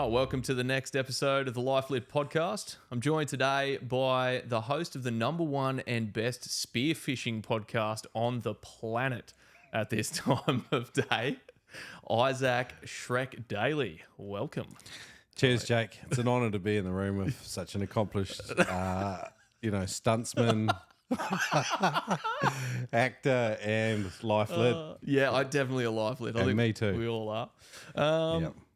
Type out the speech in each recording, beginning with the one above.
Oh, welcome to the next episode of the Life Lit podcast. I'm joined today by the host of the number one and best spearfishing podcast on the planet at this time of day, Isaac Shrek Daly. Welcome. Cheers, Jake. It's an honour to be in the room with such an accomplished, stuntsman, actor, and life lit. Yeah, I definitely a life lit. I think me too. We all are.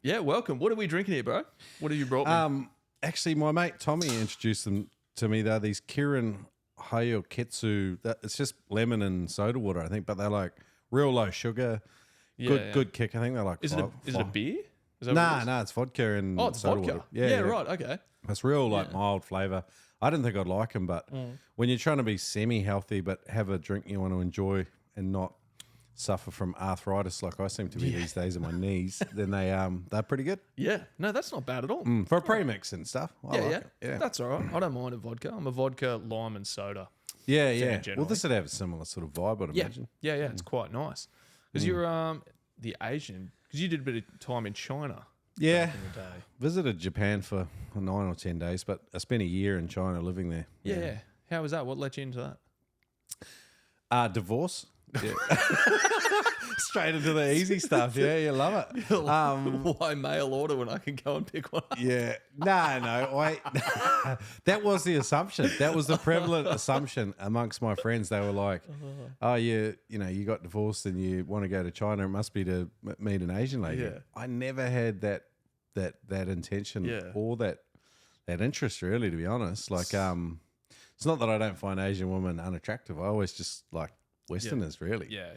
Yeah, welcome. What are we drinking here, bro? What have you brought me? Actually, my mate Tommy introduced them to me. They're these Kirin Hayoketsu. It's just lemon and soda water, I think, but they're like real low sugar. Good kick. I think they're like. Is it a beer? Nah, it's vodka and it's soda vodka. water. Yeah, right. Okay. It's real mild flavour. I didn't think I'd like them, but when you're trying to be semi-healthy but have a drink you want to enjoy and not suffer from arthritis like I seem to be these days in my knees, then they're pretty good. Yeah. No, that's not bad at all. For a premix and stuff. I like it. That's all right. I don't mind a vodka. I'm a vodka, lime and soda. Yeah. generally. Well, this would have a similar sort of vibe, I'd imagine. Yeah. It's quite nice. Because you're the Asian, because you did a bit of time in China. Yeah. Back in the day. Visited Japan for 9 or 10 days, but I spent a year in China living there. Yeah. How was that? What led you into that? Divorce. Yeah. Straight into the easy stuff. Yeah, you love it. Why mail order when I can go and pick one up? Yeah. No. That was the assumption. That was the prevalent assumption amongst my friends. They were like, oh, you got divorced and you want to go to China. It must be to meet an Asian lady. Yeah. I never had that intention or that interest, really, to be honest. Like, it's not that I don't find Asian women unattractive. I always just like Westerners, really. Yeah.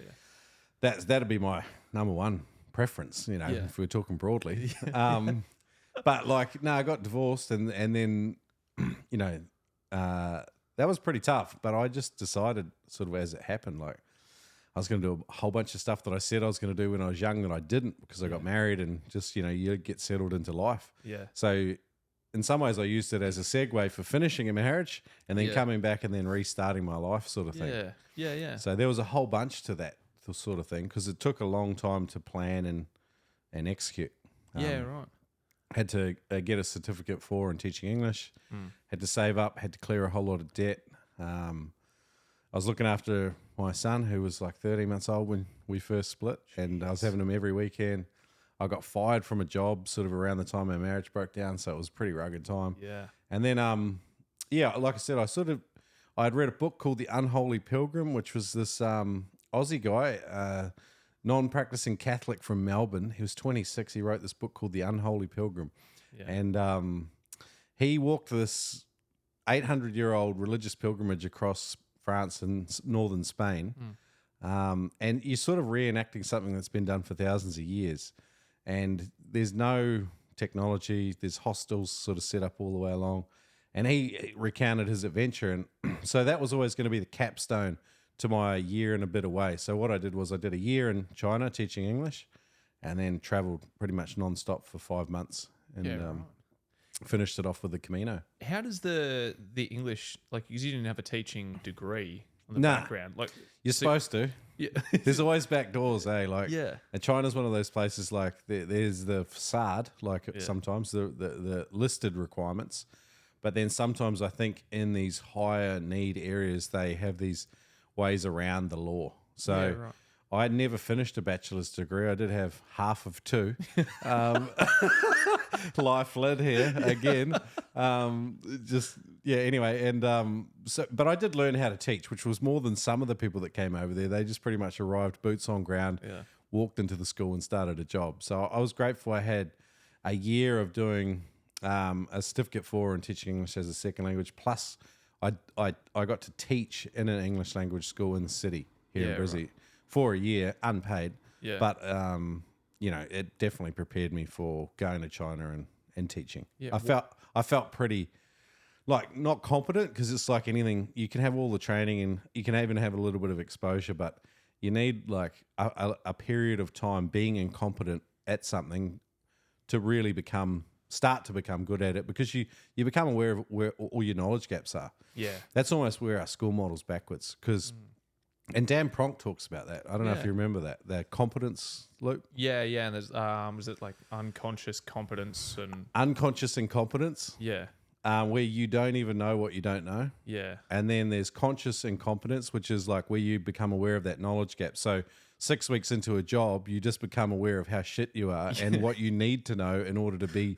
That'd be my number one preference, if we're talking broadly. But like, no, I got divorced and then, that was pretty tough. But I just decided sort of as it happened, like I was going to do a whole bunch of stuff that I said I was going to do when I was young that I didn't because I got married and just, you get settled into life. Yeah. So in some ways I used it as a segue for finishing a marriage and then coming back and then restarting my life sort of thing. Yeah. So there was a whole bunch to that sort of thing because it took a long time to plan and execute. Right. Had to get a certificate for in teaching English. Had to save up. Had to clear a whole lot of debt. I was looking after my son who was like 13 months old when we first split, and I was having him every weekend. I got fired from a job sort of around the time our marriage broke down, so it was a pretty rugged time. Yeah. And then, like I said, I had read a book called The Unholy Pilgrim, which was this Aussie guy, non-practicing Catholic from Melbourne. He was 26. He wrote this book called The Unholy Pilgrim. Yeah. And he walked this 800-year-old religious pilgrimage across France and northern Spain. And you're sort of reenacting something that's been done for thousands of years. And there's no technology. There's hostels sort of set up all the way along. And he recounted his adventure. And so that was always going to be the capstone to my year and a bit away. So what I did was I did a year in China teaching English and then traveled pretty much nonstop for 5 months and finished it off with the Camino. How does the English, like, because you didn't have a teaching degree on the background. Like, you're supposed to. Yeah. There's always back doors, eh? Like, yeah. And China's one of those places, like, there's the facade, like sometimes the listed requirements. But then sometimes I think in these higher need areas, they have these ways around the law. So I never finished a bachelor's degree. I did have half of two. Life led here again. Anyway. And but I did learn how to teach, which was more than some of the people that came over there. They just pretty much arrived boots on ground, walked into the school and started a job. So I was grateful I had a year of doing a certificate for and teaching English as a second language. Plus I got to teach in an English language school in the city here in Brizzy for a year, unpaid. Yeah. But, it definitely prepared me for going to China and teaching. Yeah. I felt pretty, like, not competent because it's like anything. You can have all the training and you can even have a little bit of exposure, but you need, like, a period of time being incompetent at something to really start to become good at it because you become aware of where all your knowledge gaps are. Yeah. That's almost where our school model's backwards because And Dan Pronk talks about that. I don't know if Yeah. you remember that. The competence loop. Yeah, yeah. And there's is it like unconscious competence and Unconscious incompetence, yeah, where you don't even know what you don't know. yeah, And then there's conscious incompetence, which is like where you become aware of that knowledge gap. So 6 weeks into a job, you just become aware of how shit you are and what you need to know in order to be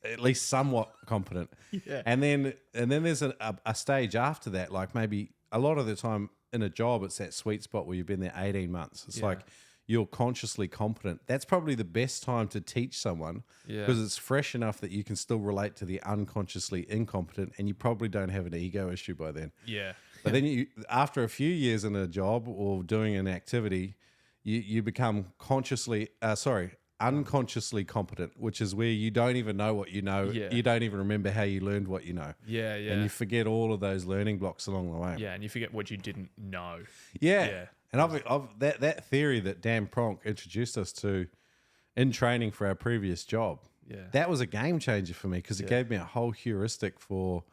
at least somewhat competent. Yeah. And then there's a stage after that, like maybe a lot of the time in a job, it's that sweet spot where you've been there 18 months. It's Yeah. like you're consciously competent. That's probably the best time to teach someone Yeah. because it's fresh enough that you can still relate to the unconsciously incompetent, and you probably don't have an ego issue by then. yeah, But then you, after a few years in a job or doing an activity, you become unconsciously competent, which is where you don't even know what you know. Yeah. You don't even remember how you learned what you know. yeah, yeah. And you forget all of those learning blocks along the way. Yeah, and you forget what you didn't know. Yeah. Yeah. And that theory that Dan Pronk introduced us to in training for our previous job, Yeah. that was a game changer for me because it gave me a whole heuristic for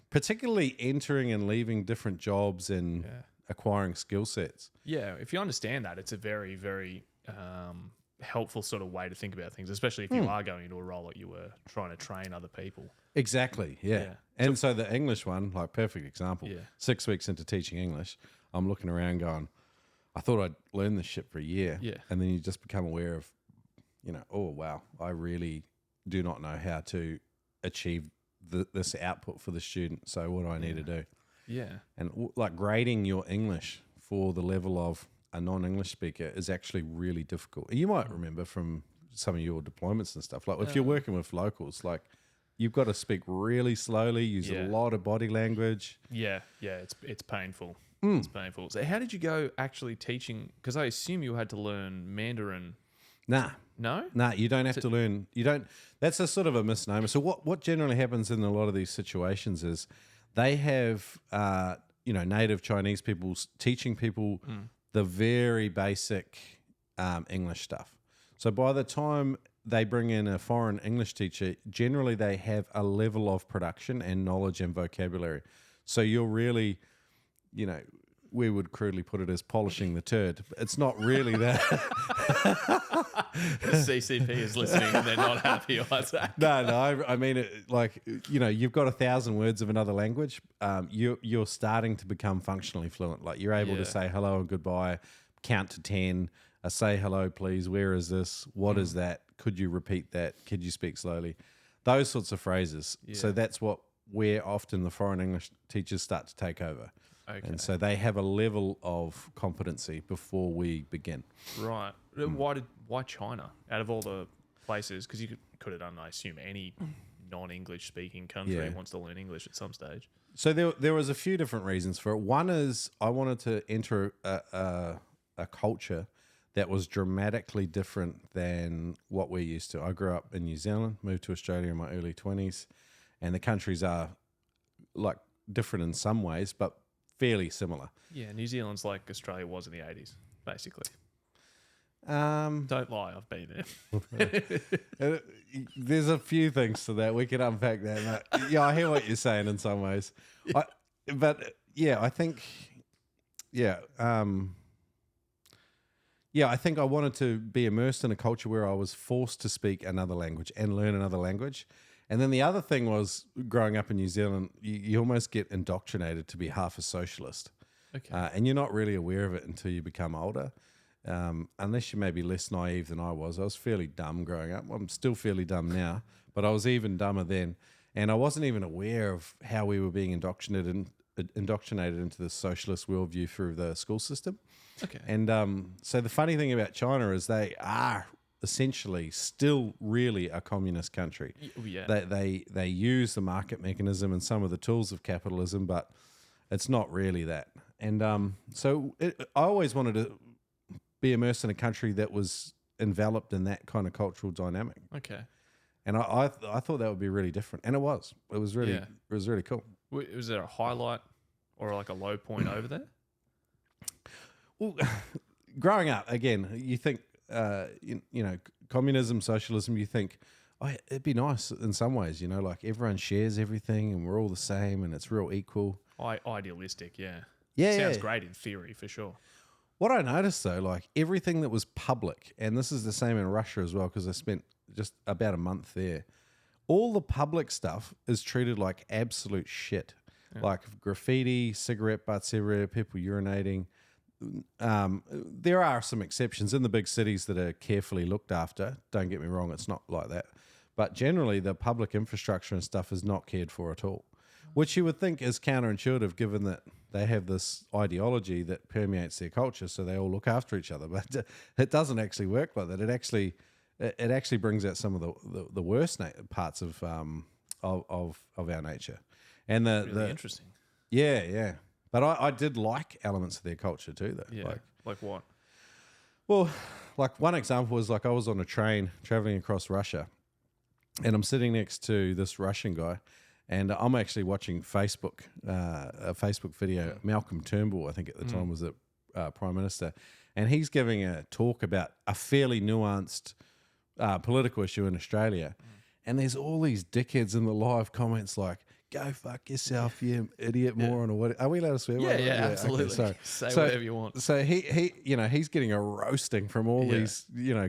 particularly entering and leaving different jobs and acquiring skill sets. Yeah, if you understand that, it's a very, very helpful sort of way to think about things, especially if you are going into a role that you were trying to train other people. Exactly. Yeah. Yeah. And so the English one, like perfect example. Yeah. 6 weeks into teaching English, I'm looking around going, I thought I'd learn this shit for a year. Yeah. And then you just become aware of, oh, wow, I really do not know how to achieve this output for the student. So what do I need to do? Yeah. And like grading your English for the level of a non-English speaker is actually really difficult. You might remember from some of your deployments and stuff, like if you're working with locals, like you've got to speak really slowly, use a lot of body language. Yeah, yeah, it's painful. It's painful. So how did you go actually teaching? Because I assume you had to learn Mandarin. Nah, No? you don't have to learn. You don't. That's a sort of a misnomer. So what generally happens in a lot of these situations is they have native Chinese people teaching people the very basic English stuff. So by the time they bring in a foreign English teacher, generally they have a level of production and knowledge and vocabulary. So you're really, we would crudely put it as polishing the turd. But it's not really that. The CCP is listening and they're not happy, Isaac. No, I mean, you've got 1,000 words of another language. You're starting to become functionally fluent. Like you're able to say hello and goodbye, count to 10, say hello, please. Where is this? What is that? Could you repeat that? Could you speak slowly? Those sorts of phrases. Yeah. So that's where often the foreign English teachers start to take over. Okay. And so they have a level of competency before we begin. Right. Why China out of all the places? Because you could have done, I assume, any non-English speaking country wants to learn English at some stage. So there was a few different reasons for it. One is I wanted to enter a culture that was dramatically different than what we're used to. I grew up in New Zealand, moved to Australia in my early 20s, and the countries are like different in some ways, but fairly similar. Yeah, New Zealand's like Australia was in the 80s, basically. Don't lie, I've been there. There's a few things to that. We can unpack that. Mate. Yeah, I hear what you're saying in some ways. I think I wanted to be immersed in a culture where I was forced to speak another language and learn another language. And then the other thing was growing up in New Zealand, you almost get indoctrinated to be half a socialist. Okay. And you're not really aware of it until you become older. Unless you're maybe less naive than I was. I was fairly dumb growing up. I'm still fairly dumb now, but I was even dumber then. And I wasn't even aware of how we were being indoctrinated into the socialist worldview through the school system. Okay. And so the funny thing about China is they are essentially still really a communist country. Yeah. They use the market mechanism and some of the tools of capitalism, but it's not really that. And I always wanted to be immersed in a country that was enveloped in that kind of cultural dynamic. Okay. And I thought that would be really different, and it was. It was really cool. Was there a highlight or like a low point over there? Well, growing up, again, you think, communism, socialism, you think, oh, it'd be nice in some ways, like everyone shares everything and we're all the same and it's real equal. Idealistic, yeah. Yeah, Sounds great in theory, for sure. What I noticed though, like everything that was public, and this is the same in Russia as well, because I spent just about a month there. All the public stuff is treated like absolute shit. Yeah. Like graffiti, cigarette butts everywhere, people urinating. There are some exceptions in the big cities that are carefully looked after. Don't get me wrong, it's not like that. But generally, the public infrastructure and stuff is not cared for at all, which you would think is counterintuitive given that they have this ideology that permeates their culture, so they all look after each other. But it doesn't actually work like that. It actually brings out some of the worst parts of our nature. And really interesting. Yeah. But I did like elements of their culture too, though. Yeah. Like what? Well, like one example was like I was on a train traveling across Russia, and I'm sitting next to this Russian guy, and I'm actually watching a Facebook video. Malcolm Turnbull, I think at the time, was the Prime Minister, and he's giving a talk about a fairly nuanced political issue in Australia. And there's all these dickheads in the live comments like, "Go fuck yourself, you idiot moron," or what? Are we allowed to swear? Yeah, absolutely. Okay, say whatever you want. So he's getting a roasting from all these,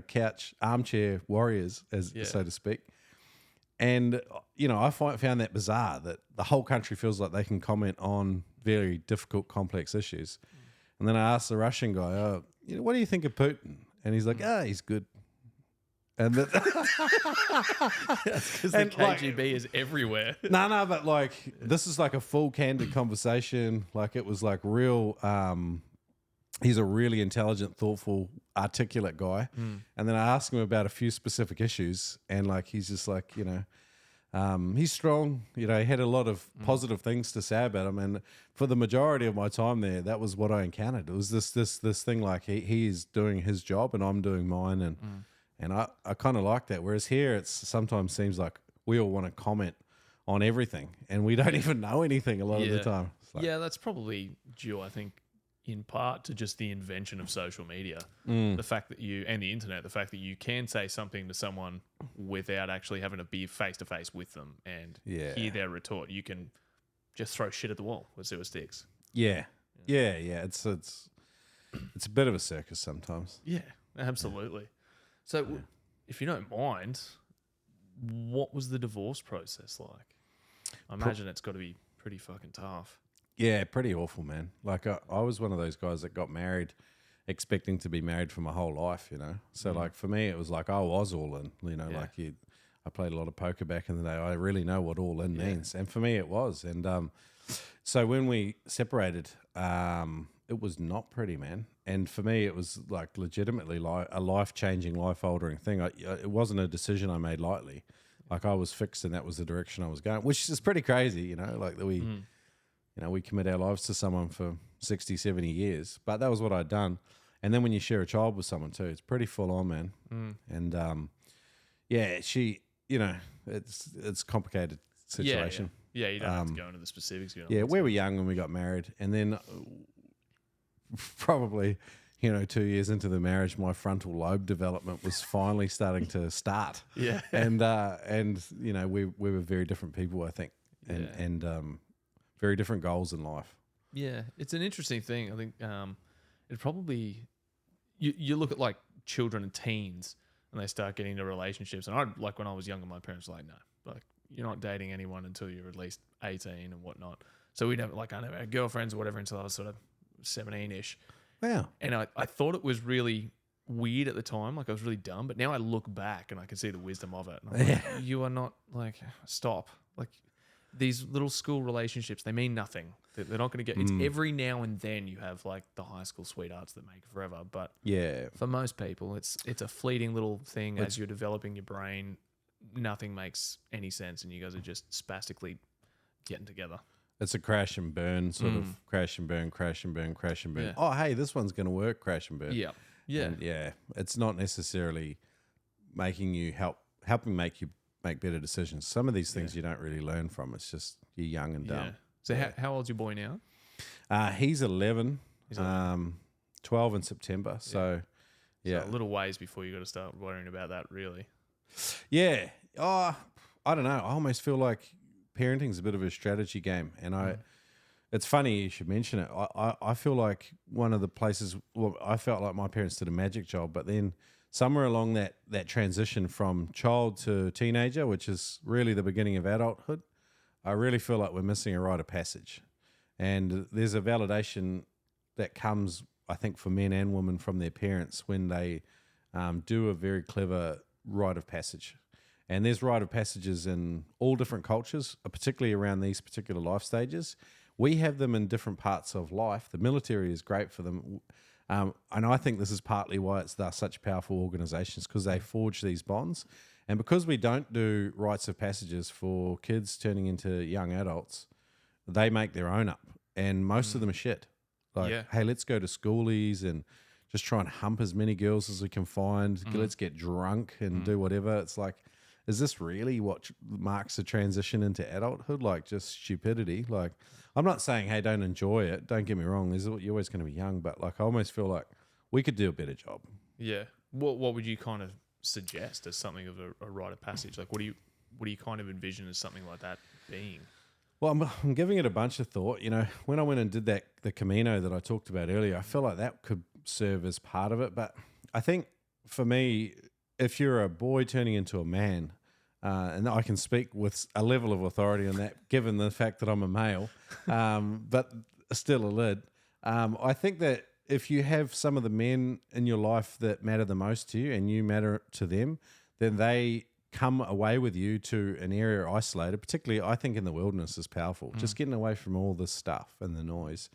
couch armchair warriors, so to speak. And, I found that bizarre that the whole country feels like they can comment on very difficult, complex issues. And then I asked the Russian guy, what do you think of Putin? And he's like, he's good. And that's because the KGB is everywhere. No, but like this is like a full candid conversation. Like it was like real. He's a really intelligent, thoughtful, articulate guy. And then I asked him about a few specific issues, and like he's just like he's strong. He had a lot of positive things to say about him. And for the majority of my time there, that was what I encountered. It was this thing like he is doing his job and I'm doing mine, and I kind of like that. Whereas here, it sometimes seems like we all want to comment on everything, and we don't even know anything a lot of the time. Like, that's probably due, I think, in part to just the invention of social media. The fact that and the internet, the fact that you can say something to someone without actually having to be face-to-face with them and hear their retort. You can just throw shit at the wall. Let's see what sticks. Yeah. It's a bit of a circus sometimes. Yeah, absolutely. So, if you don't mind, what was the divorce process like? I imagine it's got to be pretty fucking tough. Yeah, pretty awful, man. Like I was one of those guys that got married expecting to be married for my whole life, So like for me, it was like I was all in, like I played a lot of poker back in the day. I really know what all in means. And for me, it was. And so when we separated, it was not pretty, man. And for me, it was like legitimately a life-changing, life-altering thing. It wasn't a decision I made lightly. Like I was fixed and that was the direction I was going, which is pretty crazy, like that we commit our lives to someone for 60, 70 years. But that was what I'd done. And then when you share a child with someone too, it's pretty full on, man. And she, it's a complicated situation. Yeah, you don't have to go into the specifics. We were young when we got married. And then probably, 2 years into the marriage, my frontal lobe development was finally starting to start. Yeah. And we were very different people, I think. And very different goals in life. Yeah, it's an interesting thing. I think it probably you look at like children and teens and they start getting into relationships. And like when I was younger, my parents were like, no, like you're not dating anyone until you're at least 18 and whatnot. So we never I never had girlfriends or whatever until I was sort of 17-ish. Wow. And I thought it was really weird at the time. Like I was really dumb. But now I look back and I can see the wisdom of it. And I'm like, you are not stop. Like these little school relationships, they mean nothing. They're not going to get. It's every now and then you have like the high school sweethearts that make forever. But for most people, it's a fleeting little thing as you're developing your brain. Nothing makes any sense, and you guys are just spastically getting together. It's a crash and burn sort of crash and burn, crash and burn, crash and burn. Yeah. Oh, hey, this one's going to work. Crash and burn. Yeah, And it's not necessarily making you helping make you make better decisions. Some of these things you don't really learn from. It's just you're young and dumb. So how old's your boy now? He's 11. 12 in September. So a little ways before you got to start worrying about that, really. Yeah. Oh, I don't know. I almost feel like parenting's a bit of a strategy game, and It's funny you should mention it. I feel like one of the places, well, I felt like my parents did a magic job, but then somewhere along that transition from child to teenager, which is really the beginning of adulthood, I really feel like we're missing a rite of passage. And there's a validation that comes, I think, for men and women from their parents when they do a very clever rite of passage. And there's rite of passages in all different cultures, particularly around these particular life stages. We have them in different parts of life. The military is great for them. And I think this is partly why they're such powerful organizations, because they forge these bonds. And because we don't do rites of passages for kids turning into young adults, they make their own up. And most of them are shit. Like, hey, let's go to schoolies and just try and hump as many girls as we can find. Let's get drunk and do whatever. It's like, is this really what marks the transition into adulthood? Like, just stupidity. Like, I'm not saying, hey, don't enjoy it. Don't get me wrong. You're always going to be young, but like, I almost feel like we could do a better job. Yeah. What would you kind of suggest as something of a rite of passage? Like, what do you kind of envision as something like that being? Well, I'm giving it a bunch of thought. You know, when I went and did the Camino that I talked about earlier, I feel like that could serve as part of it. But I think for me, if you're a boy turning into a man, and I can speak with a level of authority on that, given the fact that I'm a male, but still a lid. I think that if you have some of the men in your life that matter the most to you and you matter to them, then they come away with you to an area isolated, particularly I think in the wilderness is powerful. Just getting away from all this stuff and the noise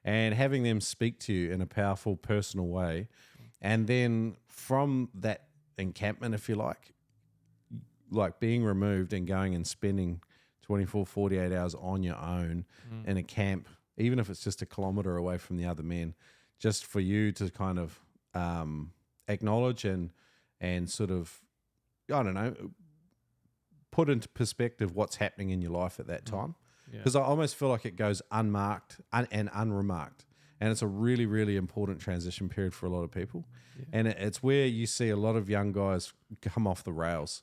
and having them speak to you in a powerful, personal way. And then from that encampment, if you like being removed and going and spending 24, 48 hours on your own in a camp, even if it's just a kilometre away from the other men, just for you to kind of acknowledge and sort of, I don't know, put into perspective what's happening in your life at that time. Because I almost feel like it goes unmarked and unremarked. And it's a really, really important transition period for a lot of people. And it's where you see a lot of young guys come off the rails.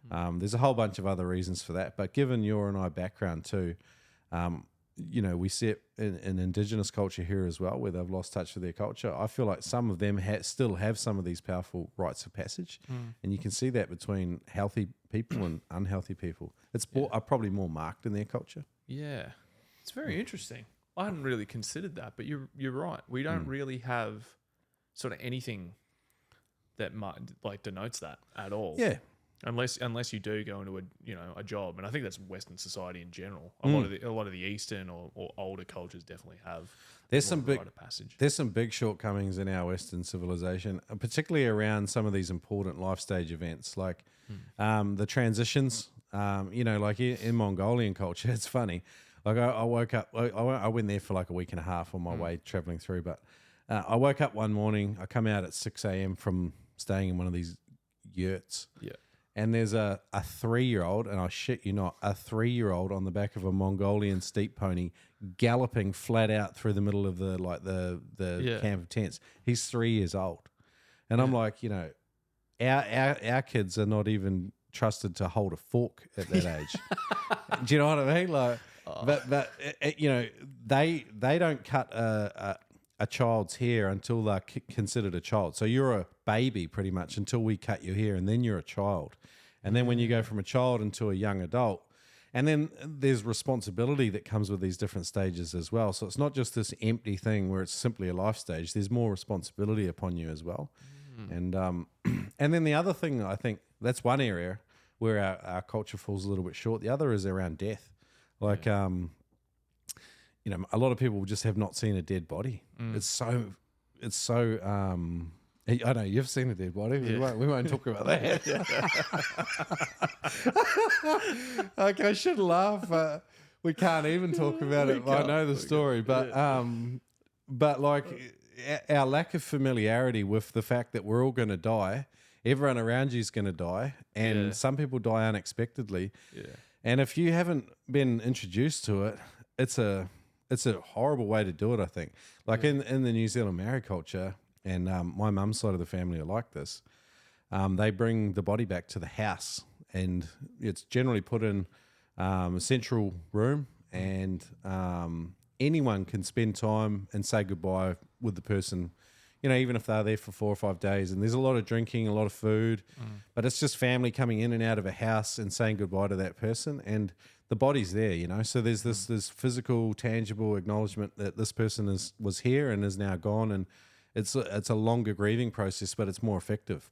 There's a whole bunch of other reasons for that. But given your and I background too, you know, we see it in Indigenous culture here as well, where they've lost touch with their culture. I feel like some of them still have some of these powerful rites of passage, and you can see that between healthy people and unhealthy people. It's probably more marked in their culture. Yeah, it's very interesting. I hadn't really considered that, but you're right. We don't really have sort of anything that might like denotes that at all. Yeah. Unless you do go into a job, and I think that's Western society in general. A lot of the Eastern or older cultures definitely have. There's some big rite of passage. There's some big shortcomings in our Western civilization, particularly around some of these important life stage events, like the transitions. You know, like in Mongolian culture, it's funny. Like I woke up, I went there for like a week and a half on my way traveling through, but I woke up one morning. I come out at 6 a.m. from staying in one of these yurts. Yeah. And there's a 3-year-old, and I shit you not, a 3-year-old on the back of a Mongolian steep pony galloping flat out through the middle of the camp of tents. He's 3 years old. And I'm like, you know, our kids are not even trusted to hold a fork at that age. Do you know what I mean? Like, but you know, they don't cut a child's hair until they're considered a child. So you're a baby pretty much until we cut your hair, and then you're a child. And then when you go from a child into a young adult, and then there's responsibility that comes with these different stages as well. So it's not just this empty thing where it's simply a life stage. There's more responsibility upon you as well. And then the other thing, I think that's one area where our culture falls a little bit short. The other is around death. Like, you know, a lot of people just have not seen a dead body. It's so I know you've seen a dead body. We won't talk about that. Like, I should laugh, but we can't even talk about it. I know the story, but like our lack of familiarity with the fact that we're all going to die, everyone around you is going to die, and some people die unexpectedly. Yeah. And if you haven't been introduced to it, it's a horrible way to do it, I think. Like in the New Zealand Maori culture, and my mum's side of the family are like this. They bring the body back to the house, and it's generally put in a central room, and anyone can spend time and say goodbye with the person, you know, even if they're there for 4 or 5 days. And there's a lot of drinking, a lot of food, but it's just family coming in and out of a house and saying goodbye to that person. And the body's there, you know. So there's this physical, tangible acknowledgement that this person was here and is now gone. And it's a longer grieving process, but it's more effective.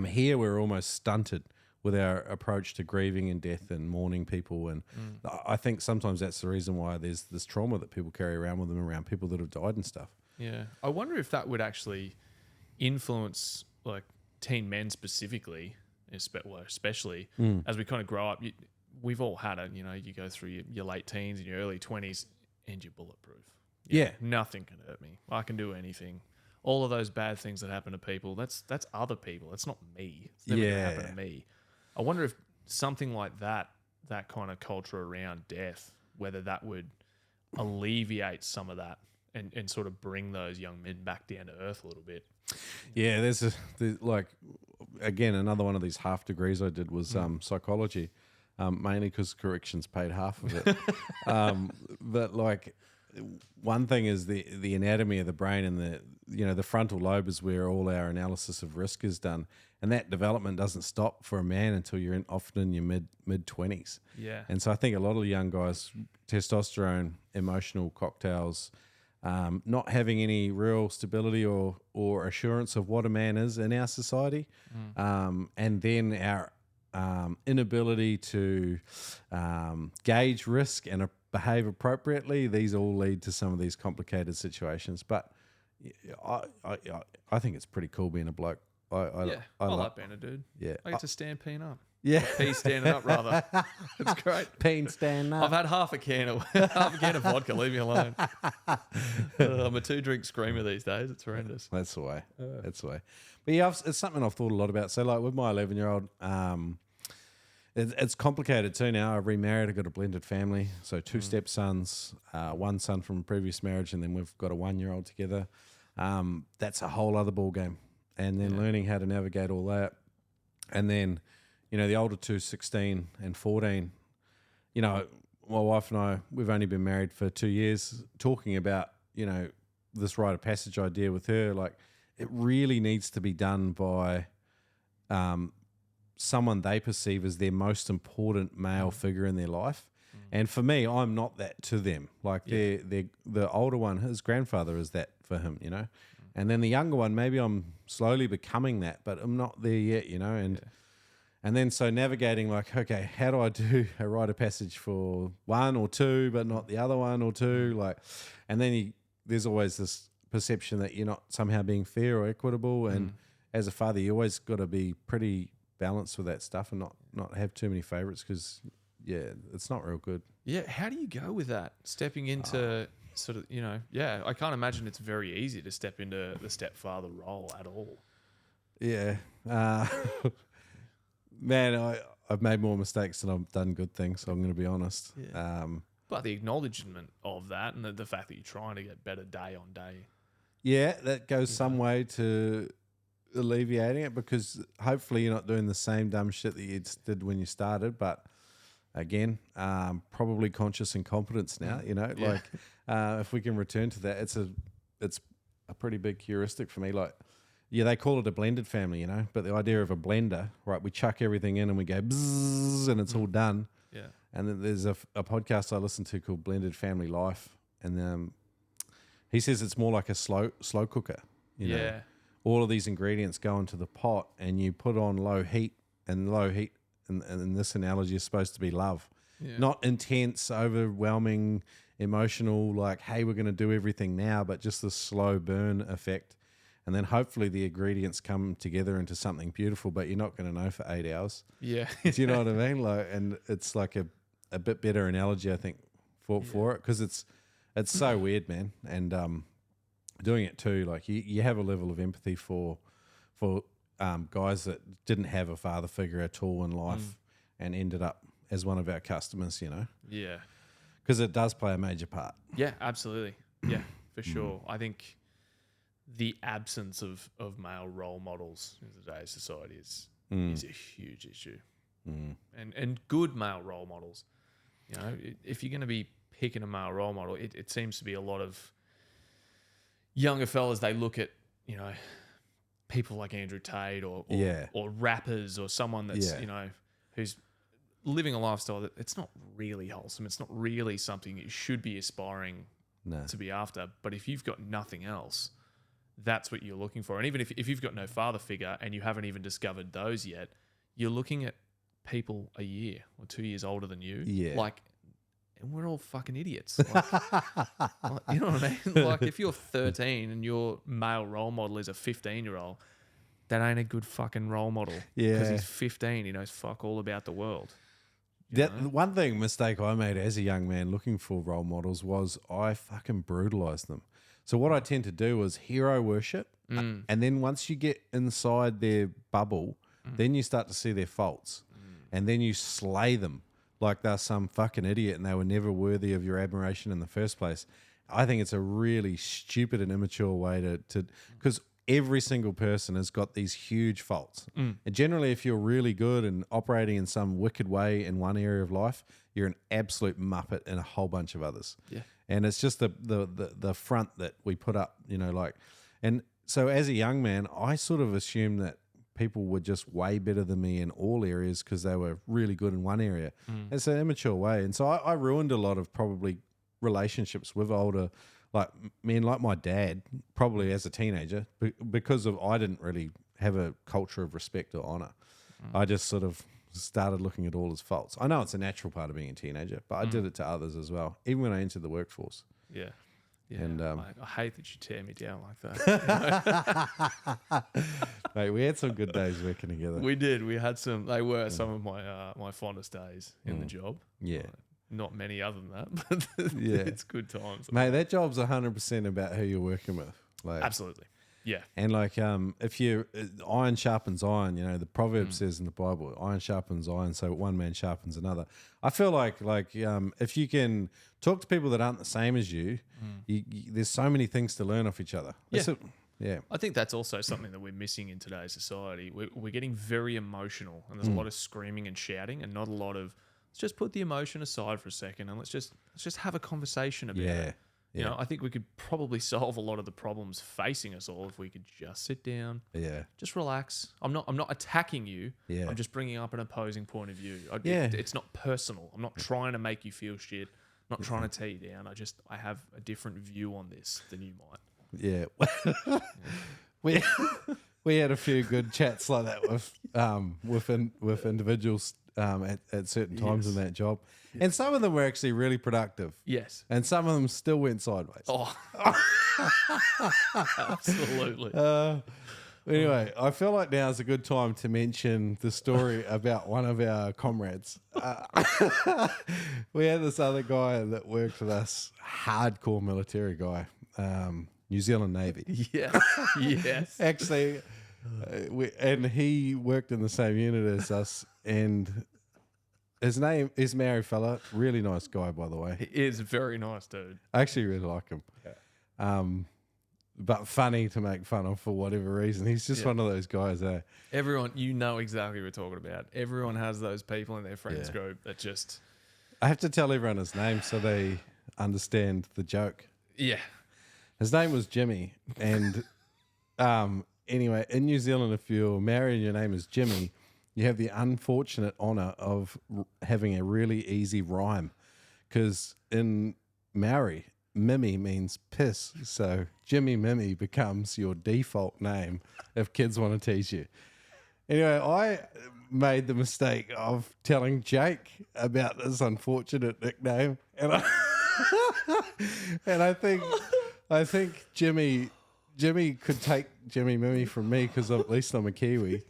Here we're almost stunted with our approach to grieving and death and mourning people. And I think sometimes that's the reason why there's this trauma that people carry around with them around people that have died and stuff. Yeah. I wonder if that would actually influence like teen men specifically, especially as we kind of grow up. We've all had it, you know, you go through your late teens and your early 20s and you're bulletproof. You know, nothing can hurt me. I can do anything. All of those bad things that happen to people, that's other people. That's not me. It's never going to happen to me. I wonder if something like that kind of culture around death, whether that would alleviate some of that and sort of bring those young men back down to earth a little bit. Yeah, there's like, again, another one of these half degrees I did was psychology, mainly because corrections paid half of it. But like, one thing is the anatomy of the brain, and the frontal lobe is where all our analysis of risk is done, and that development doesn't stop for a man until you're often in your mid 20s. Yeah. And so I think a lot of young guys, testosterone, emotional cocktails, not having any real stability or assurance of what a man is in our society, and then our inability to gauge risk and behave appropriately, these all lead to some of these complicated situations. But I think it's pretty cool being a bloke. I like being a dude. Yeah. I get to stand peen up. Yeah. Pee standing up, rather. It's great. Peen stand up. I've had half a can of vodka. Leave me alone. I'm a 2-drink screamer these days. It's horrendous. That's the way. That's the way. But yeah, it's something I've thought a lot about. So like with my 11-year-old, it's complicated too now. I've remarried. I've got a blended family. So 2 stepsons, one son from a previous marriage, and then we've got a 1-year-old together. That's a whole other ball game. And then learning how to navigate all that. And then, you know, the older 2, 16 and 14, you know, my wife and I, we've only been married for 2 years, talking about, you know, this rite of passage idea with her. Like, it really needs to be done by someone they perceive as their most important male figure in their life. And for me, I'm not that to them. Like, the older one, his grandfather is that for him, you know. And then the younger one, maybe I'm slowly becoming that, but I'm not there yet, you know. And then so navigating, like, okay, how do I do a rite of passage for 1 or 2, but not the other 1 or 2? Like, and then there's always this perception that you're not somehow being fair or equitable. And as a father, you always got to be pretty balanced with that stuff and not have too many favorites, because it's not real good. Yeah, how do you go with that? Stepping into sort of, you know, I can't imagine it's very easy to step into the stepfather role at all. Yeah. Man, I've made more mistakes than I've done good things, so I'm going to be honest. Yeah. But the acknowledgement of that and the fact that you're trying to get better day on day. Yeah, that goes some way to alleviating it, because hopefully you're not doing the same dumb shit that you did when you started. But again, probably conscious incompetence now, you know, like if we can return to that, it's a pretty big heuristic for me. Like, yeah, they call it a blended family, you know, but the idea of a blender, right? We chuck everything in and we go bzzz and it's all done. Yeah. And then there's a podcast I listen to called Blended Family Life, and he says it's more like a slow cooker. You know? All of these ingredients go into the pot and you put on low heat, and in this analogy is supposed to be love. Yeah. Not intense, overwhelming, emotional, like, hey, we're going to do everything now, but just the slow burn effect. And then hopefully the ingredients come together into something beautiful, but you're not going to know for 8 hours. Yeah. Do you know what I mean? Like, and it's like a bit better analogy, I think, for it, because it's so weird, man. And doing it too, like you have a level of empathy for guys that didn't have a father figure at all in life and ended up as one of our customers, you know? Yeah. Because it does play a major part. Yeah, absolutely. Yeah, for sure. I think the absence of male role models in today's society is a huge issue. And good male role models. You know, if you're going to be picking a male role model, it seems to be a lot of younger fellas. They look at, you know, people like Andrew Tate or rappers or someone that's, you know, who's living a lifestyle that it's not really wholesome. It's not really something you should be aspiring to be after. But if you've got nothing else, that's what you're looking for. And even if you've got no father figure and you haven't even discovered those yet, you're looking at people a year or 2 years older than you. Yeah. Like, and we're all fucking idiots. Like, you know what I mean? Like, if you're 13 and your male role model is a 15-year-old, that ain't a good fucking role model. Yeah. Because he's 15, he knows fuck all about the world. One mistake I made as a young man looking for role models was I fucking brutalized them. So what I tend to do is hero worship. And then once you get inside their bubble, then you start to see their faults. And then you slay them like they're some fucking idiot and they were never worthy of your admiration in the first place. I think it's a really stupid and immature way to because every single person has got these huge faults. And generally, if you're really good and operating in some wicked way in one area of life, you're an absolute muppet in a whole bunch of others. Yeah. And it's just the front that we put up, you know, like, and so as a young man, I sort of assumed that people were just way better than me in all areas because they were really good in one area. It's an immature way. And so I ruined a lot of probably relationships with older, like my dad, probably as a teenager, because of I didn't really have a culture of respect or honor. I just sort of started looking at all his faults. I know it's a natural part of being a teenager, but I did it to others as well, even when I entered the workforce. Yeah. Yeah, and I hate that you tear me down like that. Mate, we had some good days working together. We did. We had some. They were some of my fondest days in the job. Yeah, not many other than that, but it's good times. Mate, that job's 100% about who you're working with. Like, absolutely. Yeah. And like, if you iron sharpens iron, you know, the proverb says in the Bible, iron sharpens iron, so one man sharpens another. I feel like if you can talk to people that aren't the same as you, there's so many things to learn off each other. Yeah. I think that's also something that we're missing in today's society. We're getting very emotional, and there's a lot of screaming and shouting, and not a lot of let's just put the emotion aside for a second and let's just have a conversation about it. You know, I think we could probably solve a lot of the problems facing us all if we could just sit down, just relax. I'm not attacking you. I'm just bringing up an opposing point of view. It's not personal. I'm not trying to make you feel shit. I'm not trying to tear you down. I have a different view on this than you might. Yeah. We had a few good chats like that with individuals at certain times in that job. And some of them were actually really productive. Yes. And some of them still went sideways. Oh, absolutely. Anyway, I feel like now is a good time to mention the story about one of our comrades. We had this other guy that worked with us, hardcore military guy, New Zealand Navy. Yeah. Yes. Actually, and he worked in the same unit as us, and his name is married fella, really nice guy, by the way. He is a very nice dude. I actually really like him. Yeah. But funny to make fun of for whatever reason. He's just one of those guys. Everyone, you know exactly what we're talking about. Everyone has those people in their friends group that just... I have to tell everyone his name so they understand the joke. Yeah. His name was Jimmy. And anyway, in New Zealand, if you're married and your name is Jimmy, you have the unfortunate honour of having a really easy rhyme. Because in Maori, Mimi means piss. So Jimmy Mimi becomes your default name if kids want to tease you. Anyway, I made the mistake of telling Jake about this unfortunate nickname. And I think Jimmy could take Jimmy Mimi from me because at least I'm a Kiwi.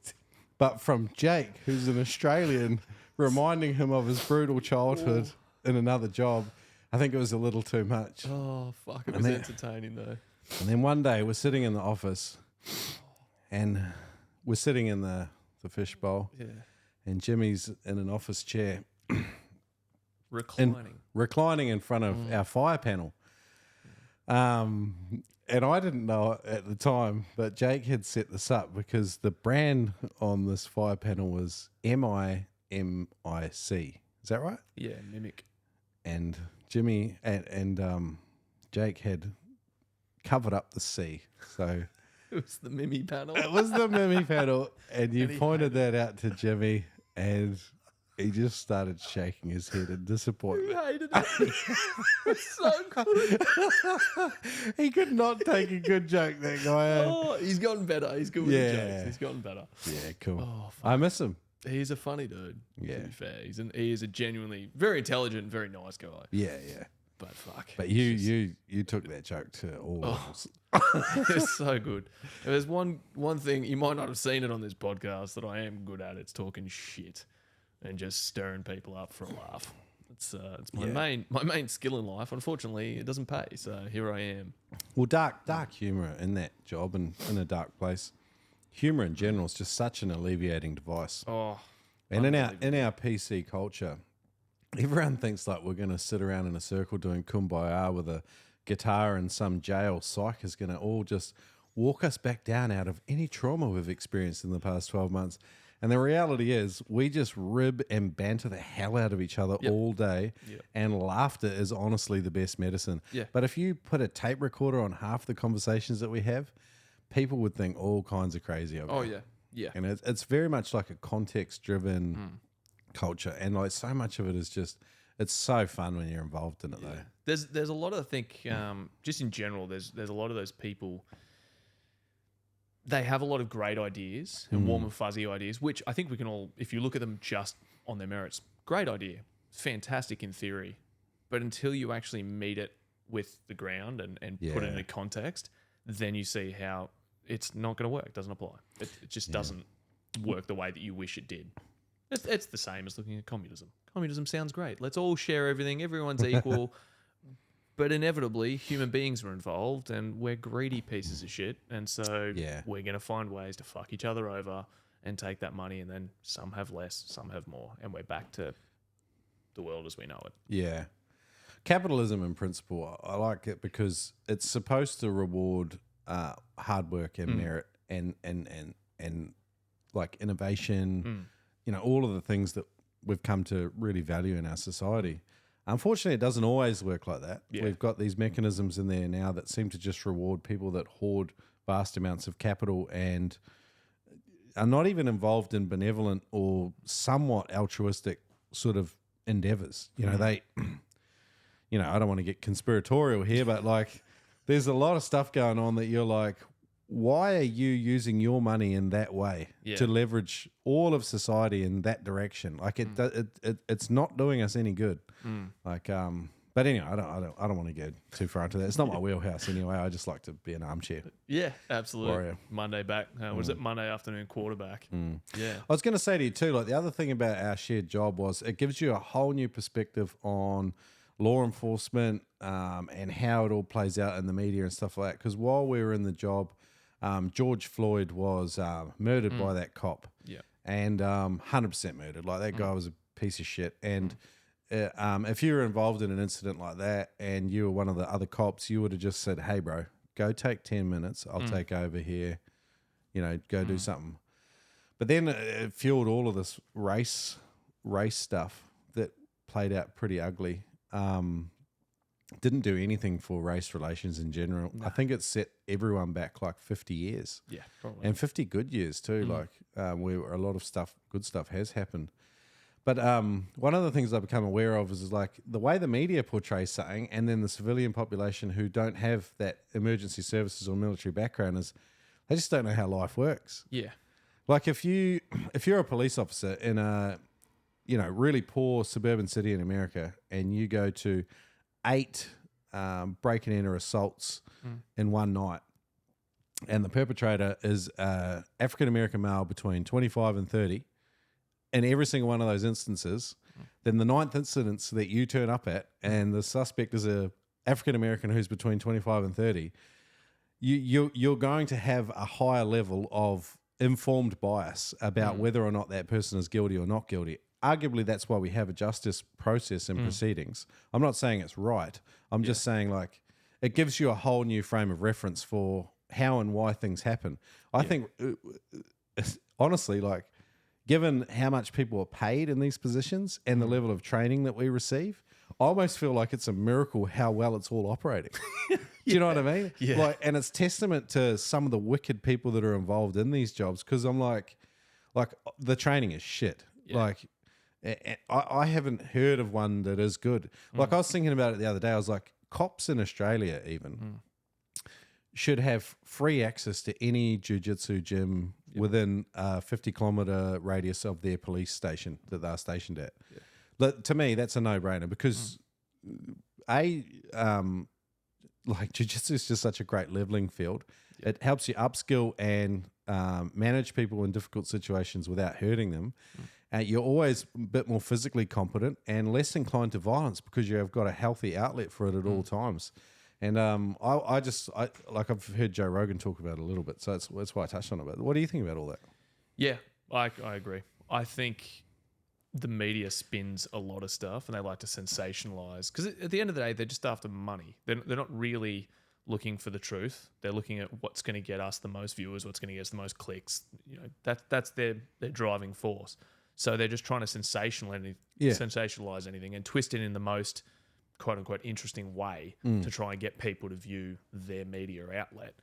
But from Jake, who's an Australian, reminding him of his brutal childhood in another job, I think it was a little too much. Oh, fuck. It was entertaining, though. And then one day we're sitting in the office and we're sitting in the fishbowl. Yeah. And Jimmy's in an office chair. Reclining in front of our fire panel. And I didn't know it at the time, but Jake had set this up because the brand on this fire panel was MIMIC. Is that right? Yeah, Mimic. And Jimmy and Jake had covered up the sea. So It was the Mimi panel. it was the Mimi panel, and you And he pointed that out to Jimmy, and he just started shaking his head in disappointment. Who hated it? It's so good. He could not take a good joke, that guy. Oh, he's gotten better. He's good with the jokes. He's gotten better. Yeah, cool. Oh, fuck. I miss him. He's a funny dude. Yeah. To be fair, he is a genuinely very intelligent, very nice guy. Yeah. But fuck. But you took that joke to all levels. It's so good. If there's one thing, you might not have seen it on this podcast, that I am good at. It's talking shit and just stirring people up for a laugh. It's my main skill in life. Unfortunately, it doesn't pay. So here I am. Well, dark humor in that job and in a dark place. Humor in general is just such an alleviating device. Oh, and in our PC culture, everyone thinks like we're going to sit around in a circle doing kumbaya with a guitar and some jail psych is going to all just walk us back down out of any trauma we've experienced in the past 12 months. And the reality is we just rib and banter the hell out of each other all day. Yep. And laughter is honestly the best medicine. Yeah. But if you put a tape recorder on half the conversations that we have, people would think all kinds of crazy of it. Oh, yeah. Yeah. And it's very much like a context-driven culture. And like so much of it is just, it's so fun when you're involved in it though. There's a lot of, I think, just in general, there's a lot of those people, they have a lot of great ideas and warm and fuzzy ideas, which I think we can all, if you look at them just on their merits, great idea, fantastic in theory. But until you actually meet it with the ground and put it in a context, then you see how it's not going to work, doesn't apply. It just doesn't work the way that you wish it did. It's the same as looking at communism. Communism sounds great. Let's all share everything. Everyone's equal. But inevitably, human beings are involved, and we're greedy pieces of shit. And so we're going to find ways to fuck each other over and take that money, and then some have less, some have more, and we're back to the world as we know it. Yeah. Capitalism in principle, I like it because it's supposed to reward hard work and merit and like innovation, you know, all of the things that we've come to really value in our society. Unfortunately, it doesn't always work like that. Yeah. We've got these mechanisms in there now that seem to just reward people that hoard vast amounts of capital and are not even involved in benevolent or somewhat altruistic sort of endeavors. You know, they, you know, I don't want to get conspiratorial here, but like there's a lot of stuff going on that you're like, why are you using your money in that way to leverage all of society in that direction? Like it's not doing us any good. Like, but anyway, I don't want to get too far into that. It's not my wheelhouse anyway. I just like to be an armchair. Yeah, absolutely. Warrior. Monday back. Was it Monday afternoon quarterback? Yeah. I was going to say to you too, like the other thing about our shared job was it gives you a whole new perspective on law enforcement and how it all plays out in the media and stuff like that. Because while we were in the job, George Floyd was murdered by that cop. Yeah. And 100% murdered. Like that guy was a piece of shit. And if you were involved in an incident like that and you were one of the other cops, you would have just said, hey, bro, go take 10 minutes. I'll take over here. You know, go do something. But then it fueled all of this race stuff that played out pretty ugly. Didn't do anything for race relations in general. No. I think it set everyone back like 50 years. Yeah, probably. And 50 good years too. Like where a lot of good stuff has happened. But one of the things I've become aware of is like the way the media portrays something and then the civilian population who don't have that emergency services or military background is they just don't know how life works. Yeah. Like if you're a police officer in a, you know, really poor suburban city in America and you go to 8 break and enter assaults in one night, and the perpetrator is African-American male between 25 and 30, in every single one of those instances, then the 9th incidence that you turn up at and the suspect is a African-American who's between 25 and 30, you're going to have a higher level of informed bias about whether or not that person is guilty or not guilty. Arguably, that's why we have a justice process and proceedings. I'm not saying it's right. I'm just saying, like, it gives you a whole new frame of reference for how and why things happen. I think, honestly, like, given how much people are paid in these positions and the level of training that we receive, I almost feel like it's a miracle how well it's all operating. Do you know what I mean? Yeah. Like, and it's testament to some of the wicked people that are involved in these jobs. Because I'm like the training is shit. Yeah. Like, I haven't heard of one that is good. Like I was thinking about it the other day. I was like, cops in Australia even should have free access to any jiu-jitsu gym within a 50-kilometer radius of their police station that they're stationed at. Yeah. But to me, that's a no-brainer because like jiu-jitsu is just such a great leveling field. Yeah. It helps you upskill and manage people in difficult situations without hurting them. You're always a bit more physically competent and less inclined to violence because you have got a healthy outlet for it at all times. And I've heard Joe Rogan talk about it a little bit, so that's why I touched on it. But what do you think about all that? Yeah, I agree. I think the media spins a lot of stuff and they like to sensationalize because at the end of the day, they're just after money. They're not really looking for the truth. They're looking at what's going to get us the most viewers, what's going to get us the most clicks. You know, that's their driving force. So they're just trying to sensationalize anything and twist it in the most quote unquote interesting way to try and get people to view their media outlet.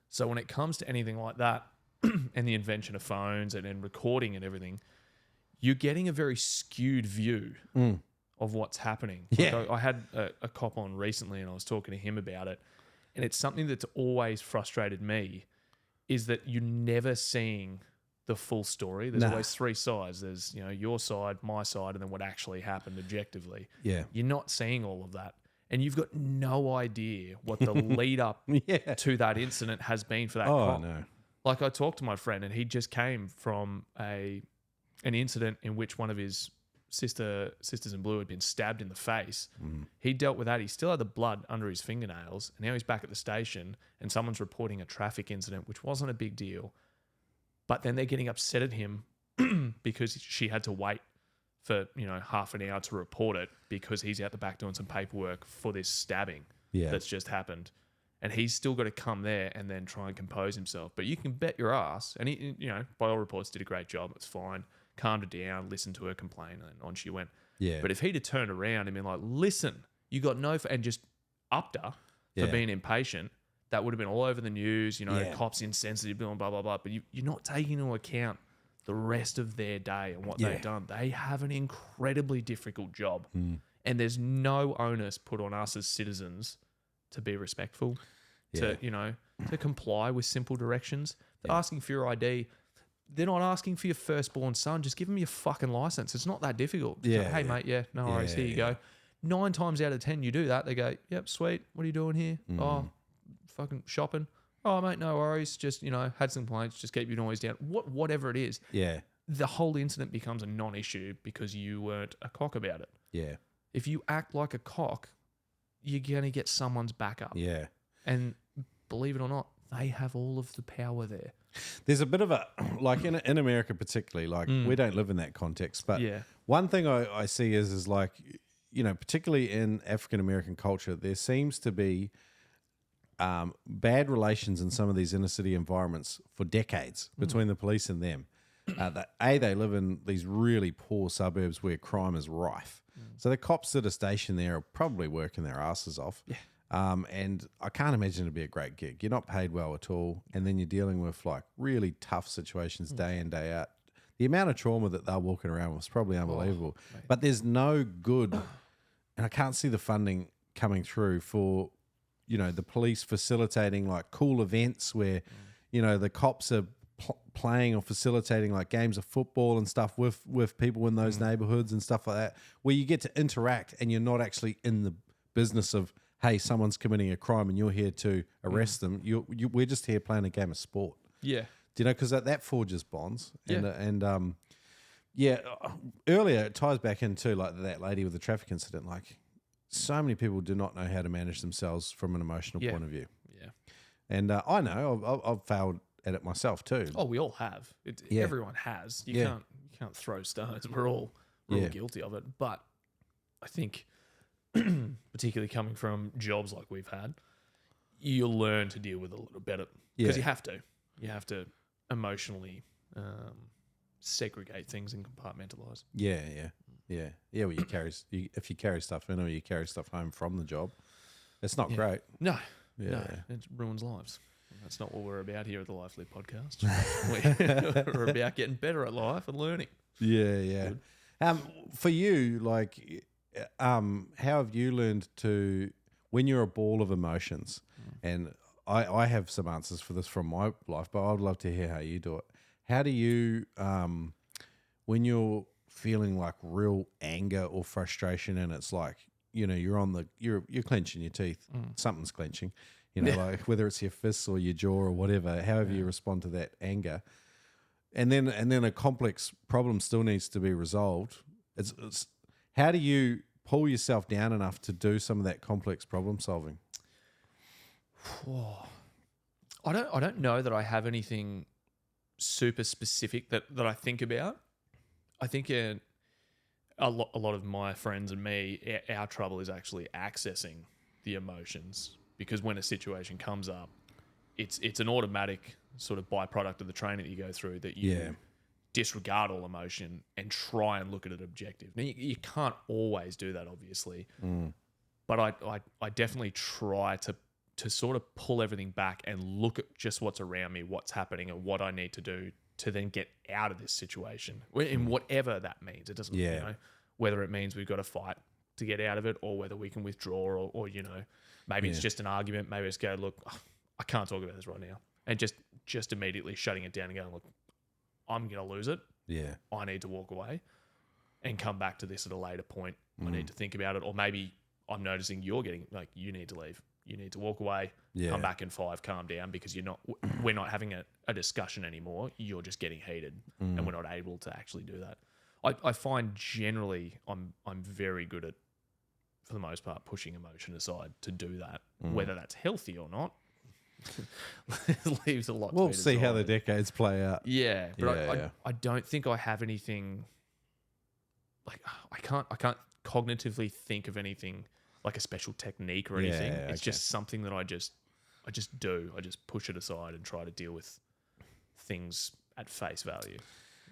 So when it comes to anything like that and the invention of phones and recording and everything, you're getting a very skewed view of what's happening. Yeah. Like I had a cop on recently and I was talking to him about it, and it's something that's always frustrated me is that you're never seeing the full story. There's always three sides. There's, you know, your side, my side, and then what actually happened objectively. Yeah. You're not seeing all of that. And you've got no idea what the lead up to that incident has been for that cop. No. Like I talked to my friend and he just came from an incident in which one of his sisters in blue had been stabbed in the face. He dealt with that. He still had the blood under his fingernails. And now he's back at the station and someone's reporting a traffic incident, which wasn't a big deal. But then they're getting upset at him because she had to wait for, you know, half an hour to report it because he's out the back doing some paperwork for this stabbing that's just happened. And he's still got to come there and then try and compose himself. But you can bet your ass, and he, you know, by all reports, did a great job. It's fine. Calmed her down, listened to her complain, and on she went. Yeah. But if he'd have turned around and been like, listen, you got no... and just upped her for being impatient... that would have been all over the news, you know, cops insensitive, blah, blah, blah, blah. But you're not taking into account the rest of their day and what they've done. They have an incredibly difficult job. And there's no onus put on us as citizens to be respectful, to, you know, to comply with simple directions. They're asking for your ID. They're not asking for your firstborn son. Just give them your fucking license. It's not that difficult. Hey, mate, no worries. Here you go. 9 times out of 10, you do that. They go, yep, sweet. What are you doing here? Oh, fucking shopping. Oh, mate, no worries. Just, you know, had some complaints. Just keep your noise down. Whatever it is. Yeah. The whole incident becomes a non-issue because you weren't a cock about it. Yeah. If you act like a cock, you're going to get someone's back up. Yeah. And believe it or not, they have all of the power there. There's a bit of a, like in America particularly, like we don't live in that context. But one thing I see is like, you know, particularly in African-American culture, there seems to be bad relations in some of these inner city environments for decades between the police and them. They live in these really poor suburbs where crime is rife. So the cops that are stationed there are probably working their asses off. Yeah. And I can't imagine it'd be a great gig. You're not paid well at all. And then you're dealing with like really tough situations day in, day out. The amount of trauma that they're walking around was probably unbelievable. But there's no good, and I can't see the funding coming through for, you know, the police facilitating like cool events where, you know, the cops are playing or facilitating like games of football and stuff with people in those neighborhoods and stuff like that, where you get to interact and you're not actually in the business of, hey, someone's committing a crime and you're here to arrest them. We're just here playing a game of sport. Yeah. Do you know, because that forges bonds. And earlier it ties back into like that lady with the traffic incident. Like, so many people do not know how to manage themselves from an emotional point of view. Yeah. And I know I've failed at it myself too. Oh, we all have. Everyone has. You can't throw stones. We're all guilty of it. But I think, particularly coming from jobs like we've had, you'll learn to deal with it a little better because you have to. You have to emotionally segregate things and compartmentalize. Yeah, yeah. Yeah. Well, if you carry stuff in or you carry stuff home from the job, it's not great. No, Yeah. no, it ruins lives. That's not what we're about here at the Life Lit podcast. We're about getting better at life and learning. Yeah. For you, like, how have you learned to, when you're a ball of emotions, and I have some answers for this from my life, but I'd love to hear how you do it. How do you, when you're feeling like real anger or frustration, and it's like, you're clenching your teeth, something's clenching, like whether it's your fists or your jaw or whatever, however you respond to that anger, and then a complex problem still needs to be resolved. It's how do you pull yourself down enough to do some of that complex problem solving? I don't know that I have anything super specific that I think about. I think a lot of my friends and me, our trouble is actually accessing the emotions, because when a situation comes up, it's an automatic sort of byproduct of the training that you go through that you disregard all emotion and try and look at it objective. Now, you can't always do that, obviously, but I definitely try to sort of pull everything back and look at just what's around me, what's happening, and what I need to do to then get out of this situation, in whatever that means. It doesn't, whether it means we've got to fight to get out of it, or whether we can withdraw, or maybe it's just an argument. Maybe it's go, look, I can't talk about this right now, and just immediately shutting it down and going, look, I'm going to lose it. Yeah, I need to walk away and come back to this at a later point. I need to think about it, or maybe I'm noticing you're getting like, you need to leave. You need to walk away, come back in 5, calm down, because we're not having a discussion anymore. You're just getting heated, and we're not able to actually do that. I find generally I'm very good at, for the most part, pushing emotion aside to do that. Whether that's healthy or not, leaves a lot. We'll see how the decades play out. Yeah, but I don't think I have anything. Like, I can't cognitively think of anything like a special technique or anything. It's just something that I just do. I just push it aside and try to deal with things at face value,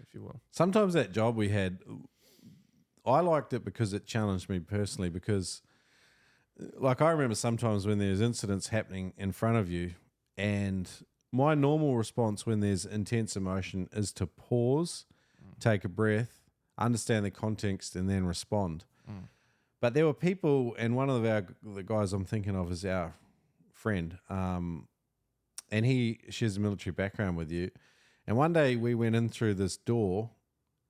if you will. Sometimes that job we had, I liked it because it challenged me personally, because like I remember sometimes when there's incidents happening in front of you, and my normal response when there's intense emotion is to pause, take a breath, understand the context, and then respond. But there were people, and one of the guys I'm thinking of is our friend, and he shares a military background with you. And one day we went in through this door,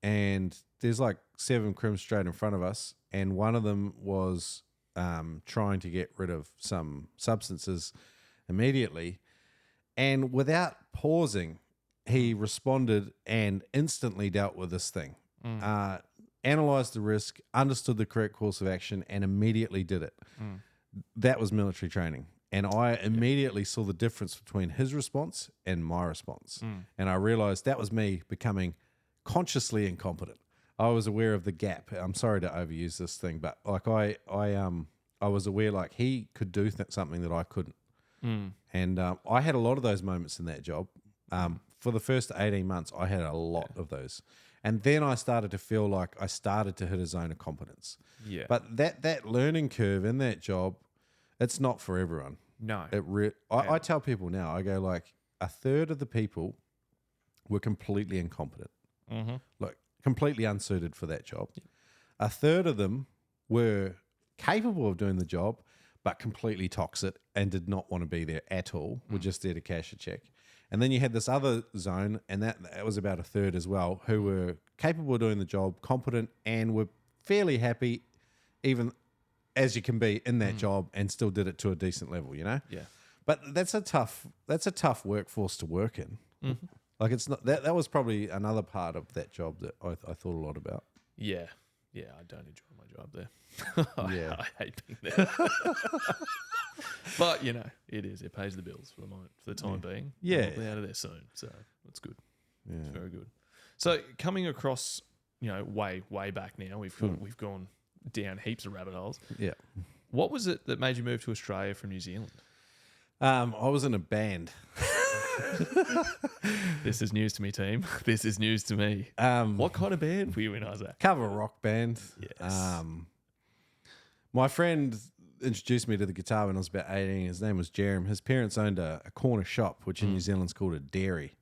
and there's like 7 crims straight in front of us, and one of them was trying to get rid of some substances immediately. And without pausing, he responded and instantly dealt with this thing. Analyzed the risk, understood the correct course of action, and immediately did it. That was military training. And I immediately saw the difference between his response and my response. And I realized that was me becoming consciously incompetent. I was aware of the gap. I'm sorry to overuse this thing, but like I was aware like he could do something that I couldn't. And I had a lot of those moments in that job. For the first 18 months, I had a lot of those. And then I started to feel like I started to hit a zone of competence. Yeah. But that learning curve in that job, it's not for everyone. No. I tell people now, I go like, a third of the people were completely incompetent. Like completely unsuited for that job. A third of them were capable of doing the job, but completely toxic and did not want to be there at all. Were just there to cash a check. And then you had this other zone, and that was about a third as well, who were capable of doing the job, competent, and were fairly happy, even as you can be in that job, and still did it to a decent level, Yeah. But that's a tough workforce to work in. Like it's not that was probably another part of that job that I thought a lot about. Yeah, I don't enjoy my job there. I hate being there. But it is. It pays the bills for the moment, for the time being. Yeah, we'll be out of there soon, so that's good. Yeah, it's very good. So coming across, way back now, we've gone down heaps of rabbit holes. Yeah. What was it that made you move to Australia from New Zealand? I was in a band. This is news to me, team. This is news to me. What kind of band were you in, Isaac? Cover rock band. Yes. My friend introduced me to the guitar when I was about 18. His name was Jerem. His parents owned a corner shop, which in New Zealand's called a dairy.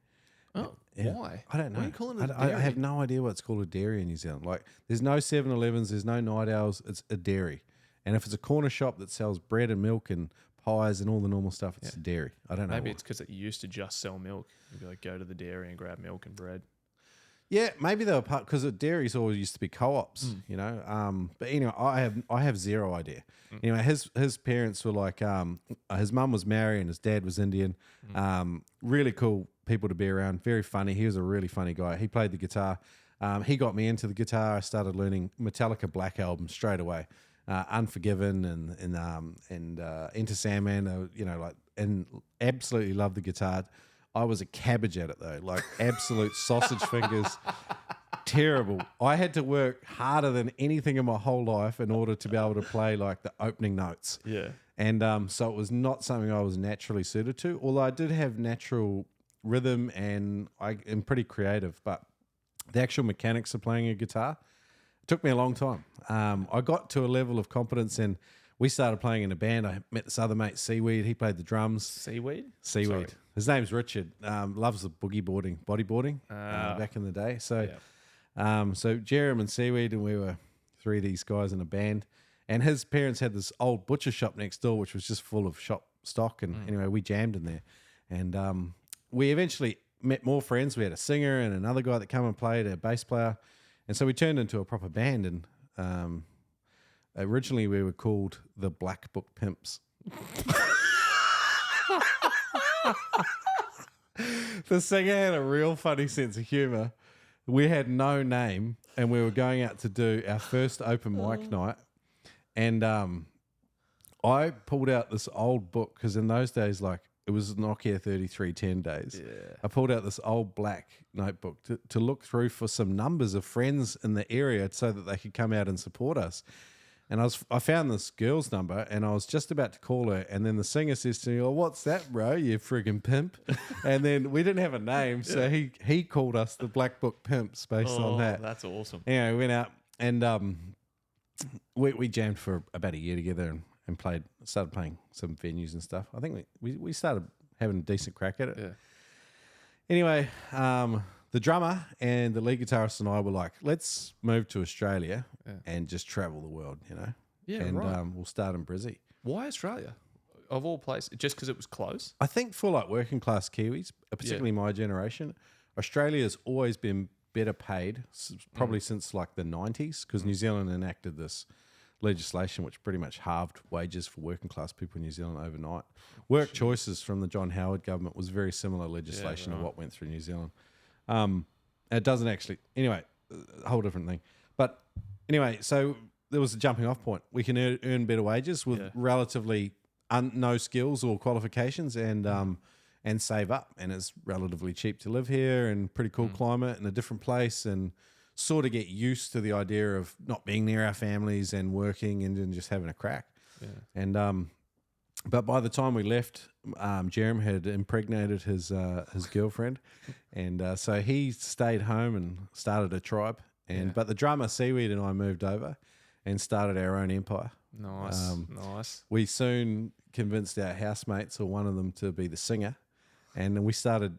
Oh, Yeah. why? I don't know. Why are you calling it a I dairy? have no idea what's called a dairy in New Zealand. Like, there's no 7-Elevens, there's no night owls. It's a dairy. And if it's a corner shop that sells bread and milk and pies and all the normal stuff, it's a dairy. I don't know. Maybe it's because it used to just sell milk. You'd be like, go to the dairy and grab milk and bread. Yeah, maybe they were part because dairies always used to be co-ops, you know. But anyway, I have zero idea. Anyway, his parents were like, his mum was Maori and his dad was Indian. Really cool people to be around. Very funny. He was a really funny guy. He played the guitar. He got me into the guitar. I started learning Metallica Black Album straight away. Unforgiven and Enter Sandman, you know, like, and absolutely loved the guitar. I was a cabbage at it though, like absolute sausage fingers, terrible. I had to work harder than anything in my whole life in order to be able to play like the opening notes. Yeah. And so it was not something I was naturally suited to, although I did have natural rhythm and I am pretty creative, but the actual mechanics of playing a guitar took me a long time. I got to a level of competence and we started playing in a band. I met this other mate, Seaweed. He played the drums. Seaweed? Seaweed. His name's Richard. Loves the bodyboarding back in the day. So, so Jerem and Seaweed, and we were three of these guys in a band. And his parents had this old butcher shop next door, which was just full of shop stock. And anyway, we jammed in there. And we eventually met more friends. We had a singer and another guy that came and played, a bass player. And so we turned into a proper band. And originally we were called the Black Book Pimps. The singer had a real funny sense of humor. We had no name and we were going out to do our first open mic night. And I pulled out this old book because in those days, like, it was Nokia 3310 days. Yeah. I pulled out this old black notebook to look through for some numbers of friends in the area so that they could come out and support us. And I found this girl's number and I was just about to call her. And then the singer says to me, "Oh, what's that, bro? You friggin' pimp." And then we didn't have a name. So he called us the Black Book Pimps based on that. That's awesome. Anyway, we went out and we jammed for about a year together and started playing some venues and stuff. I think we started having a decent crack at it. Yeah. Anyway, the drummer and the lead guitarist and I were like, let's move to Australia and just travel the world, you know? Yeah, and right. We'll start in Brizzy. Why Australia? Of all places? Just because it was close? I think for like working class Kiwis, particularly my generation, Australia has always been better paid, probably since like the 90s, because New Zealand enacted this legislation which pretty much halved wages for working class people in New Zealand overnight. Work choices from the John Howard government was very similar legislation of what went through New Zealand. It doesn't actually, anyway, a whole different thing. But anyway, so there was a jumping off point. We can earn better wages with relatively no skills or qualifications and save up. And it's relatively cheap to live here and pretty cool climate and a different place and sort of get used to the idea of not being near our families and working and then just having a crack. Yeah. And but by the time we left, Jerem had impregnated his girlfriend, and so he stayed home and started a tribe. And but the drummer Seaweed and I moved over and started our own empire. Nice, nice. We soon convinced our housemates or one of them to be the singer, and then we started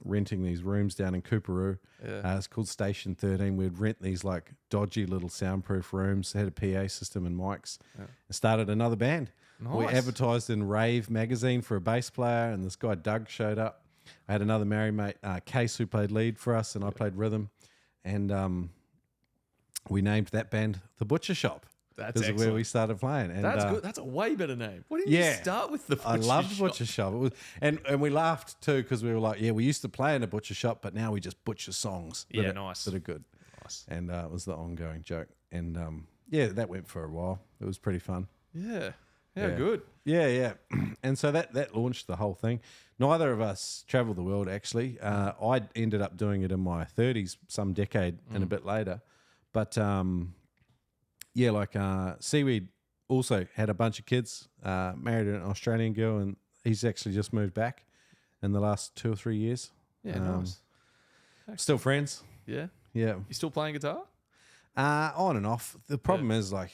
renting these rooms down in Cooperoo. It's called Station 13. We'd rent these like dodgy little soundproof rooms, had a PA system and mics, and started another band. Nice. We advertised in Rave magazine for a bass player, and this guy Doug showed up. I had another married mate, Case, who played lead for us, and I played rhythm. And we named that band The Butcher Shop. That's This is where we started playing. And, That's good. That's a way better name. Why didn't you start with The Butcher I loved Shop? Butcher Shop. It was, and we laughed too because we were like, yeah, we used to play in a butcher shop, but now we just butcher songs that are good. Nice. And it was the ongoing joke. And that went for a while. It was pretty fun. Yeah, good. Yeah. And so that launched the whole thing. Neither of us traveled the world, actually. I ended up doing it in my 30s, some decade and a bit later. But Seaweed also had a bunch of kids, married an Australian girl, and he's actually just moved back. in the last 2 or 3 years. Yeah, nice. Still friends. Yeah. Yeah. You still playing guitar? On and off. The problem is, like,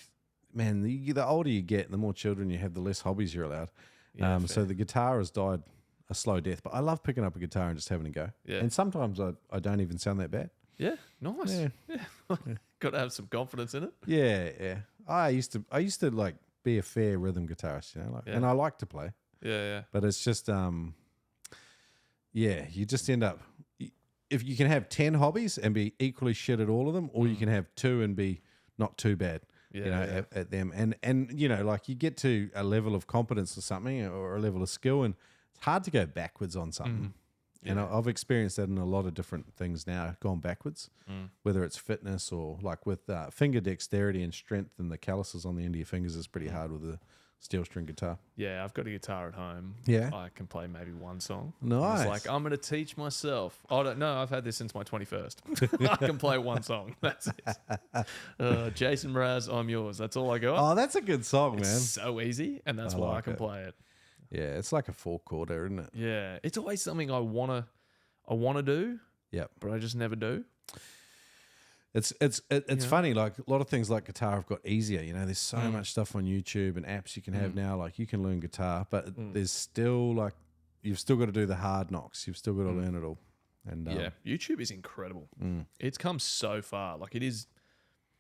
man, the older you get, the more children you have, the less hobbies you're allowed. Yeah, So the guitar has died a slow death, but I love picking up a guitar and just having a go. Yeah. And sometimes I don't even sound that bad. Yeah, nice. Yeah. Got to have some confidence in it. Yeah. I used to like be a fair rhythm guitarist, and I like to play. Yeah. But it's just, you just end up, if you can have 10 hobbies and be equally shit at all of them, or you can have 2 and be not too bad, at them. And, like you get to a level of competence or something, or a level of skill, and it's hard to go backwards on something. And I've experienced that in a lot of different things now, gone backwards, whether it's fitness or like with finger dexterity and strength, and the calluses on the end of your fingers is pretty hard with a steel string guitar. Yeah, I've got a guitar at home. Yeah. I can play maybe one song. Nice. It's like, I'm going to teach myself. I don't know. I've had this since my 21st. I can play one song. That's it. Jason Mraz, I'm yours. That's all I got. Oh, that's a good song, man. It's so easy, and that's why I can play it. Yeah, it's like a 4-quarter, isn't it? Yeah, it's always something I wanna do. Yep. But I just never do. It's funny. Like a lot of things like guitar have got easier. There's so much stuff on YouTube and apps you can have now. Like you can learn guitar, but there's still like you've still got to do the hard knocks. You've still got to learn it all. And YouTube is incredible. It's come so far. Like it is.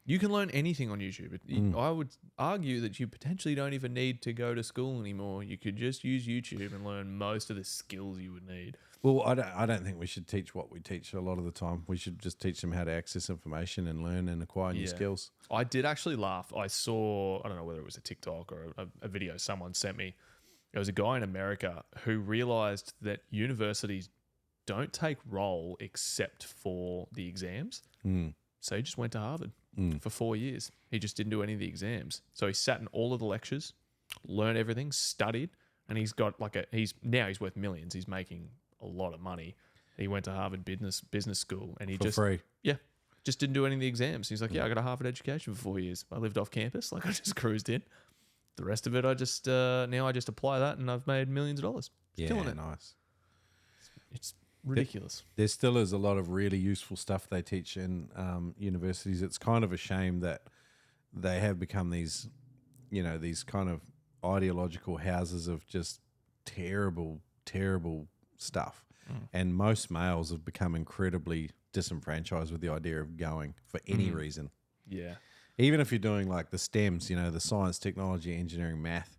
You can learn anything on YouTube. I would argue that you potentially don't even need to go to school anymore. You could just use YouTube and learn most of the skills you would need. Well, I don't think we should teach what we teach a lot of the time. We should just teach them how to access information and learn and acquire new skills. I did actually laugh. I saw, I don't know whether it was a TikTok or a video someone sent me. There was a guy in America who realized that universities don't take roll except for the exams. So he just went to Harvard for 4 years. He just didn't do any of the exams. So he sat in all of the lectures, learned everything, studied, and he's got he's worth millions. He's making a lot of money. He went to Harvard Business School, and he For free. Yeah, just didn't do any of the exams. He's like, I got a Harvard education for 4 years. I lived off campus. Like I just cruised in. The rest of it, I just now I just apply that, and I've made millions of dollars. Killing it. Nice. It's ridiculous. There still is a lot of really useful stuff they teach in universities. It's kind of a shame that they have become these kind of ideological houses of just terrible stuff. And most males have become incredibly disenfranchised with the idea of going for any reason. Yeah. Even if you're doing like the STEMs, the science, technology, engineering, math,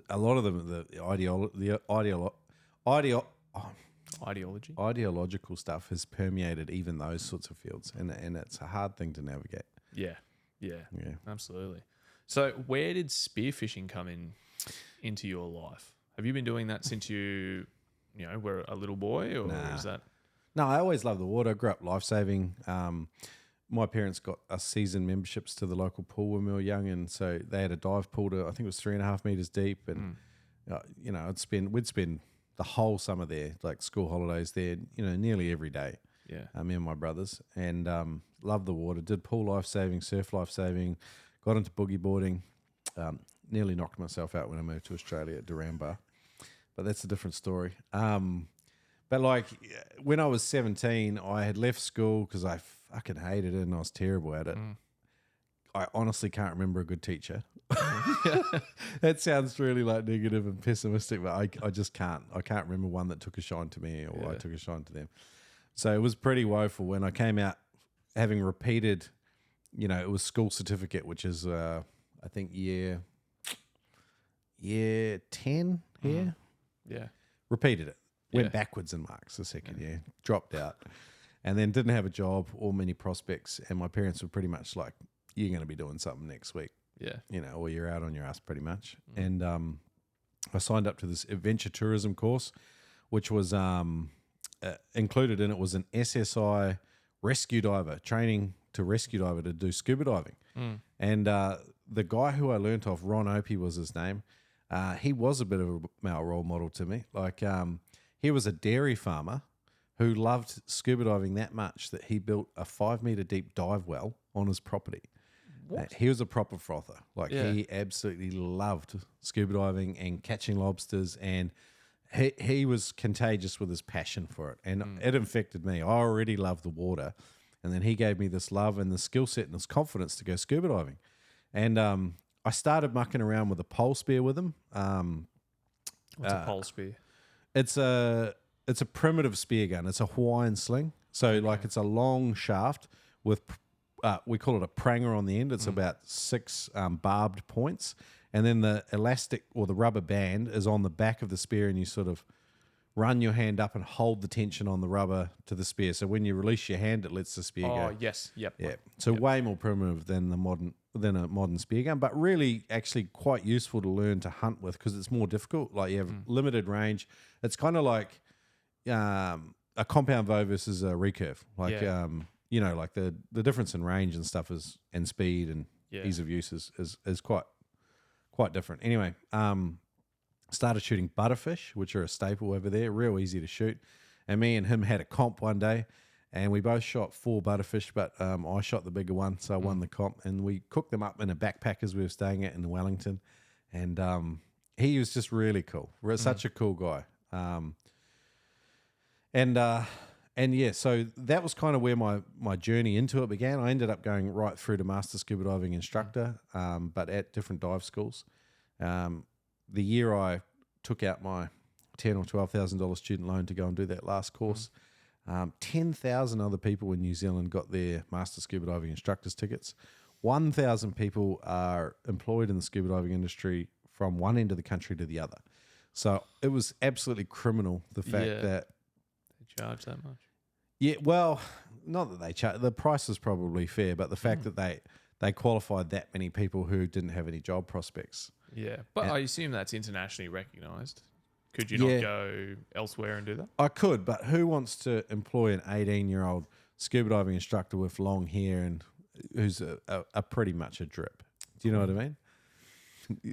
a lot of them, ideological stuff has permeated even those sorts of fields, and it's a hard thing to navigate. Yeah, absolutely. So where did spearfishing come into your life? Have you been doing that since you were a little boy, or is that? No, I always loved the water. I grew up lifesaving. My parents got us season memberships to the local pool when we were young, and so they had a dive pool I think it was 3.5 meters deep, and we'd spend the whole summer there, like school holidays there, nearly every day. Yeah. Me and my brothers, and loved the water. Did pool lifesaving, surf lifesaving, got into boogie boarding. Nearly knocked myself out when I moved to Australia at Duranbar, but that's a different story. But like when I was 17, I had left school because I fucking hated it and I was terrible at it. I honestly can't remember a good teacher. That sounds really like negative and pessimistic, but I just can't. I can't remember one that took a shine to me or I took a shine to them. So it was pretty woeful when I came out having repeated, it was school certificate, which is I think year 10 here. Yeah. Repeated it. Went backwards in marks the second year, dropped out, and then didn't have a job or many prospects. And my parents were pretty much like, you're going to be doing something next week. Yeah. Or you're out on your ass pretty much. And I signed up to this adventure tourism course, which was included in it was an SSI rescue diver, training to rescue diver to do scuba diving. And the guy who I learnt off, Ron Opie was his name, he was a bit of a male role model to me. Like he was a dairy farmer who loved scuba diving that much that he built a 5 meter deep dive well on his property. What? He was a proper frother. Like he absolutely loved scuba diving and catching lobsters, and he was contagious with his passion for it, and it infected me. I already love the water, and then he gave me this love and the skill set and this confidence to go scuba diving. And I started mucking around with a pole spear with him. What's a pole spear? It's a primitive spear gun. It's a Hawaiian sling. So like it's a long shaft with we call it a pranger on the end. It's about 6 barbed points, and then the elastic or the rubber band is on the back of the spear, and you sort of run your hand up and hold the tension on the rubber to the spear. So when you release your hand, it lets the spear go. Oh, yes. Yep. Yeah. So way more primitive than a modern spear gun, but really actually quite useful to learn to hunt with because it's more difficult. Like you have limited range. It's kind of like a compound bow versus a recurve. Like you know, like the difference in range and stuff and speed and ease of use is quite different. Anyway, started shooting butterfish, which are a staple over there, real easy to shoot. And me and him had a comp one day, and we both shot 4 butterfish, but I shot the bigger one, so I won the comp. And we cooked them up in a backpackers we were staying at in Wellington. And he was just really cool. Such a cool guy. And yeah, so that was kind of where my journey into it began. I ended up going right through to master scuba diving instructor, but at different dive schools. The year I took out my $10,000 or $12,000 student loan to go and do that last course, 10,000 other people in New Zealand got their master scuba diving instructors tickets. 1,000 people are employed in the scuba diving industry from one end of the country to the other. So it was absolutely criminal, the fact that they charge that much. Yeah, well, not that they charge. The price is probably fair, but the fact that they qualified that many people who didn't have any job prospects. Yeah, but I assume that's internationally recognised. Could you not go elsewhere and do that? I could, but who wants to employ an 18-year-old scuba diving instructor with long hair and who's a pretty much a drip? Do you know what I mean?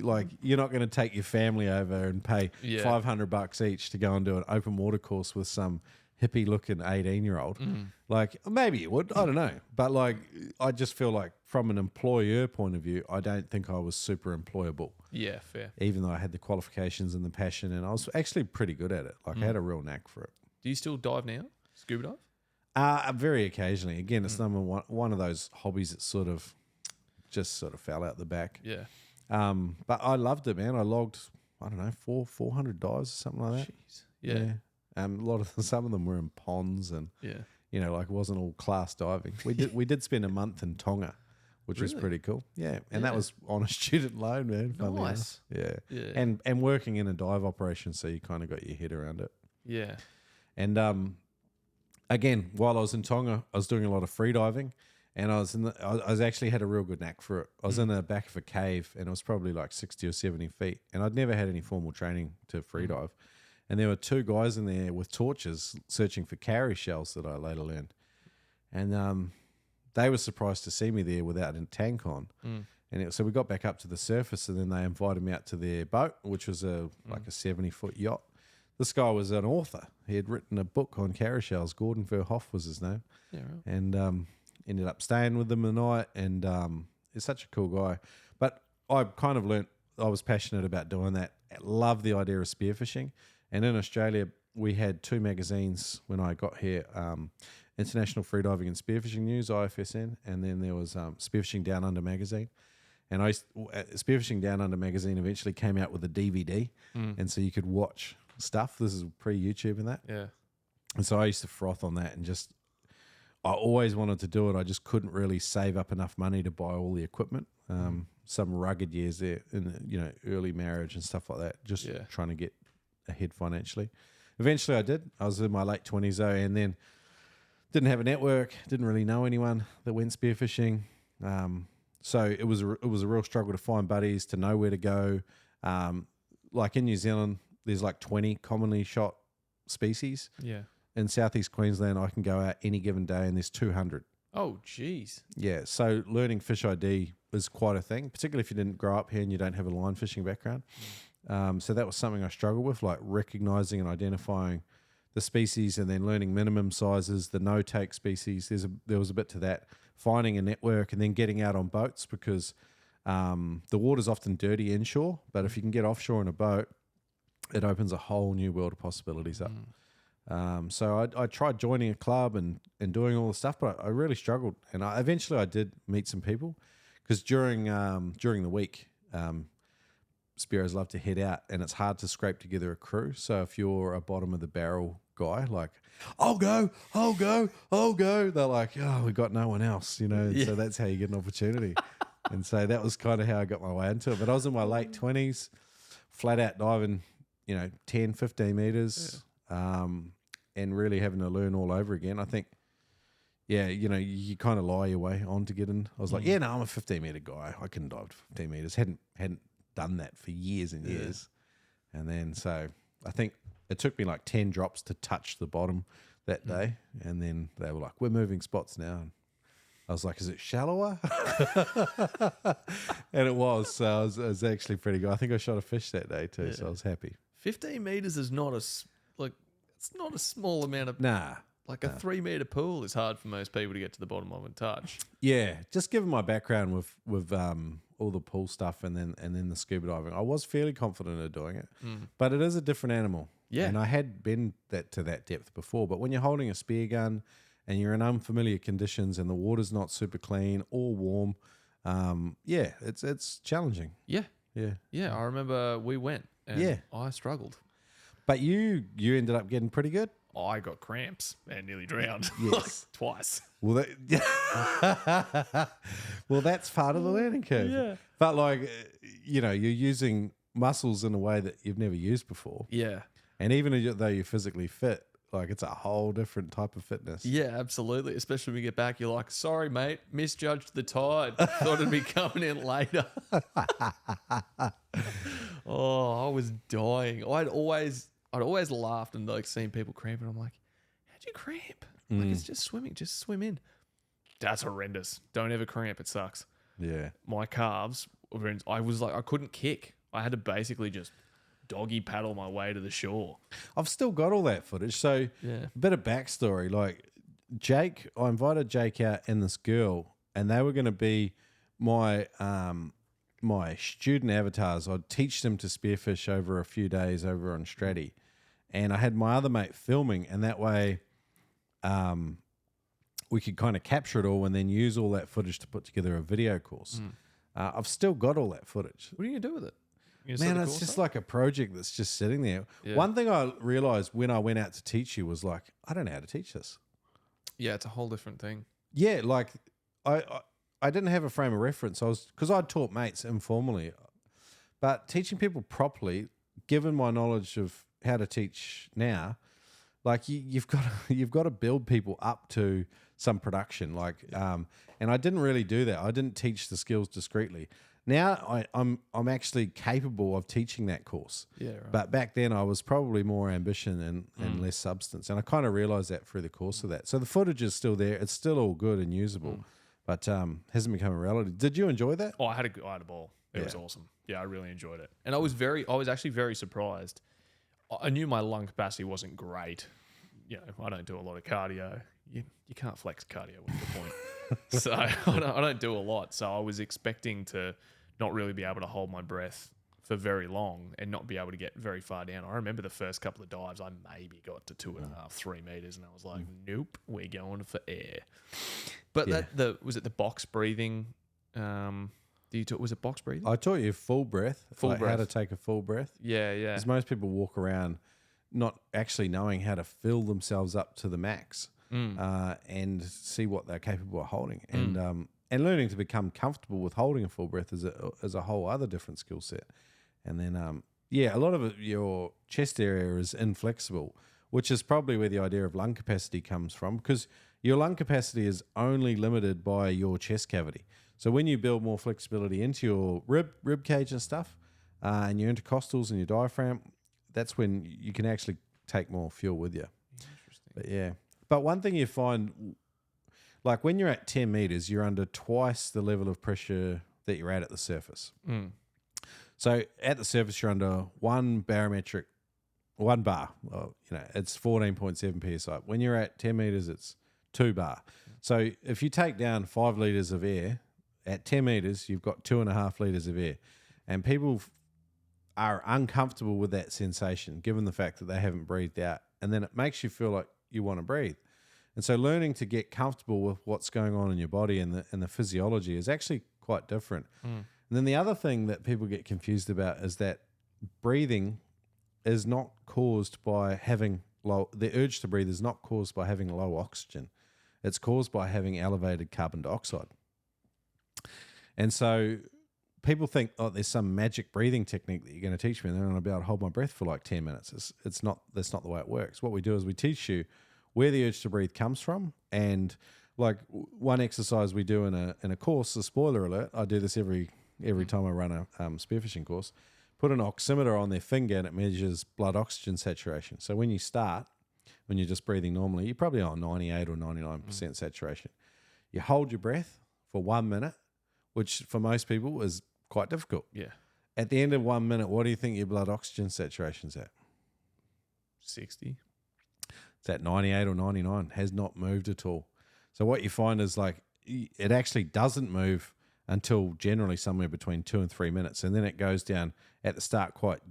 Like, you're not going to take your family over and pay $500 each to go and do an open water course with some hippie-looking 18-year-old. Like, maybe you would. I don't know. But, like, I just feel like from an employer point of view, I don't think I was super employable. Yeah, fair. Even though I had the qualifications and the passion, and I was actually pretty good at it. Like, I had a real knack for it. Do you still dive now? Scuba dive? Very occasionally. Again, it's one of those hobbies that sort of fell out the back. Yeah. But I loved it, man. I logged, I don't know, 400 dives or something like that. Jeez. Yeah. Some of them were in ponds, and yeah, like it wasn't all class diving. We did spend a month in Tonga, which was pretty cool. Yeah, and that was on a student loan, man. Nice. Yeah, and working in a dive operation, so you kind of got your head around it. Yeah, and again, while I was in Tonga, I was doing a lot of free diving. And I was actually had a real good knack for it. I was in the back of a cave, and it was probably like 60 or 70 feet. And I'd never had any formal training to free dive. And there were 2 guys in there with torches searching for cowrie shells that I later learned. And they were surprised to see me there without a tank on. And so we got back up to the surface, and then they invited me out to their boat, which was like a 70-foot yacht. This guy was an author. He had written a book on cowrie shells. Gordon Verhoff was his name. Yeah, right. And ended up staying with them the night, and he's such a cool guy. But I kind of learnt I was passionate about doing that. I love the idea of spearfishing. And in Australia, we had 2 magazines when I got here, International Freediving and Spearfishing News, IFSN, and then there was Spearfishing Down Under magazine. And Spearfishing Down Under magazine eventually came out with a DVD, and so you could watch stuff. This is pre-YouTube and that. Yeah. And so I used to froth on that, and I always wanted to do it. I just couldn't really save up enough money to buy all the equipment. Some rugged years there in early marriage and stuff like that, just trying to get ahead financially. Eventually I did. I was in my late 20s though, and then didn't have a network, didn't really know anyone that went spearfishing. So it was a real struggle to find buddies, to know where to go. Like in New Zealand, there's like 20 commonly shot species. Yeah. In southeast Queensland, I can go out any given day and there's 200. Oh, geez. Yeah, so learning fish ID is quite a thing, particularly if you didn't grow up here and you don't have a line fishing background. So that was something I struggled with, like recognizing and identifying the species and then learning minimum sizes, the no-take species. There was a bit to that. Finding a network and then getting out on boats because the water's often dirty inshore, but if you can get offshore in a boat, it opens a whole new world of possibilities up. So I tried joining a club and doing all the stuff, but I really struggled. And eventually I did meet some people because during the week, Spearos love to head out and it's hard to scrape together a crew. So if you're a bottom of the barrel guy, like, I'll go. They're like, oh, we got no one else, And so that's how you get an opportunity. And so that was kind of how I got my way into it. But I was in my late 20s, flat out diving, 10, 15 meters. And really having to learn all over again. I think, you kind of lie your way on to get in. I was like, I'm a 15-meter guy. I can dive 15 meters. Hadn't done that for years and years. And then so I think it took me like 10 drops to touch the bottom that day. And then they were like, we're moving spots now. And I was like, is it shallower? And it was. So it was actually pretty good. I think I shot a fish that day too, so I was happy. 15 meters is not it's not a small amount of... Nah. Like a 3-meter pool is hard for most people to get to the bottom of and touch. Yeah, just given my background with all the pool stuff and then the scuba diving, I was fairly confident of doing it. But it is a different animal. Yeah. And I had been to that depth before. But when you're holding a spear gun and you're in unfamiliar conditions and the water's not super clean or warm, it's challenging. Yeah. Yeah. Yeah, I remember we went and I struggled. But you ended up getting pretty good. I got cramps and nearly drowned. Yes. Like twice. Well, well, that's part of the learning curve. Yeah. But like, you're using muscles in a way that you've never used before. Yeah. And even though you're physically fit, like it's a whole different type of fitness. Yeah, absolutely. Especially when we get back, you're like, sorry, mate, misjudged the tide. Thought it'd be coming in later. Oh, I was dying. I'd always laughed and like seen people cramping. I'm like, how'd you cramp? Like it's just swimming. Just swim in. That's horrendous. Don't ever cramp. It sucks. Yeah. My calves, I was like, I couldn't kick. I had to basically just doggy paddle my way to the shore. I've still got all that footage. So a bit of backstory. Like Jake, I invited Jake out and this girl, and they were going to be my my student avatars. I'd teach them to spearfish over a few days over on Stratty. And I had my other mate filming, and that way we could kind of capture it all and then use all that footage to put together a video course. I've still got all that footage. What are you going to do with it? Man, it's just like a project that's just sitting there. Yeah. One thing I realized when I went out to teach you was like, I don't know how to teach this. Yeah, it's a whole different thing. Yeah, like I didn't have a frame of reference. Because I'd taught mates informally, but teaching people properly, given my knowledge of how to teach now, like you've got to build people up to some production. Like, and I didn't really do that. I didn't teach the skills discreetly. Now I'm actually capable of teaching that course. Yeah, right. But back then I was probably more ambition and less substance. And I kind of realized that through the course of that. So the footage is still there. It's still all good and usable, but hasn't become a reality. Did you enjoy that? Oh, I had a ball. It was awesome. Yeah, I really enjoyed it. And I was actually very surprised. I knew my lung capacity wasn't great. I don't do a lot of cardio. You can't flex cardio. What's the point? So I don't do a lot. So I was expecting to not really be able to hold my breath for very long and not be able to get very far down. I remember the first couple of dives, I maybe got to 2.5, 3 meters, and I was like, nope, we're going for air. But was it the box breathing? Was it box breathing? I taught you full breath, breath. How to take a full breath. Yeah, yeah. Because most people walk around not actually knowing how to fill themselves up to the max and see what they're capable of holding. And learning to become comfortable with holding a full breath is a whole other different skill set. And then, a lot of your chest area is inflexible, which is probably where the idea of lung capacity comes from, because your lung capacity is only limited by your chest cavity. So when you build more flexibility into your rib cage and stuff, and your intercostals and your diaphragm, that's when you can actually take more fuel with you. Interesting. But one thing you find, like when you're at 10 meters, you're under twice the level of pressure that you're at the surface. So at the surface, you're under one bar. Well, it's 14.7 psi. When you're at 10 meters, it's 2 bar. So if you take down 5 liters of air, at 10 meters, you've got 2.5 liters of air. And people are uncomfortable with that sensation, given the fact that they haven't breathed out. And then it makes you feel like you want to breathe. And so learning to get comfortable with what's going on in your body and the physiology is actually quite different. And then the other thing that people get confused about is that breathing is not caused by having the urge to breathe is not caused by having low oxygen. It's caused by having elevated carbon dioxide. And so people think, oh, there's some magic breathing technique that you're going to teach me and then I'm going to be able to hold my breath for like 10 minutes. It's not, that's not the way it works. What we do is we teach you where the urge to breathe comes from. And like one exercise we do in a course, a spoiler alert, I do this every time I run a spearfishing course, put an oximeter on their finger and it measures blood oxygen saturation. So when you start, when you're just breathing normally, you're probably on 98 or 99% saturation. You hold your breath for 1 minute, which for most people is quite difficult. Yeah. At the end of 1 minute, what do you think your blood oxygen saturation's at? 60. It's at 98 or 99, has not moved at all. So what you find is like it actually doesn't move until generally somewhere between 2 and 3 minutes. And then it goes down at the start quite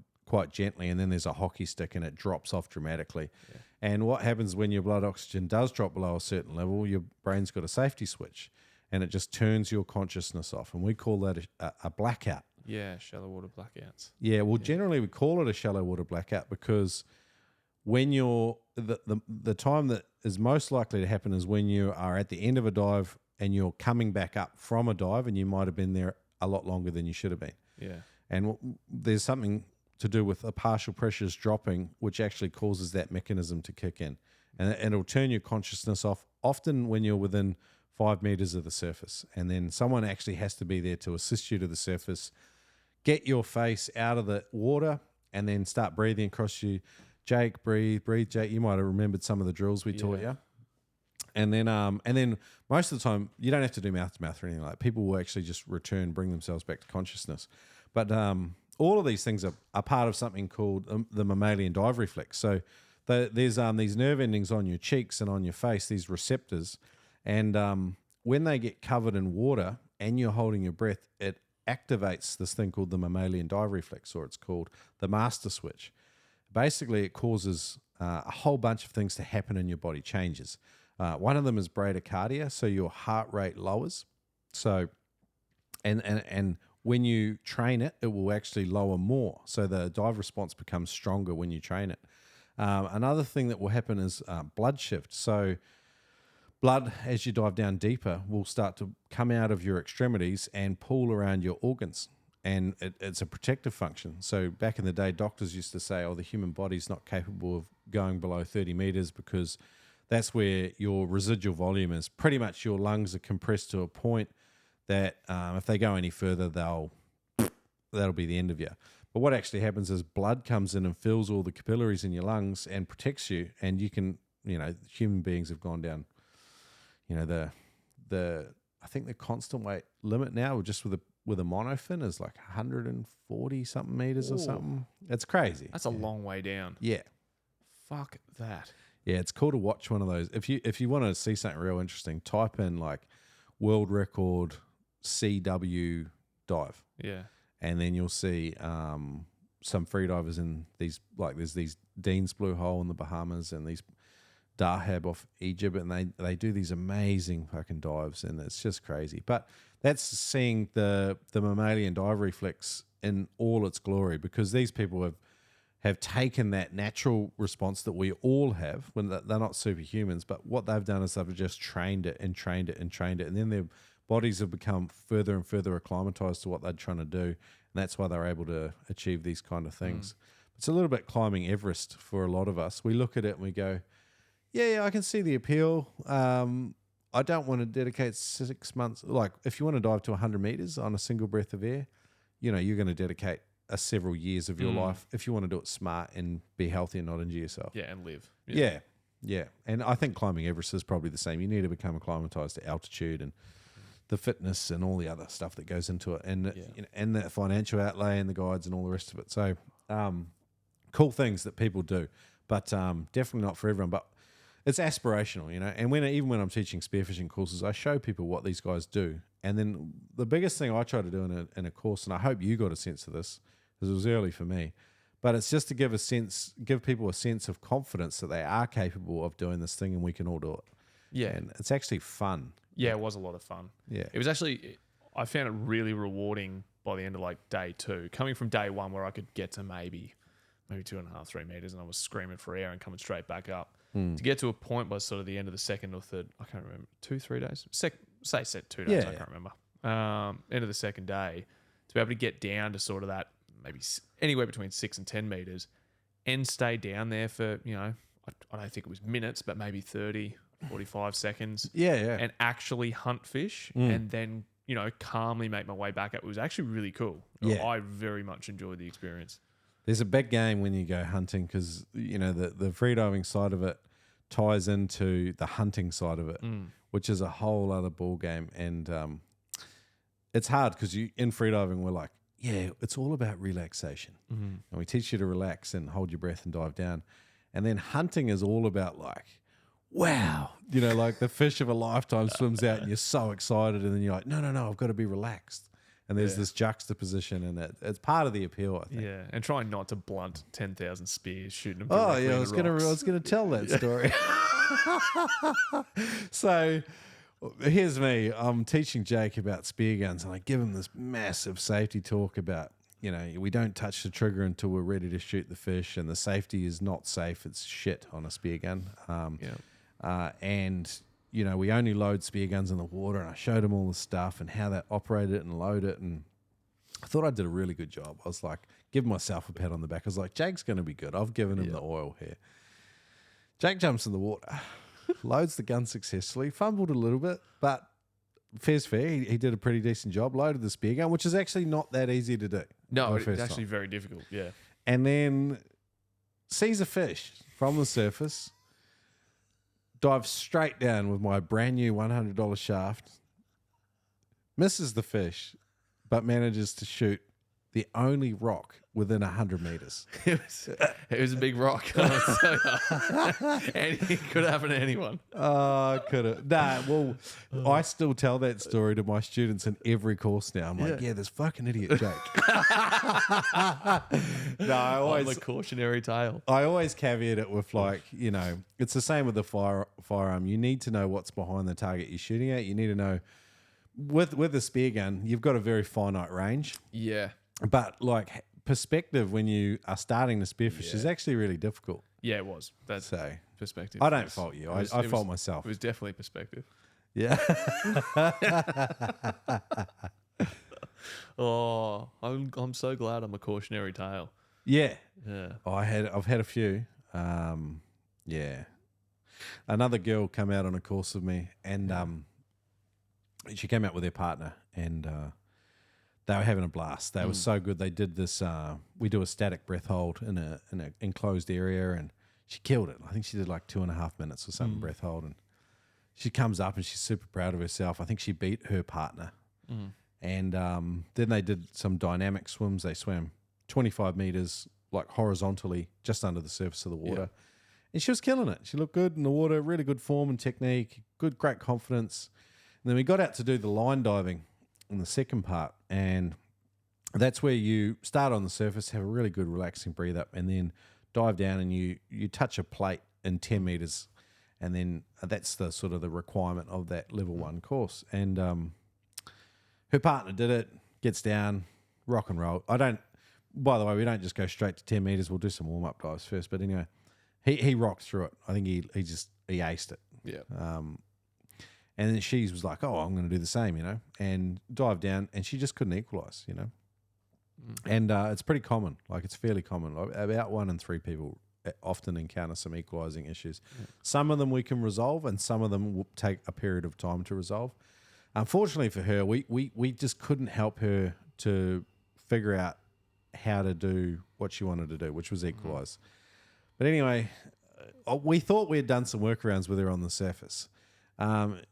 gently, and then there's a hockey stick and it drops off dramatically. Yeah. And what happens when your blood oxygen does drop below a certain level, your brain's got a safety switch and it just turns your consciousness off. And we call that a blackout. Yeah, shallow water blackouts. Yeah, well, generally we call it a shallow water blackout because when you're the time that is most likely to happen is when you are at the end of a dive and you're coming back up from a dive and you might have been there a lot longer than you should have been. Yeah. And there's something to do with the partial pressures dropping, which actually causes that mechanism to kick in. And it'll turn your consciousness off, often when you're within 5 meters of the surface. And then someone actually has to be there to assist you to the surface, get your face out of the water, and then start breathing across you. Jake, breathe, Jake. You might have remembered some of the drills we taught you. And then most of the time, you don't have to do mouth to mouth or anything like that. People will actually just bring themselves back to consciousness. But all of these things are part of something called the mammalian dive reflex. So there's these nerve endings on your cheeks and on your face, these receptors. And when they get covered in water and you're holding your breath, it activates this thing called the mammalian dive reflex, or it's called the master switch. Basically, it causes a whole bunch of things to happen in your body, changes. One of them is bradycardia, so your heart rate lowers. So, and when you train it, it will actually lower more. So the dive response becomes stronger when you train it. Another thing that will happen is blood shift. So blood, as you dive down deeper, will start to come out of your extremities and pool around your organs. And it's a protective function. So back in the day, doctors used to say, oh, the human body's not capable of going below 30 meters because that's where your residual volume is. Pretty much your lungs are compressed to a point that if they go any further, that'll be the end of you. But what actually happens is blood comes in and fills all the capillaries in your lungs and protects you. And you can, human beings have gone down, I think the constant weight limit now, just with a monofin, is like 140 something meters or something. It's crazy. That's a long way down. Yeah. Fuck that. Yeah, it's cool to watch one of those. If you want to see something real interesting, type in like world record CW dive. Yeah. And then you'll see some freedivers in these, like there's these Dean's Blue Hole in the Bahamas and these Dahab off Egypt, and they do these amazing fucking dives, and it's just crazy. But that's seeing the mammalian dive reflex in all its glory, because these people have taken that natural response that we all have when they're not superhumans, but what they've done is they've just trained it and trained it and trained it, and then their bodies have become further and further acclimatized to what they're trying to do, and that's why they're able to achieve these kind of things. It's a little bit climbing Everest for a lot of us. We look at it and we go, yeah, I can see the appeal. I don't want to dedicate 6 months. Like, if you want to dive to 100 meters on a single breath of air, you're going to dedicate several years of your life if you want to do it smart and be healthy and not injure yourself. Yeah, and live. Yeah. And I think climbing Everest is probably the same. You need to become acclimatized to altitude and the fitness and all the other stuff that goes into it, and and the financial outlay and the guides and all the rest of it. So, cool things that people do, but definitely not for everyone. But it's aspirational, And even when I'm teaching spearfishing courses, I show people what these guys do. And then the biggest thing I try to do in a course, and I hope you got a sense of this, because it was early for me. But it's just to give people a sense of confidence that they are capable of doing this thing and we can all do it. Yeah. And it's actually fun. Yeah, it was a lot of fun. Yeah. It was actually, I found it really rewarding by the end of like day 2. Coming from day 1 where I could get to maybe 2.5, 3 meters and I was screaming for air and coming straight back up. To get to a point by sort of the end of the second or third, I can't remember, 2-3 days? Say 2 days, I can't remember. End of the second day, to be able to get down to sort of that maybe anywhere between 6 and 10 meters and stay down there for, I don't think it was minutes, but maybe 30, 45 seconds. Yeah, yeah. And actually hunt fish and then, calmly make my way back up. It was actually really cool. Yeah. I very much enjoyed the experience. There's a big game when you go hunting because, the freediving side of it ties into the hunting side of it, which is a whole other ball game. And it's hard because in freediving, we're like, yeah, it's all about relaxation. And we teach you to relax and hold your breath and dive down. And then hunting is all about like, wow, like the fish of a lifetime swims out and you're so excited. And then you're like, no, I've got to be relaxed. And there's this juxtaposition, and it's part of the appeal, I think. Yeah, and trying not to blunt 10,000 spears, shooting them. Oh yeah, I was gonna tell that story. So here's me. I'm teaching Jake about spear guns, and I give him this massive safety talk about, we don't touch the trigger until we're ready to shoot the fish, and the safety is not safe. It's shit on a spear gun. And we only load spear guns in the water, and I showed him all the stuff and how they operate it and load it, and I thought I did a really good job. I was like, giving myself a pat on the back. I was like, Jake's going to be good. I've given him the oil here. Jake jumps in the water, loads the gun successfully, fumbled a little bit, but fair's fair. He did a pretty decent job, loaded the spear gun, which is actually not that easy to do. No, it's actually very difficult, yeah. And then sees a fish from the surface, dives straight down with my brand new $100 shaft, misses the fish, but manages to shoot the only rock within 100 meters. It was a big rock. Anything could happen to anyone. Could have. Nah, well, I still tell that story to my students in every course now. I'm like, this fucking idiot Jake. No, I always a cautionary tale. I always caveat it with like, it's the same with the firearm. You need to know what's behind the target you're shooting at. You need to know with a spear gun, you've got a very finite range. Yeah. But like perspective when you are starting to spearfish is actually really difficult. Yeah, it was. That's so perspective. I don't fault you. I fault myself. It was definitely perspective. Yeah. Oh, I'm so glad I'm a cautionary tale. Yeah. Yeah. I've had a few. Yeah. Another girl come out on a course with me, and she came out with her partner, and they were having a blast. They were so good. They did this. We do a static breath hold in an enclosed area, and she killed it. I think she did like 2.5 minutes or something breath hold, and she comes up and she's super proud of herself. I think she beat her partner, and then they did some dynamic swims. They swam 25 meters like horizontally just under the surface of the water, and she was killing it. She looked good in the water, really good form and technique, great confidence. And then we got out to do the line diving in the second part, and that's where you start on the surface, have a really good relaxing breathe up, and then dive down and you touch a plate in 10 meters, and then that's the sort of the requirement of that level 1 course. And her partner did it, gets down, rock and roll. By the way, we don't just go straight to 10 meters. We'll do some warm up dives first, but anyway, he rocked through it. I think he aced it. Yeah. And then she was like, oh, I'm going to do the same, and dive down, and she just couldn't equalize, And it's pretty common. Like, it's fairly common. About 1 in 3 people often encounter some equalizing issues. Yeah. Some of them we can resolve, and some of them will take a period of time to resolve. Unfortunately for her, we just couldn't help her to figure out how to do what she wanted to do, which was equalize. But anyway, we thought we had done some workarounds with her on the surface.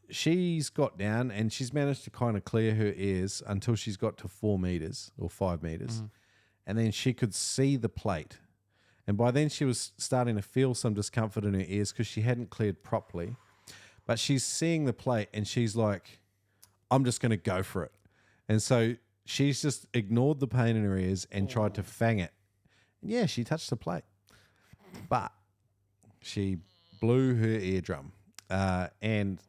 She's got down and she's managed to kind of clear her ears until she's got to 4 meters or 5 meters. And then she could see the plate. And by then she was starting to feel some discomfort in her ears because she hadn't cleared properly. But she's seeing the plate and she's like, I'm just going to go for it. And so she's just ignored the pain in her ears and tried to fang it. And yeah, she touched the plate, but she blew her eardrum. And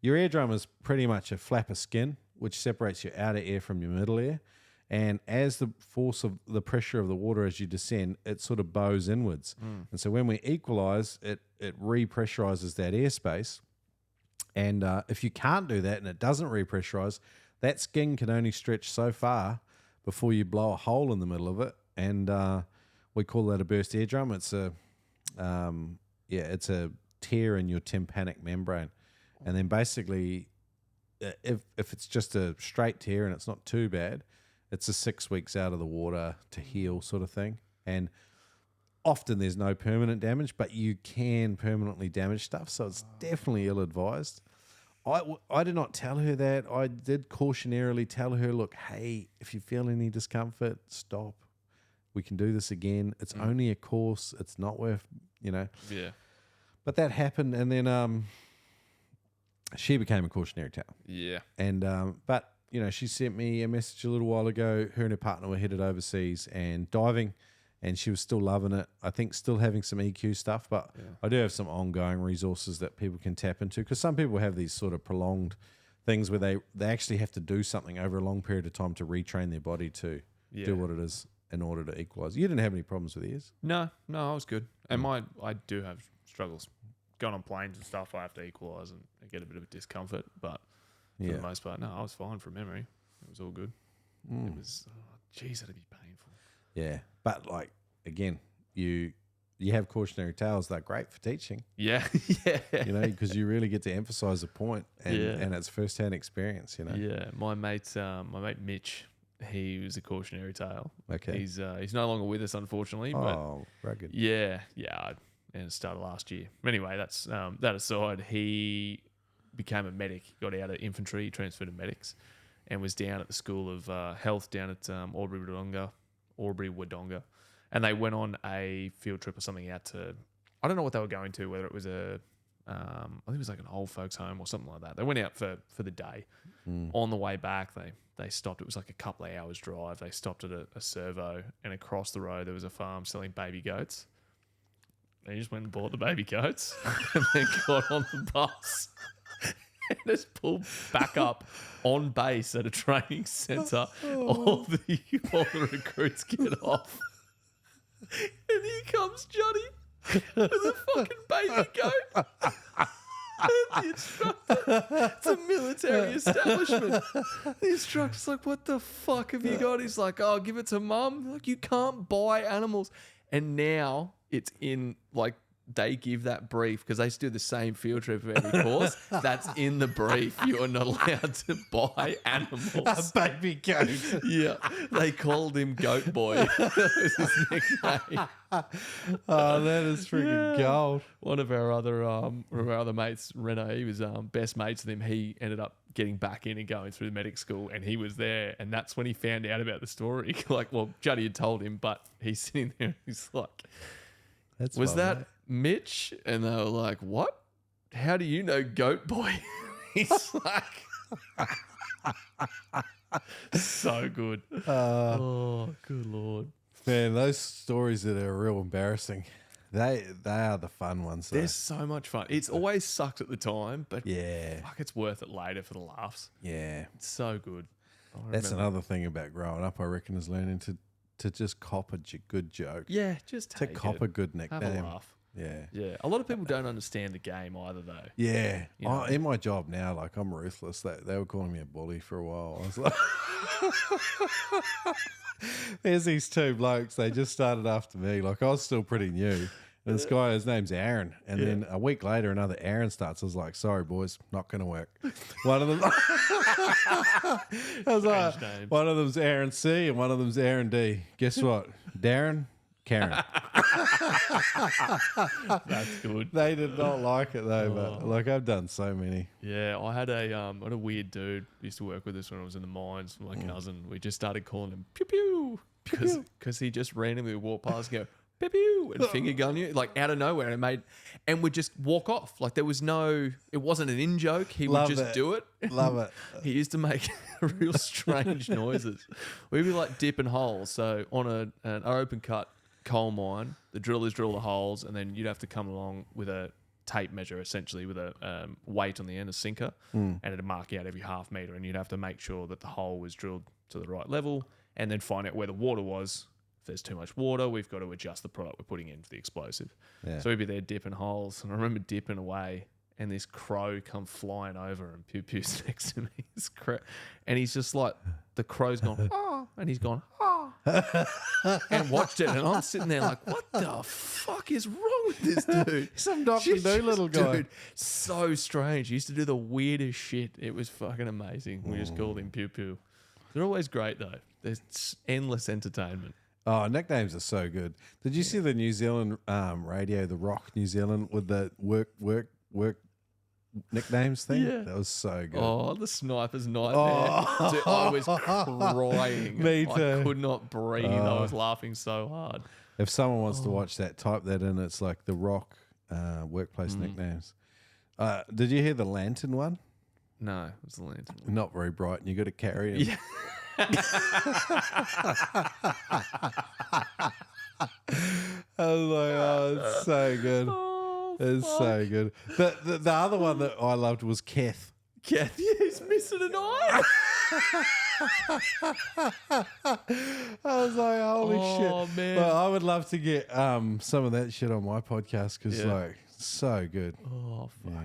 your eardrum is pretty much a flap of skin, which separates your outer ear from your middle ear. And as the force of the pressure of the water as you descend, it sort of bows inwards. And so when we equalize, it repressurizes that airspace. And if you can't do that and it doesn't repressurize, that skin can only stretch so far before you blow a hole in the middle of it. And we call that a burst eardrum. It's a tear in your tympanic membrane. And then basically, if it's just a straight tear and it's not too bad, it's a 6 weeks out of the water to heal sort of thing. And often there's no permanent damage, but you can permanently damage stuff. So it's definitely ill-advised. I did not tell her that. I did cautionarily tell her, look, hey, if you feel any discomfort, stop. We can do this again. It's only a course. It's not worth, Yeah. But that happened, and then she became a cautionary tale. Yeah. And but she sent me a message a little while ago. Her and her partner were headed overseas and diving, and she was still loving it. I think still having some EQ stuff, but I do have some ongoing resources that people can tap into, because some people have these sort of prolonged things where they actually have to do something over a long period of time to retrain their body to do what it is in order to equalize. You didn't have any problems with ears? No, I was good. And I do have struggles. Going on planes and stuff, I have to equalise and get a bit of a discomfort. But for the most part, no, I was fine from memory. It was all good. It was, geez, that'd be painful. Yeah. But like, again, you have cautionary tales. They're great for teaching. Yeah. Because you really get to emphasise a point and it's first-hand experience, Yeah. My mate Mitch, he was a cautionary tale. Okay. He's no longer with us, unfortunately. Oh, rugged. Yeah. And it started last year. Anyway, that's that aside. He became a medic. He got out of infantry, transferred to medics, and was down at the School of Health down at Albury Wodonga, and they went on a field trip or something out to. I don't know what they were going to. Whether it was I think it was like an old folks' home or something like that. They went out for the day. On the way back, they stopped. It was like a couple of hours drive. They stopped at a servo, and across the road there was a farm selling baby goats. They just went and bought the baby goats and then got on the bus and just pulled back up on base at a training centre. All the recruits get off. And here comes Johnny with a fucking baby goat. And the instructor, it's a military establishment. The instructor's like, what the fuck have you got? He's like, oh, give it to mum. Like, you can't buy animals. And now it's in, like, they give that brief because they do the same field trip for every course. That's in the brief. You are not allowed to buy animals. A baby goat. Yeah. They called him Goat Boy. That was his nickname. Oh, that is freaking gold. One of our other mates, Reno, he was best mates with him. He ended up getting back in and going through the medic school, and he was there, and that's when he found out about the story. Like, well, Juddy had told him, but he's sitting there and he's like, was that Mitch? And they were like, what? How do you know Goat Boy? He's like, so good. Oh, good Lord. Man, those stories that are real embarrassing, they are the fun ones. Though. They're so much fun. It's always sucked at the time, but yeah, fuck, it's worth it later for the laughs. Yeah. It's so good. That's another thing about growing up, I reckon, is learning to just cop a good joke. Yeah, just take to cop a good nickname. Have a laugh. Yeah. Yeah. A lot of people don't understand the game either, though. Yeah. In my job now, like, I'm ruthless. They were calling me a bully for a while. I was like, there's these two blokes. They just started after me. Like, I was still pretty new. And this guy, his name's Aaron. And then a week later, another Aaron starts. I was like, sorry, boys, not going to work. One of them, I was like, one of them's Aaron C and one of them's Aaron D. Guess what? Darren, Karen. That's good. They did not like it though, but like, I've done so many. Yeah, I had a weird dude who used to work with us when I was in the mines. My cousin. We just started calling him Pew Pew because he just randomly would walk past and go pew pew, and finger gun you like out of nowhere, and would just walk off. Like there was it wasn't an in joke. He would just do it. Love it. He used to make real strange noises. We'd be like dipping holes. So on an open cut coal mine, the drillers drill the holes, and then you'd have to come along with a tape measure, essentially with a weight on the end, a sinker, and it'd mark out every half meter, and you'd have to make sure that the hole was drilled to the right level, and then find out where the water was. If there's too much water, we've got to adjust the product we're putting in for the explosive. Yeah. So we'd be there dipping holes, and I remember dipping away, and this crow come flying over, and Pew Pew's next to me. And he's just like, the crow's gone, oh, and he's gone, oh, and watched it, and I'm sitting there like, what the fuck is wrong with this dude? Some Dr. Dolittle guy. Dude, so strange. He used to do the weirdest shit. It was fucking amazing. We just called him Pew Pew. They're always great though. There's endless entertainment. Oh, nicknames are so good. Did you see the New Zealand radio, the Rock New Zealand, with the work nicknames thing? Yeah. That was so good. Oh, the sniper's nightmare. Dude, I was crying. Me too. I could not breathe. I was laughing so hard. If someone wants to watch that, type that in. It's like the Rock workplace nicknames. Did you hear the lantern one? No, it was the lantern. Not very bright, and you got to carry him. Yeah. I was like, oh, it's so good. Oh, It's so good. The other one that I loved was Keth. Kathy is missing an eye. I was like, holy shit. Oh, man. Well, I would love to get some of that shit on my podcast because, Yeah. like, so good. Oh, fuck. Yeah.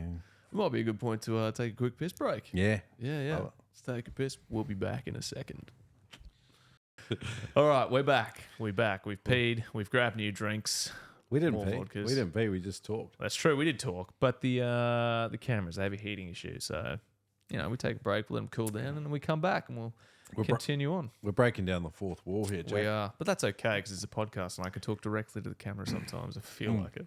It might be a good point to take a quick piss break. Yeah. Yeah. Oh. Let's take a piss. We'll be back in a second. All right, we're back. We've peed. We've grabbed new drinks. We didn't More pee. vodkas. We didn't pee. We just talked. That's true. We did talk, but the cameras, they have a heating issue. So, we take a break, let them cool down, and then we come back and we'll continue on. We're breaking down the fourth wall here, Jack. We are, but that's okay because it's a podcast and I can talk directly to the camera sometimes. I feel like it.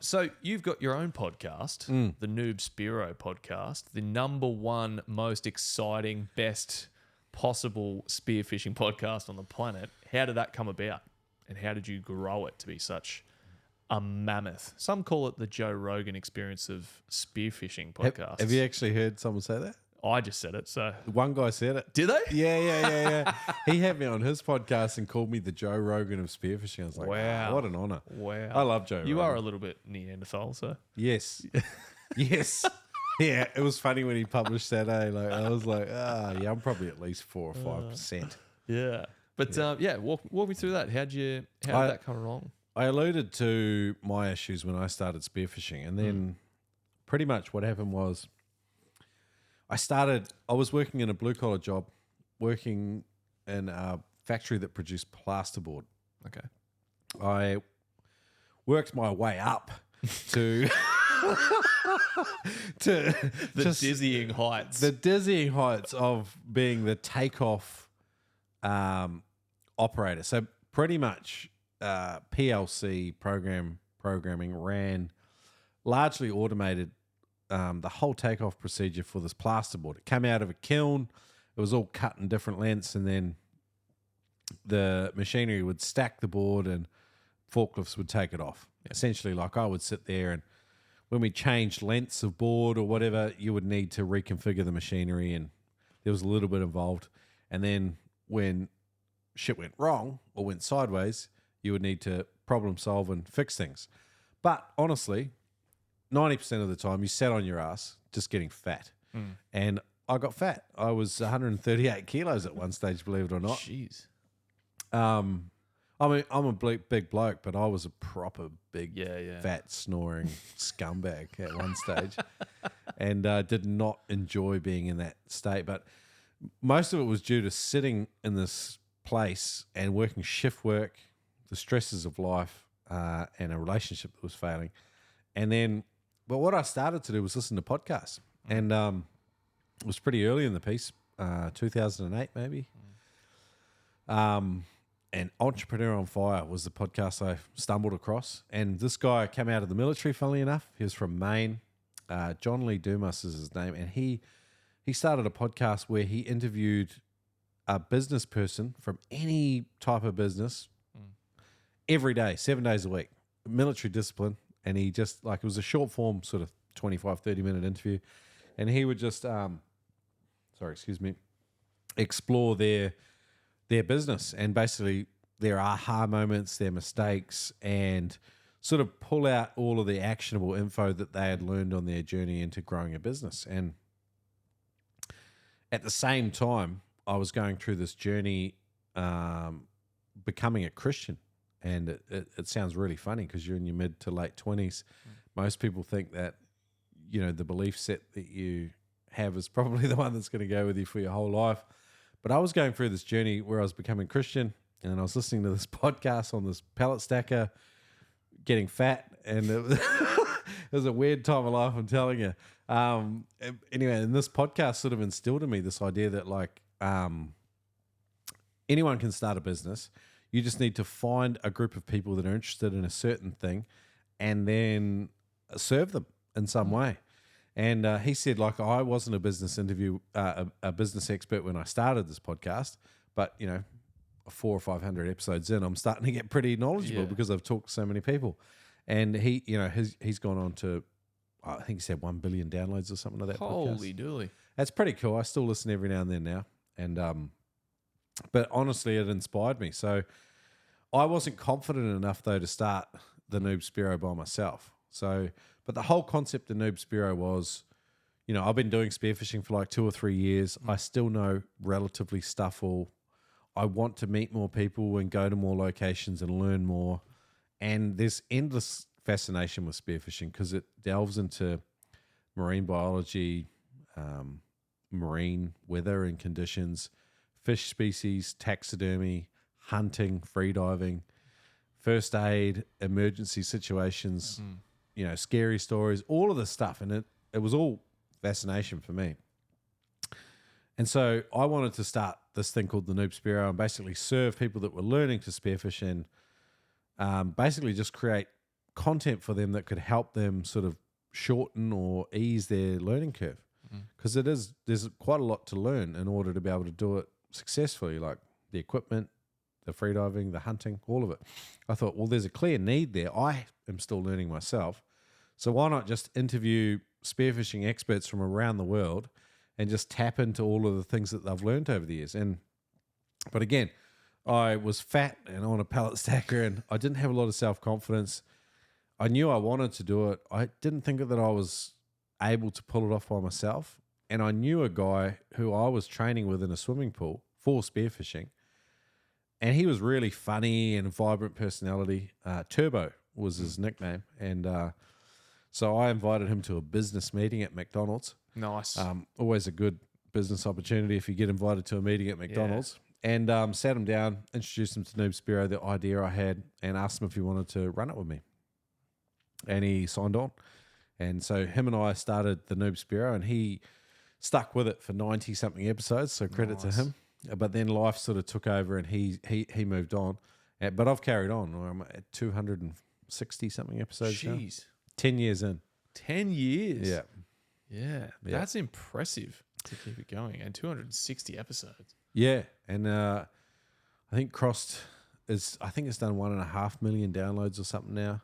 So you've got your own podcast, the Noob Spearo podcast, the #1 most exciting, best possible spearfishing podcast on the planet. How did that come about? And how did you grow it to be such a mammoth? Some call it the Joe Rogan experience of spearfishing podcasts. Have you actually heard someone say that? I just said it, so. One guy said it. Did they? Yeah. He had me on his podcast and called me the Joe Rogan of spearfishing. I was like, Wow. oh, what an honor. Wow. I love Joe Rogan. You are a little bit Neanderthal, so. Yes. Yes. Yeah, it was funny when he published that, eh? Like, I was like, yeah, I'm probably at least 4 or 5%. Yeah. But walk me through that. How did that come along? I alluded to my issues when I started spearfishing, and then pretty much what happened was I was working in a blue collar job, working in a factory that produced plasterboard. Okay. I worked my way up to The dizzying heights. the dizzying heights of being the takeoff operator. So pretty much PLC programming ran largely automated the whole takeoff procedure for this plasterboard. It came out of a kiln. It was all cut in different lengths, and then the machinery would stack the board and forklifts would take it off. Essentially, like I would sit there, and when we changed lengths of board or whatever, you would need to reconfigure the machinery, and there was a little bit involved. And then when shit went wrong or went sideways, you would need to problem solve and fix things. But honestly, 90% of the time you sat on your ass just getting fat. And I got fat. I was 138 kilos at one stage, believe it or not. Jeez. I mean, I'm a big bloke, but I was a proper big, Yeah. fat, snoring scumbag at one stage, and did not enjoy being in that state. But most of it was due to sitting in this place and working shift work, the stresses of life, and a relationship that was failing. And then, but what I started to do was listen to podcasts, and it was pretty early in the piece, 2008 maybe. And Entrepreneur on Fire was the podcast I stumbled across. And this guy came out of the military, funnily enough. He was from Maine. John Lee Dumas is his name. And he started a podcast where he interviewed a business person from any type of business every day, 7 days a week, military discipline. And he just, like, it was a short form, sort of 25, 30-minute interview. And he would just, explore their business and basically their aha moments, their mistakes, and sort of pull out all of the actionable info that they had learned on their journey into growing a business. And at the same time, I was going through this journey, becoming a Christian. And it sounds really funny because you're in your mid to late 20s. Most people think that, the belief set that you have is probably the one that's going to go with you for your whole life. But I was going through this journey where I was becoming Christian, and I was listening to this podcast on this pallet stacker, getting fat, and it was a weird time of life, I'm telling you. Anyway, and this podcast sort of instilled in me this idea that, like, anyone can start a business. You just need to find a group of people that are interested in a certain thing and then serve them in some way. And he said, like, I wasn't a business expert when I started this podcast, but, 400 or 500 episodes in, I'm starting to get pretty knowledgeable because I've talked to so many people. And he, he's gone on to, I think he said 1 billion downloads or something like that. Holy dooly. That's pretty cool. I still listen every now and then now. And, but honestly, it inspired me. So I wasn't confident enough, though, to start the Noob Spearo by myself. So, but the whole concept of Noob Spearo was, I've been doing spearfishing for like 2 or 3 years. I still know relatively stuff all. I want to meet more people and go to more locations and learn more. And there's endless fascination with spearfishing because it delves into marine biology, marine weather and conditions, fish species, taxidermy, hunting, freediving, first aid, emergency situations, scary stories, all of this stuff. And it was all fascination for me. And so I wanted to start this thing called the Noob Spearo and basically serve people that were learning to spearfish and basically just create content for them that could help them sort of shorten or ease their learning curve. Because there's quite a lot to learn in order to be able to do it successfully, like the equipment, the freediving, the hunting, all of it. I thought, well, there's a clear need there. I am still learning myself. So why not just interview spearfishing experts from around the world and just tap into all of the things that they've learned over the years? But again, I was fat and on a pallet stacker and I didn't have a lot of self-confidence. I knew I wanted to do it. I didn't think that I was able to pull it off by myself. And I knew a guy who I was training with in a swimming pool for spearfishing. And he was really funny and vibrant personality. Turbo was his nickname. And so I invited him to a business meeting at McDonald's. Nice. Always a good business opportunity if you get invited to a meeting at McDonald's. And sat him down, introduced him to Noob Spearo, the idea I had, and asked him if he wanted to run it with me. And he signed on. And so him and I started the Noob Spearo, and he stuck with it for 90-something episodes, so credit to him. But then life sort of took over, and he moved on. But I've carried on. I'm at 260-something episodes now. 10 years in. 10 years? Yeah. Yeah. That's impressive to keep it going. And 260 episodes. Yeah. And I think it's done 1.5 million downloads or something now.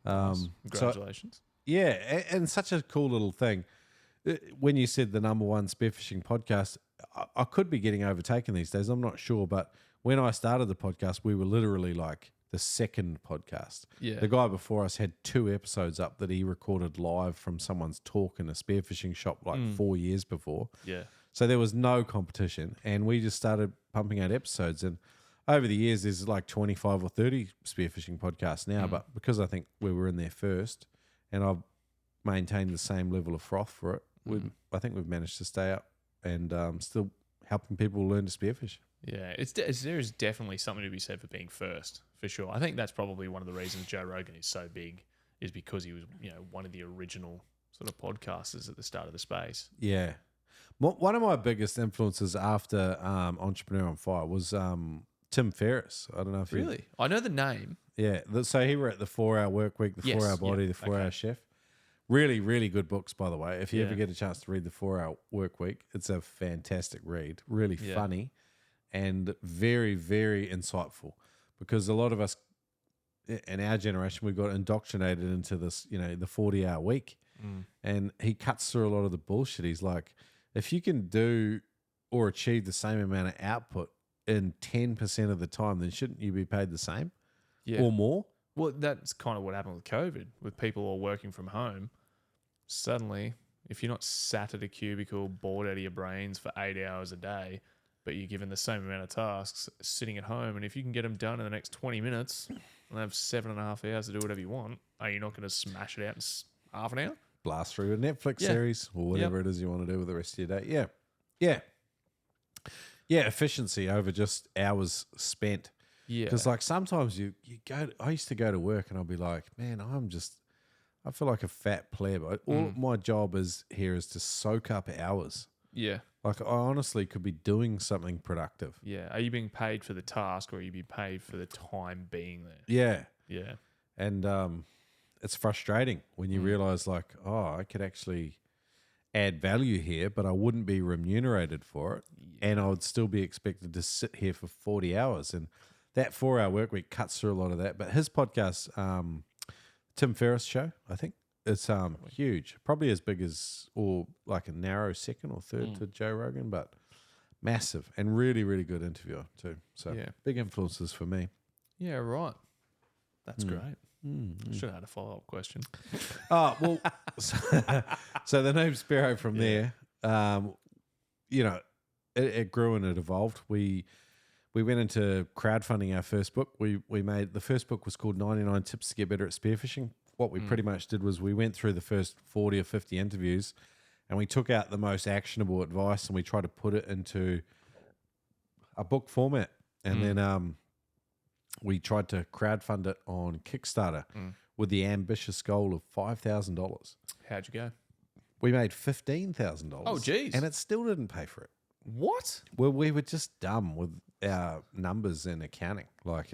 Nice. Congratulations. And such a cool little thing. When you said the number one spearfishing podcast, I could be getting overtaken these days. I'm not sure. But when I started the podcast, we were literally like the second podcast. Yeah. The guy before us had 2 episodes up that he recorded live from someone's talk in a spearfishing shop like 4 years before. Yeah. So there was no competition. And we just started pumping out episodes. And over the years, there's like 25 or 30 spearfishing podcasts now. But because I think we were in there first and I've maintained the same level of froth for it, I think we've managed to stay up and still helping people learn to spearfish. Yeah, there is definitely something to be said for being first, for sure. I think that's probably one of the reasons Joe Rogan is so big, is because he was, one of the original sort of podcasters at the start of the space. Yeah. One of my biggest influences after Entrepreneur on Fire was Tim Ferriss. I don't know if Really? I know the name. Yeah. So he wrote the 4-Hour Work Week, the 4-Hour Body, the 4-Hour Chef. Really, really good books, by the way. If you ever get a chance to read the 4-Hour Work Week, it's a fantastic read. Really funny and very, very insightful, because a lot of us in our generation, we got indoctrinated into this, the 40-hour week. And he cuts through a lot of the bullshit. He's like, if you can do or achieve the same amount of output in 10% of the time, then shouldn't you be paid the same or more? Well, that's kind of what happened with COVID, with people all working from home. Suddenly, if you're not sat at a cubicle, bored out of your brains for 8 hours a day, but you're given the same amount of tasks sitting at home, and if you can get them done in the next 20 minutes and have 7.5 hours to do whatever you want, are you not going to smash it out in half an hour? Blast through a Netflix series or whatever it is you want to do with the rest of your day. Yeah, efficiency over just hours spent. Yeah. Because like sometimes you go, I used to go to work and I'll be like, man, I feel like a fat pleb. All my job is to soak up hours. Yeah. Like I honestly could be doing something productive. Yeah. Are you being paid for the task or are you being paid for the time being there? Yeah. Yeah. And it's frustrating when you realize like, oh, I could actually add value here, but I wouldn't be remunerated for it. Yeah. And I would still be expected to sit here for 40 hours. And that 4-hour work week cuts through a lot of that. But his podcast, Tim Ferriss show, I think, it's huge. Probably as big as, or like a narrow second or third to Joe Rogan, but massive and really, really good interviewer too. So big influences for me. Yeah, right. That's great. Should have had a follow-up question. Oh, well, so the Noob Spearo from there, it grew and it evolved. We went into crowdfunding our first book. We made, the first book was called 99 Tips to Get Better at Spearfishing. What we pretty much did was we went through the first 40 or 50 interviews and we took out the most actionable advice and we tried to put it into a book format. And then we tried to crowdfund it on Kickstarter with the ambitious goal of $5,000. How'd you go? We made $15,000. Oh, geez. And it still didn't pay for it. What? Well, we were just dumb with our numbers and accounting. Like,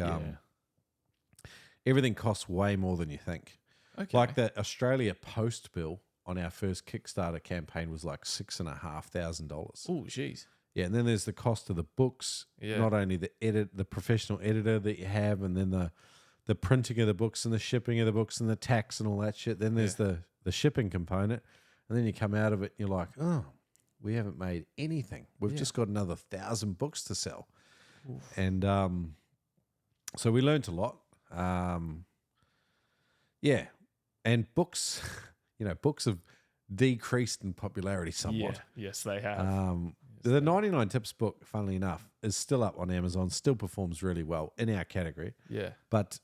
everything costs way more than you think. Okay. Like the Australia Post bill on our first Kickstarter campaign was like $6,500. Oh, jeez. Yeah, and then there's the cost of the books. Yeah. Not only the professional editor that you have, and then the printing of the books and the shipping of the books and the tax and all that shit. Then there's the shipping component, and then you come out of it and you're like, oh, we haven't made anything. We've just got another 1,000 books to sell. Oof. And so we learned a lot. And books, books have decreased in popularity somewhat. Yeah. Yes, they have. The 99 Tips book, funnily enough, is still up on Amazon, still performs really well in our category. Yeah. But,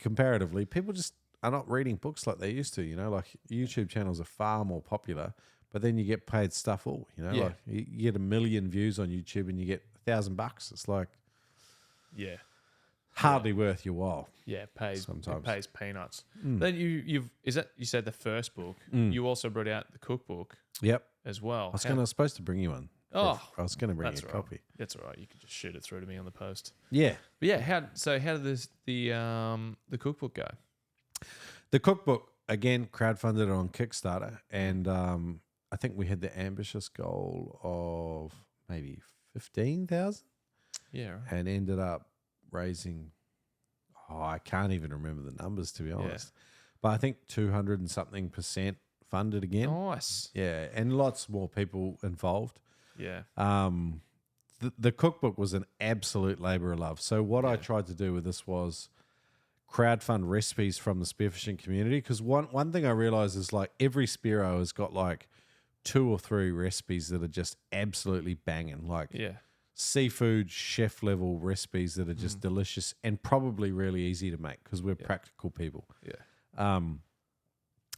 comparatively, people just are not reading books like they used to, like YouTube channels are far more popular, but then you get paid stuff all, like you get 1 million views on YouTube and you get $1,000. It's like, hardly worth your while. Yeah, it pays sometimes. It pays peanuts. Mm. Then you said the first book. You also brought out the cookbook. Yep. As well. I was supposed to bring you one. Oh, I was going to bring you a copy. That's all right. You can just shoot it through to me on the post. Yeah. But yeah, how did the cookbook go? The cookbook, again, crowdfunded on Kickstarter, and I think we had the ambitious goal of maybe 15,000. Yeah. Right. And ended up raising, I can't even remember the numbers, to be honest. But I think 200 and something % funded again. Nice. Yeah, and lots more people involved. Yeah. The cookbook was an absolute labour of love. So what I tried to do with this was crowdfund recipes from the spearfishing community, because one thing I realised is like every Spearo has got like 2 or 3 recipes that are just absolutely banging. Like seafood chef level recipes that are just delicious and probably really easy to make because we're practical people. Yeah.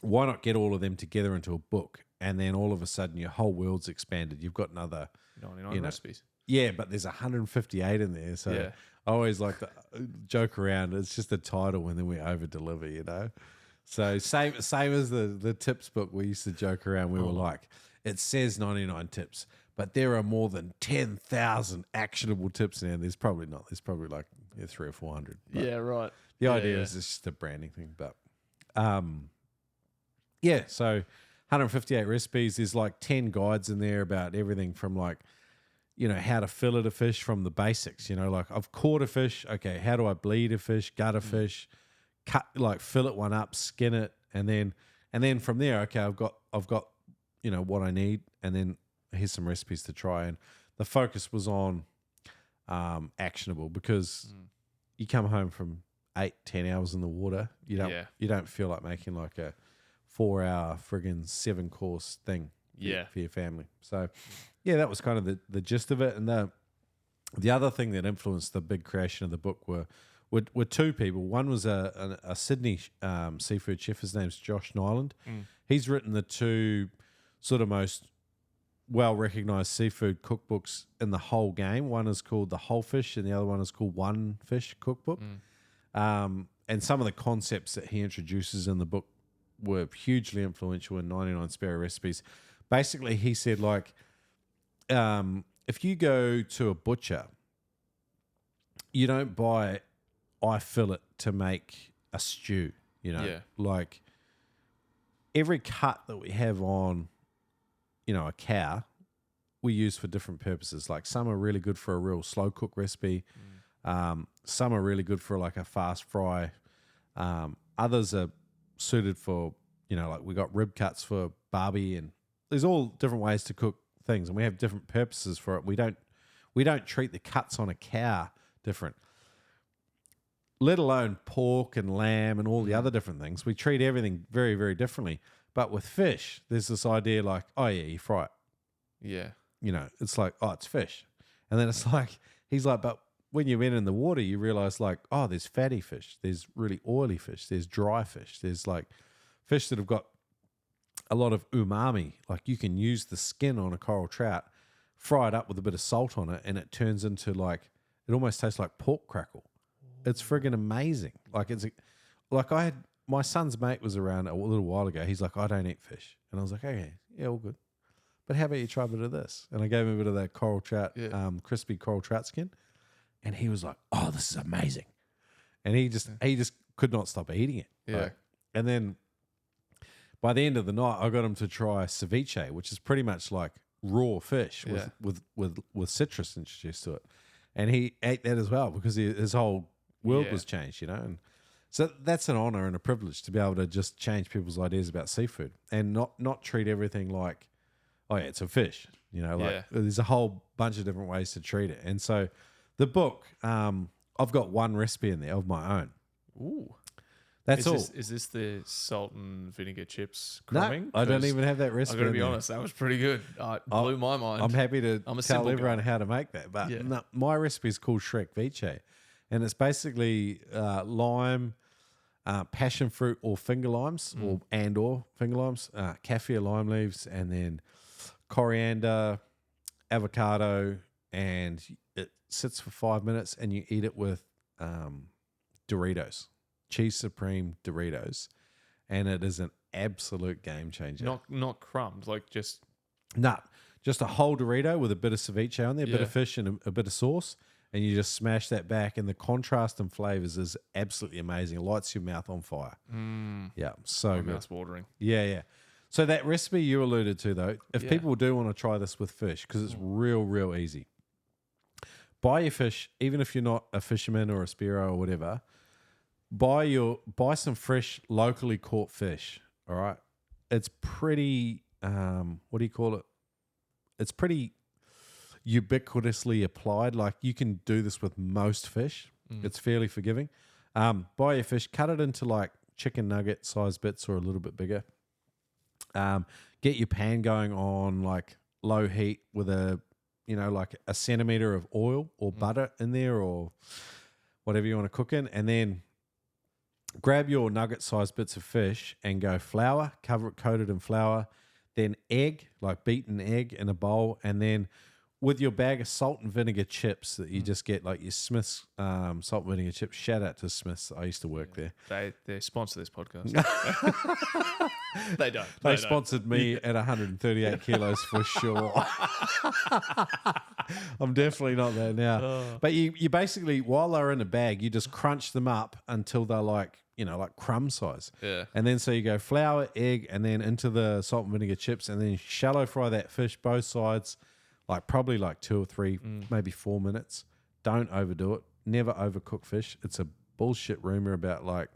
Why not get all of them together into a book, and then all of a sudden your whole world's expanded. You've got another 99 recipes. Yeah, but there's 158 in there. So I always like to joke around. It's just a title, and then we over deliver. So same as the tips book. We used to joke around. We were like, it says 99 tips, but there are more than 10,000 actionable tips in there. There's probably not. There's probably like 300 or 400. Yeah, right. The idea is it's just a branding thing, but. So 158 recipes. There's like 10 guides in there about everything from like, how to fillet a fish from the basics. Like I've caught a fish. Okay, how do I bleed a fish, gut a fish, fillet one up, skin it, and then from there, okay, I've got what I need, and then here's some recipes to try. And the focus was on actionable, because you come home from 8-10 hours in the water, you don't feel like making like a 4-hour friggin' 7-course thing for your family. So that was kind of the gist of it. And the other thing that influenced the big creation of the book were two people. One was a Sydney seafood chef. His name's Josh Nyland. He's written the two sort of most well-recognized seafood cookbooks in the whole game. One is called The Whole Fish, and the other one is called One Fish Cookbook. And some of the concepts that he introduces in the book were hugely influential in 99 Spearo Recipes. Basically, he said, like, if you go to a butcher, you don't buy eye fillet to make a stew, like every cut that we have on, a cow, we use for different purposes. Like some are really good for a real slow cook recipe. Some are really good for like a fast fry. Others are suited for, like we got rib cuts for barbie, and there's all different ways to cook things, and we have different purposes for it. We don't treat the cuts on a cow different, let alone pork and lamb and all the other different things. We treat everything very, very differently. But with fish, there's this idea like, oh yeah, you fry it. Yeah. It's like, oh, it's fish. And then it's like, he's like, but when you went in the water, you realize like, oh, there's fatty fish, there's really oily fish, there's dry fish, there's like fish that have got a lot of umami. Like you can use the skin on a coral trout, fry it up with a bit of salt on it, and it turns into like, it almost tastes like pork crackle. It's friggin' amazing. Like my son's mate was around a little while ago. He's like, I don't eat fish. And I was like, okay, yeah, all good. But how about you try a bit of this? And I gave him a bit of that coral trout, crispy coral trout skin. And he was like, oh, this is amazing. And he just could not stop eating it. Yeah. Like, and then by the end of the night, I got him to try ceviche, which is pretty much like raw fish with citrus introduced to it. And he ate that as well because his whole world was changed, And so that's an honor and a privilege to be able to just change people's ideas about seafood and not treat everything like, oh yeah, it's a fish. There's a whole bunch of different ways to treat it. And so the book, I've got one recipe in there of my own. Ooh. That's all. Is this the salt and vinegar chips No, crumbing? I don't even have that recipe. I've got to be honest, that was pretty good. It blew my mind. I'm happy to tell everyone how to make that. But no, my recipe is called Shrek Viche. And it's basically lime, passion fruit or finger limes, or finger limes, kaffir lime leaves, and then coriander, avocado, and it sits for 5 minutes, and you eat it with Doritos, Cheese Supreme Doritos, and it is an absolute game changer. Not crumbs, like just just a whole Dorito with a bit of ceviche on there, a bit of fish and a bit of sauce. And you just smash that back, and the contrast in flavors is absolutely amazing. It lights your mouth on fire. Yeah, so good. Mouth's watering. Yeah. So that recipe you alluded to, though, if people do want to try this with fish, because it's real easy. Buy your fish, even if you're not a fisherman or a Spearo or whatever. Buy some fresh, locally caught fish. All right, it's pretty. What do you call it? It's pretty ubiquitously applied. Like you can do this with most fish. It's fairly forgiving. Buy your fish, cut it into like chicken nugget size bits or a little bit bigger. Get your pan going on like low heat with like a centimeter of oil or butter in there or whatever you want to cook in, and then grab your nugget size bits of fish and go flour, cover it, coat it in flour, then egg, like beaten egg in a bowl, and then with your bag of salt and vinegar chips that you just get, like your Smith's salt and vinegar chips. Shout out to Smith's. I used to work there. They sponsor this podcast. They don't. They sponsored me at 138 kilos for sure. I'm definitely not there now. But you basically, while they're in a bag, you just crunch them up until they're like crumb size. Yeah. And then so you go flour, egg, and then into the salt and vinegar chips, and then shallow fry that fish both sides, like probably like 2 or 3, maybe 4 minutes. Don't overdo it. Never overcook fish. It's a bullshit rumor about like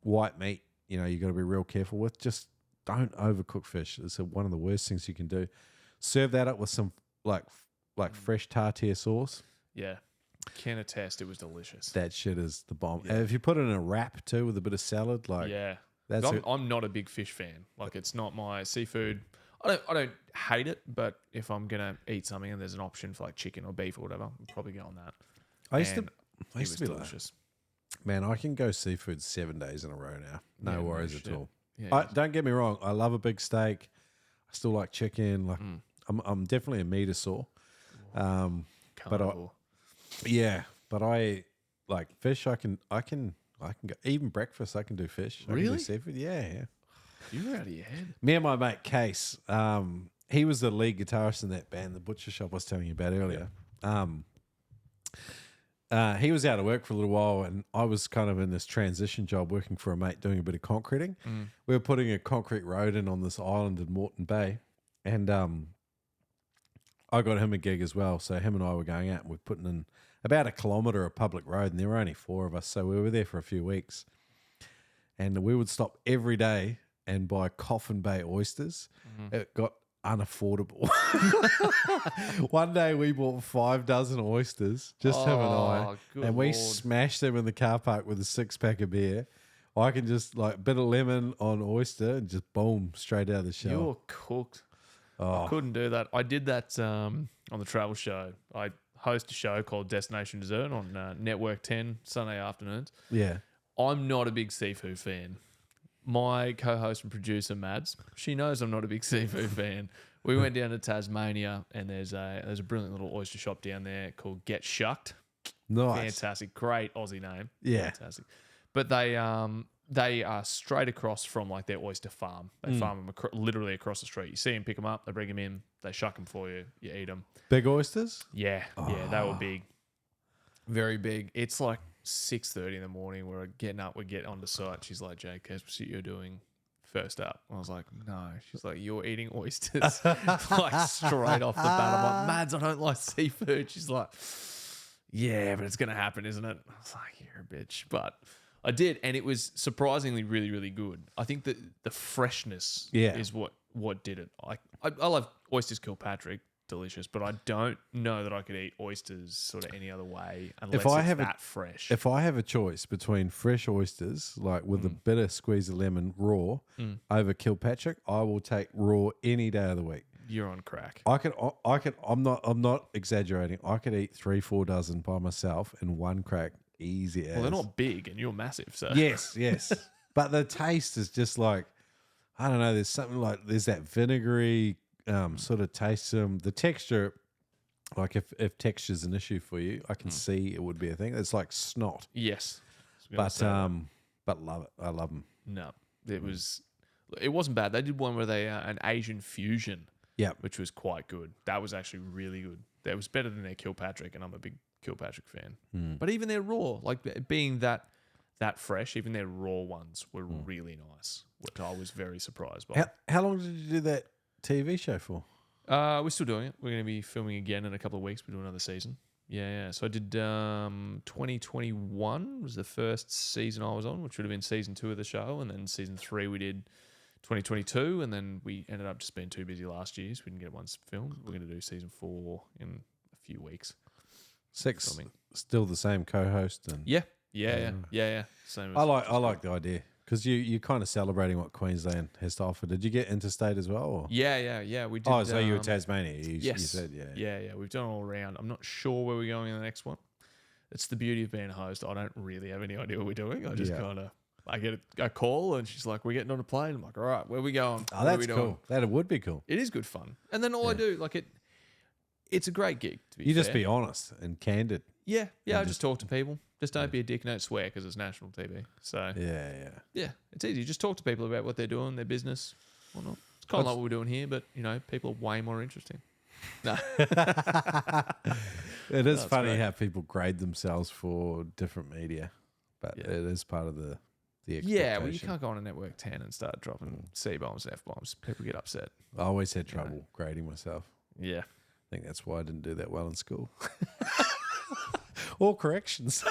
white meat. You know, you got to be real careful with. Just don't overcook fish. It's one of the worst things you can do. Serve that up with some like fresh tartare sauce. Yeah. Can attest it was delicious. That shit is the bomb. Yeah. And if you put it in a wrap too with a bit of salad, like that's I'm not a big fish fan. Like it's not my seafood. I don't hate it, but if I'm gonna eat something and there's an option for like chicken or beef or whatever, I'll probably go on that. I used to be delicious. Man, I can go seafood 7 days in a row now. No worries at all. Yeah, don't get me wrong. I love a big steak. I still like chicken. Like I'm definitely a meat sore. But I like fish. I can go even breakfast. I can do fish. I can do seafood. Yeah. You're out of your head. Me and my mate Case. He was the lead guitarist in that band, the Butcher Shop I was telling you about earlier. He was out of work for a little while, and I was kind of in this transition job working for a mate doing a bit of concreting. We were putting a concrete road in on this island in Moreton Bay, and I got him a gig as well. So him and I were going out, and we're putting in about 1 kilometre of public road, and there were only 4 of us, so we were there for a few weeks. And we would stop every day and buy Coffin Bay oysters. It got unaffordable. One day we bought 5 dozen oysters, just him and I, and we smashed them in the car park with a 6-pack of beer. I can just like a bit of lemon on oyster and just boom, straight out of the shell. You're cooked. I couldn't do that. I did that on the travel show. I host a show called Destination Dessert on Network 10 Sunday afternoons. Yeah. I'm not a big seafood fan. My co-host and producer, Mads, she knows I'm not a big seafood fan. We went down to Tasmania, and there's a brilliant little oyster shop down there called Get Shucked. Nice. Fantastic. Great Aussie name. Yeah. Fantastic. But they are straight across from like their oyster farm. They farm them literally across the street. You see them, pick them up, they bring them in, they shuck them for you, you eat them. Big oysters? Yeah. Yeah, they were big. Very big. It's like 6:30 in the morning. We're getting up. We get onto site. She's like, "Jake, guess what you're doing first up?" I was like, "No." She's like, "You're eating oysters." Like straight off the bat. I'm like, "Mads, I don't like seafood." She's like, "Yeah, but it's gonna happen, isn't it?" I was like, "You're a bitch," but I did, and it was surprisingly really, really good. I think that the freshness is what did it. I love oysters Kilpatrick. Delicious, but I don't know that I could eat oysters sort of any other way unless it's that fresh. If I have a choice between fresh oysters, like with a bit of squeeze of lemon raw, over Kilpatrick, I will take raw any day of the week. You're on crack. I'm not exaggerating. I could eat 3-4 dozen by myself in one crack, easy as. Well, they're not big, and you're massive, so yes. But the taste is just like, I don't know. There's something like there's that vinegary. Sort of taste them. The texture, like if texture's an issue for you, I can see it would be a thing. It's like snot. Yes, but love it. I love them. No, it wasn't bad. They did one where they an Asian fusion, which was quite good. That was actually really good. That was better than their Kilpatrick, and I'm a big Kilpatrick fan. But even their raw, like being that fresh, even their raw ones were really nice, which I was very surprised by. How long did you do that TV show for? We're still doing it. We're going to be filming again in a couple of weeks. We're doing another season. Yeah. So I did 2021 was the first season I was on, which would have been season 2 of the show. And then season 3 we did 2022. And then we ended up just being too busy last year, so we didn't get one filmed. We're going to do season 4 in a few weeks. 6, filming. Still the same co-host. And Yeah. Same. I like the idea. Because you're kind of celebrating what Queensland has to offer. Did you get interstate as well? Or? Yeah. We did. Oh, so you were Tasmania? Yes. You said, Yeah. We've done all around. I'm not sure where we're going in the next one. It's the beauty of being a host. I don't really have any idea what we're doing. I just kind of, I get a call and she's like, "We're getting on a plane." I'm like, "All right, where are we going?" Oh, that's cool. That would be cool. It is good fun. And then all I do, like it's a great gig. To be fair. Just be honest and candid. Yeah. I just talk to people. Just don't be a dick and don't swear because it's national TV. So yeah, it's easy. Just talk to people about what they're doing, their business, whatnot. It's kind of like what we're doing here, but people are way more interesting. No, it is funny how people grade themselves for different media, but it is part of the expectation. Yeah, well, you can't go on a Network 10 and start dropping C bombs and F bombs. People get upset. I always had trouble grading myself. Yeah. think that's why I didn't do that well in school. Or corrections.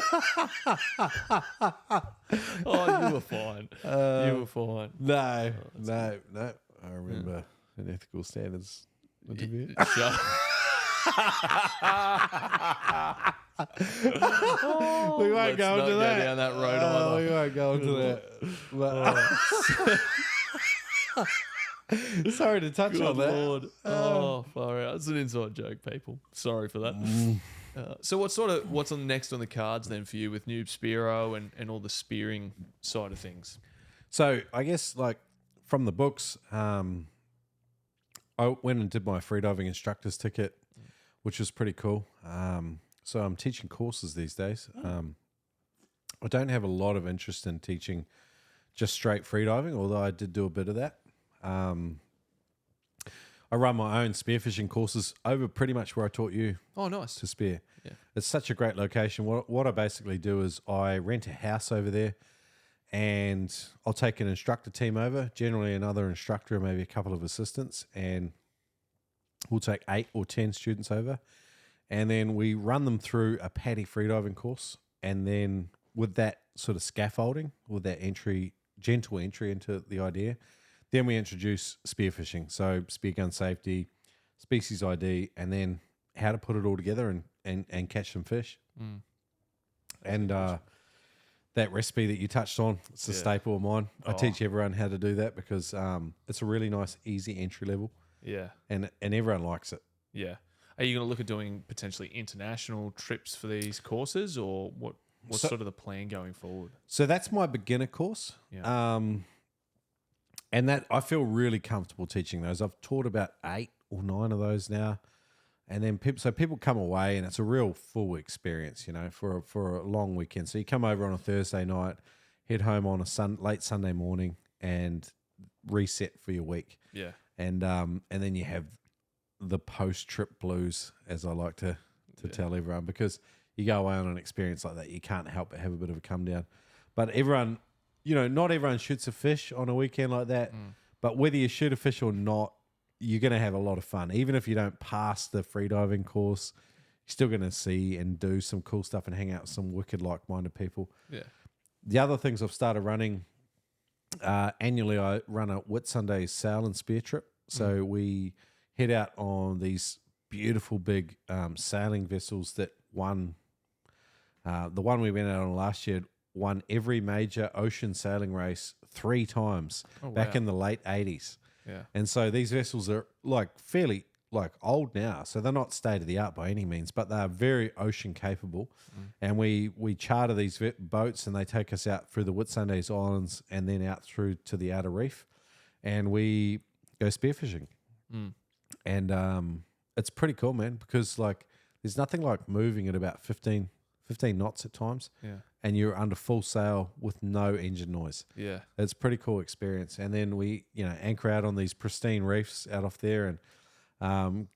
Oh, you were fine. You were fine. No. I remember an ethical standards interview. Shut We won't Let's go not into that. down that road Oh, either. we won't go into that. But sorry to touch Good on that. Lord. Oh, far out. It's an inside joke, people. Sorry for that. So what's on next on the cards then for you with Noob Spearo and all the spearing side of things? So I guess like from the books, I went and did my freediving instructor's ticket, which was pretty cool. So I'm teaching courses these days. I don't have a lot of interest in teaching just straight freediving, although I did do a bit of that. I run my own spearfishing courses over pretty much where I taught you Oh, nice. to spear. Yeah. It's such a great location. What I basically do is I rent a house over there, and I'll take an instructor team over, generally another instructor, maybe a couple of assistants, and we'll take 8 or 10 students over, and then we run them through a paddy freediving course, and then with that sort of scaffolding, with that gentle entry into the idea, then we introduce spearfishing, so spear gun safety, species ID, and then how to put it all together and catch some fish. And that recipe that you touched on, it's a staple of mine. I teach everyone how to do that because it's a really nice, easy entry level. Yeah. And everyone likes it. Yeah. Are you going to look at doing potentially international trips for these courses, or what's sort of the plan going forward? So that's my beginner course. Yeah. And that I feel really comfortable teaching those. I've taught about 8 or 9 of those now. And then people come away and it's a real full experience, for a long weekend. So you come over on a Thursday night, head home on a late Sunday morning and reset for your week. Yeah. And then you have the post-trip blues, as I like to tell everyone, because you go away on an experience like that, you can't help but have a bit of a come down. But everyone, not everyone shoots a fish on a weekend like that. But whether you shoot a fish or not, you're going to have a lot of fun. Even if you don't pass the freediving course, you're still going to see and do some cool stuff and hang out with some wicked like-minded people. Yeah. The other things I've started running, annually I run a Whitsunday sail and spear trip. So we head out on these beautiful big sailing vessels that the one we went out on last year won every major ocean sailing race 3 times back in the late 80s. Yeah. And so these vessels are fairly old now. So they're not state of the art by any means, but they're very ocean capable. And we charter these boats and they take us out through the Whitsundays Islands and then out through to the outer reef. And we go spearfishing. And it's pretty cool, man, because there's nothing like moving at about 15 knots at times. Yeah. And you're under full sail with no engine noise. Yeah. It's a pretty cool experience. And then we, anchor out on these pristine reefs out off there. And,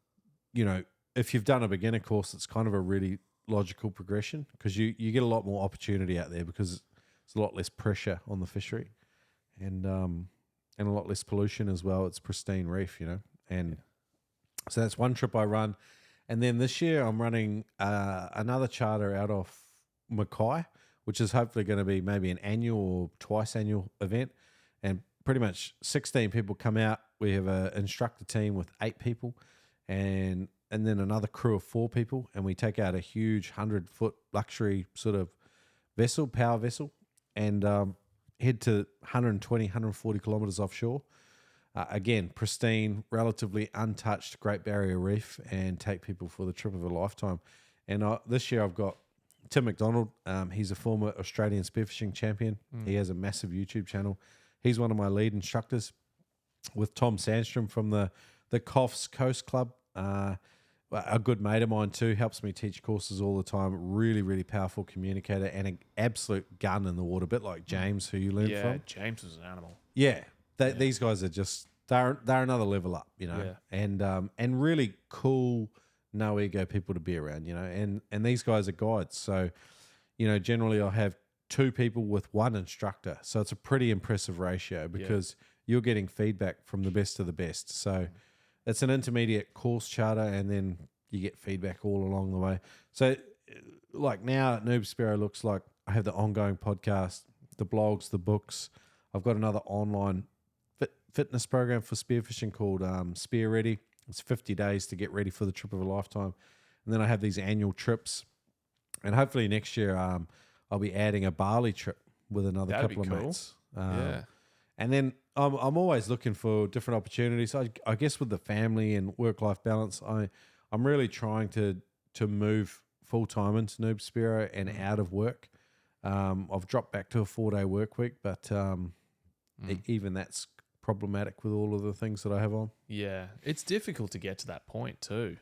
if you've done a beginner course, it's kind of a really logical progression because you get a lot more opportunity out there because there's a lot less pressure on the fishery and a lot less pollution as well. It's pristine reef, And so that's one trip I run. And then this year I'm running another charter out of Mackay, which is hopefully going to be maybe an annual or twice annual event. And pretty much 16 people come out. We have an instructor team with 8 people and then another crew of 4 people. And we take out a huge 100-foot luxury sort of vessel, power vessel, and head to 120, 140 kilometers offshore. Again, pristine, relatively untouched Great Barrier Reef, and take people for the trip of a lifetime. And this year I've got Tim McDonald. He's a former Australian spearfishing champion. He has a massive YouTube channel. He's one of my lead instructors with Tom Sandstrom from the Coffs Coast Club. A good mate of mine too, helps me teach courses all the time. Really, really powerful communicator and an absolute gun in the water, a bit like James, who you learned from. Yeah, James was an animal. Yeah. These guys are just they're another level up, and really cool, no ego people to be around, and these guys are guides. So, generally I'll have 2 people with 1 instructor. So it's a pretty impressive ratio because you're getting feedback from the best of the best. So it's an intermediate course charter, and then you get feedback all along the way. So like now Noob Spearo looks like I have the ongoing podcast, the blogs, the books. I've got another online fitness program for spearfishing called Spear Ready. It's 50 days to get ready for the trip of a lifetime. And then I have these annual trips. And hopefully next year I'll be adding a Bali trip with another couple of mates. Yeah. And then I'm always looking for different opportunities. I guess with the family and work-life balance, I'm really trying to move full-time into Noob Spearo and out of work. I've dropped back to a 4-day work week, but even that's problematic with all of the things that I have on. Yeah. It's difficult to get to that point too.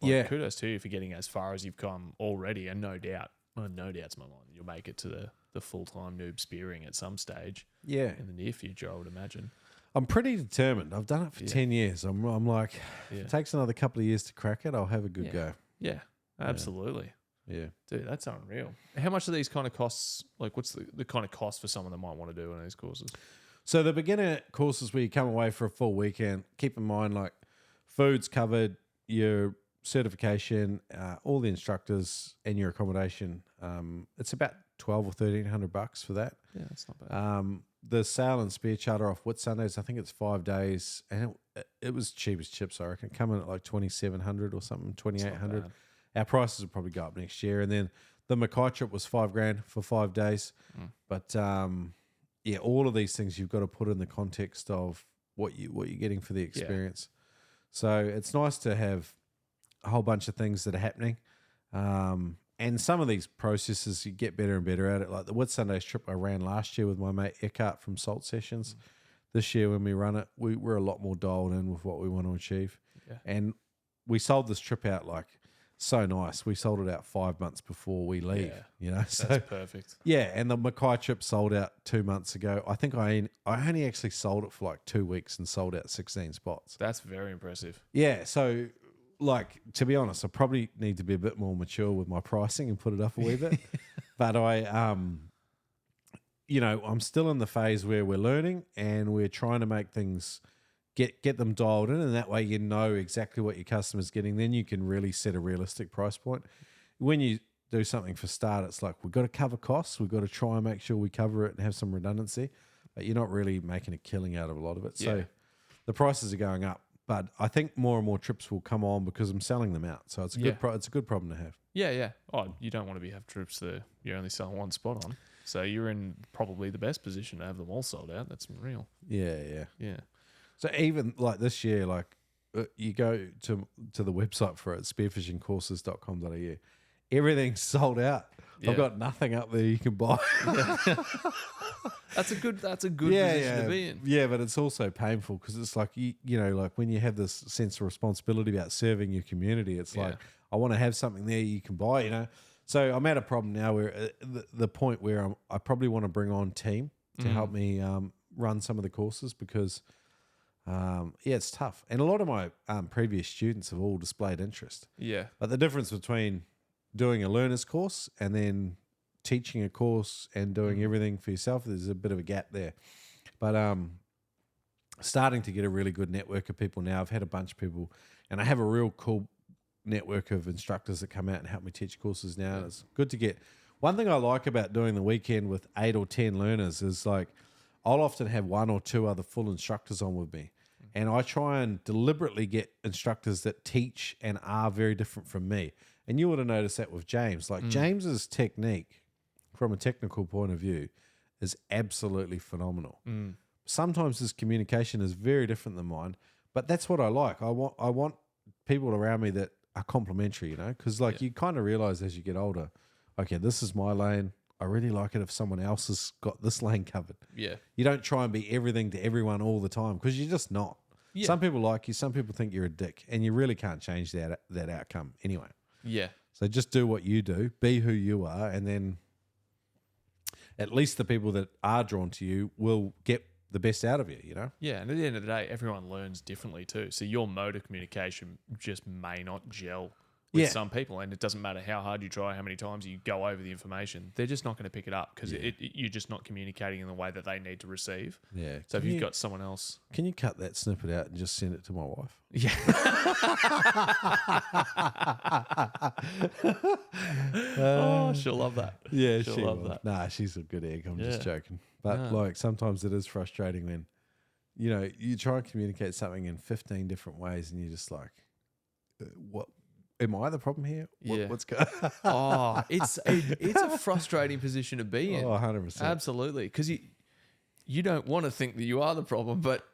Kudos to you for getting as far as you've come already, and no doubt's my mind you'll make it to the full-time noob spearing at some stage. Yeah, in the near future, I would imagine. I'm pretty determined. I've done it for 10 years. I'm like, if it takes another couple of years to crack it, I'll have a good go. Yeah, absolutely. Yeah. Dude, that's unreal. How much are these kind of costs? Like, what's the kind of cost for someone that might want to do one of these courses? So the beginner courses where you come away for a full weekend, keep in mind, like, food's covered, your certification, all the instructors, and your accommodation. It's about $1,200 or $1,300 for that. Yeah, that's not bad. The sail and spear charter off Whitsundays, I think it's 5 days, and it was cheap as chips, I reckon. Coming at like $2,700 or something, $2,800. Our prices will probably go up next year. And then the Mackay trip was $5,000 for 5 days. But all of these things you've got to put in the context of what you're getting for the experience. So it's nice to have a whole bunch of things that are happening. And some of these processes, you get better and better at it. Like the Whitsundays trip I ran last year with my mate Eckhart from Salt Sessions. This year when we run it, we're a lot more dialed in with what we want to achieve. Yeah. And we sold this trip out like so nice. We sold it out 5 months before we leave. You know, so that's perfect. Yeah, and the Mackay trip sold out 2 months ago. I think I only actually sold it for like 2 weeks and sold out 16 spots. That's very impressive. Yeah, so like, to be honest, I probably need to be a bit more mature with my pricing and put it up a wee bit. But I'm still in the phase where we're learning and we're trying to make things get them dialed in, and that way you know exactly what your customer's getting. Then you can really set a realistic price point. When you do something for start, it's like we've got to cover costs. We've got to try and make sure we cover it and have some redundancy. But you're not really making a killing out of a lot of it. So the prices are going up. But I think more and more trips will come on because I'm selling them out. So it's a good it's a good problem to have. Yeah, yeah. Oh, you don't want to have trips that you only sell one spot on. So you're in probably the best position to have them all sold out. That's real. Yeah. So So even like this year, like you go to the website for it, spearfishingcourses.com.au, everything's sold out. Yeah. I've got nothing up there you can buy. That's a good position to be in. Yeah, but it's also painful because it's like you know, like when you have this sense of responsibility about serving your community, it's like I want to have something there you can buy, you know. So I'm at a problem now where the point where I probably want to bring on team to help me run some of the courses because it's tough. And a lot of my previous students have all displayed interest. Yeah. But the difference between doing a learner's course and then teaching a course and doing everything for yourself, there's a bit of a gap there. But starting to get a really good network of people now. I've had a bunch of people, and I have a real cool network of instructors that come out and help me teach courses now. And it's good to get. One thing I like about doing the weekend with 8 or 10 learners is like I'll often have 1 or 2 other full instructors on with me. And I try and deliberately get instructors that teach and are very different from me. And you would have noticed that with James. Like James's technique from a technical point of view is absolutely phenomenal. Sometimes his communication is very different than mine, but that's what I like. I want people around me that are complementary, you know, because like you kind of realize as you get older, okay, this is my lane. I really like it if someone else has got this lane covered. Yeah. You don't try and be everything to everyone all the time because you're just not. Yeah. Some people like you, some people think you're a dick, and you really can't change that outcome anyway. Yeah. So just do what you do, be who you are, and then at least the people that are drawn to you will get the best out of you, you know? Yeah, and at the end of the day, everyone learns differently too. So your mode of communication just may not gel with some people, and it doesn't matter how hard you try, how many times you go over the information, they're just not going to pick it up because you're just not communicating in the way that they need to receive. Yeah. So if you've got someone else... Can you cut that snippet out and just send it to my wife? Yeah. Oh, she'll love that. Yeah, she'll she love will. that. Nah, she's a good egg. I'm just Yeah. joking. But like sometimes it is frustrating when, you know, you try and communicate something in 15 different ways and you're just like, what? Am I the problem here? What's going on? Oh, it's a frustrating position to be in. Oh, 100%. Absolutely. Because you don't want to think that you are the problem, but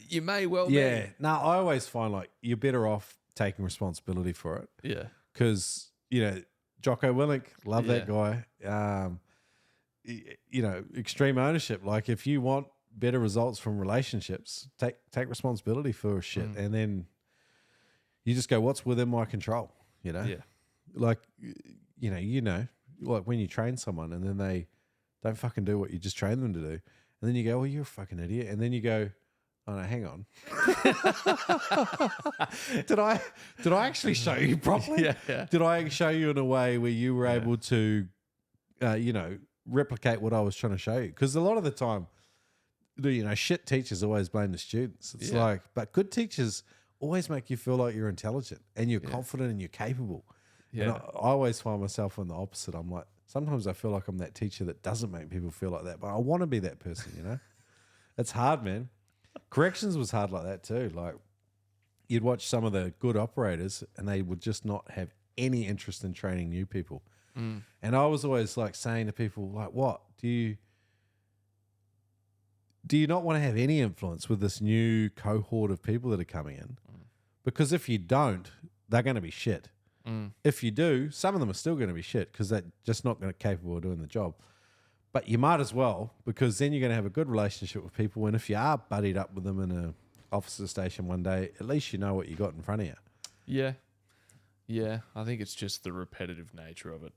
you may well be. Yeah. No, I always find like you're better off taking responsibility for it. Yeah. Because, you know, Jocko Willink, love that guy. You know, extreme ownership. Like if you want better results from relationships, take responsibility for shit. And then you just go, what's within my control? You know? Yeah. Like, you know, like when you train someone and then they don't fucking do what you just trained them to do. And then you go, well, you're a fucking idiot. And then you go, oh no, hang on. Did I actually show you properly? Yeah. Did I show you in a way where you were able to, you know, replicate what I was trying to show you? Because a lot of the time, you know, shit teachers always blame the students. It's like, but good teachers always make you feel like you're intelligent and you're confident and you're capable. Yeah. And I always find myself on the opposite. I'm like, sometimes I feel like I'm that teacher that doesn't make people feel like that, but I want to be that person, you know? It's hard, man. Corrections was hard like that too. Like you'd watch some of the good operators and they would just not have any interest in training new people. And I was always like saying to people like, what? Do you not want to have any influence with this new cohort of people that are coming in? Because if you don't, they're going to be shit. If you do, some of them are still going to be shit because they're just not going to capable of doing the job. But you might as well, because then you're going to have a good relationship with people. And if you are buddied up with them in a officer station one day, at least you know what you got in front of you. Yeah. Yeah. I think it's just the repetitive nature of it.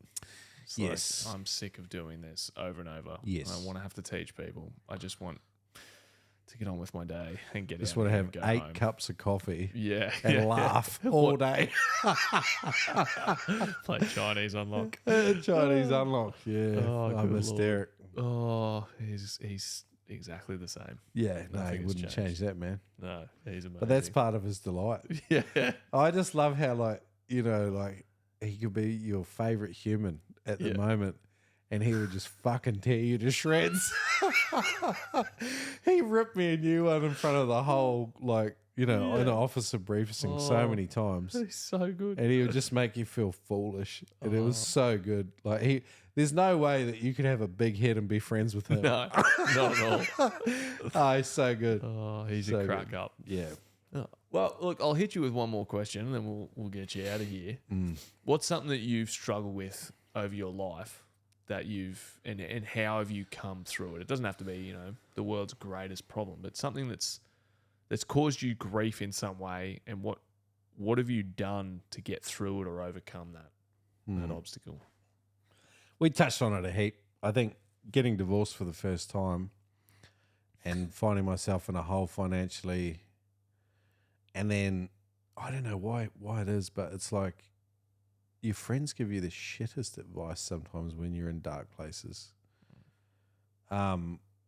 It's yes. like, I'm sick of doing this over and over. Yes. I want to have to teach people. I just want to get on with my day and get just out want to here have and go 8 home. cups of coffee. Yeah. And laugh all day. Play Chinese Unlock. Chinese Unlock. Yeah. Oh, I'm good hysteric. Oh, he's exactly the same. Yeah. No, Nothing he has wouldn't change that, man. No, he's amazing. But that's part of his delight. Yeah. I just love how, like, you know, like he could be your favorite human at the moment and he would just fucking tear you to shreds. He ripped me a new one in front of the whole, like, you know, in an officer briefing so many times. He's so good. And he would just make you feel foolish. And it was so good. Like there's no way that you could have a big head and be friends with him. No, not at all. Oh, he's so good. Oh, he's So a crack good. up. Yeah. Oh, well, look, I'll hit you with one more question and then we'll get you out of here. What's something that you've struggled with over your life that you've and how have you come through it? It doesn't have to be, you know, the world's greatest problem, but something that's caused you grief in some way, and what have you done to get through it or overcome that obstacle? We touched on it a heap. I think getting divorced for the first time and finding myself in a hole financially, and then I don't know why it is, but it's like your friends give you the shittest advice sometimes when you're in dark places. A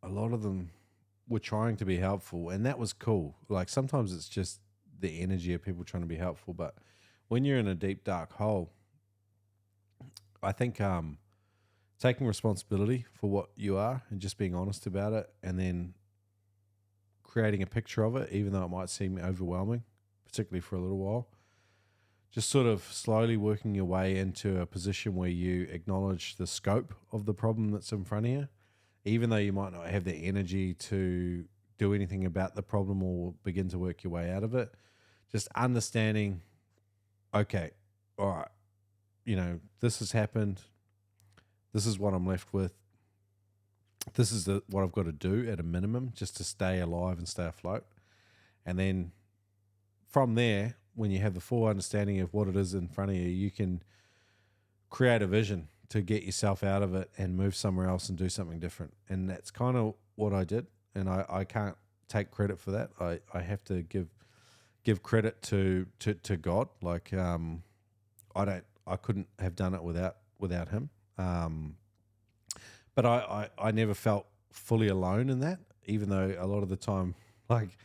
lot of them were trying to be helpful, and that was cool. Like sometimes it's just the energy of people trying to be helpful, but when you're in a deep dark hole, I think taking responsibility for what you are and just being honest about it, and then creating a picture of it, even though it might seem overwhelming, particularly for a little while, just sort of slowly working your way into a position where you acknowledge the scope of the problem that's in front of you, even though you might not have the energy to do anything about the problem or begin to work your way out of it. Just understanding, okay, all right, you know, this has happened. This is what I'm left with. This is what I've got to do at a minimum just to stay alive and stay afloat. And then from there, when you have the full understanding of what it is in front of you, you can create a vision to get yourself out of it and move somewhere else and do something different. And that's kind of what I did. And I can't take credit for that. I have to give credit to God. Like I couldn't have done it without him. But I never felt fully alone in that, even though a lot of the time, like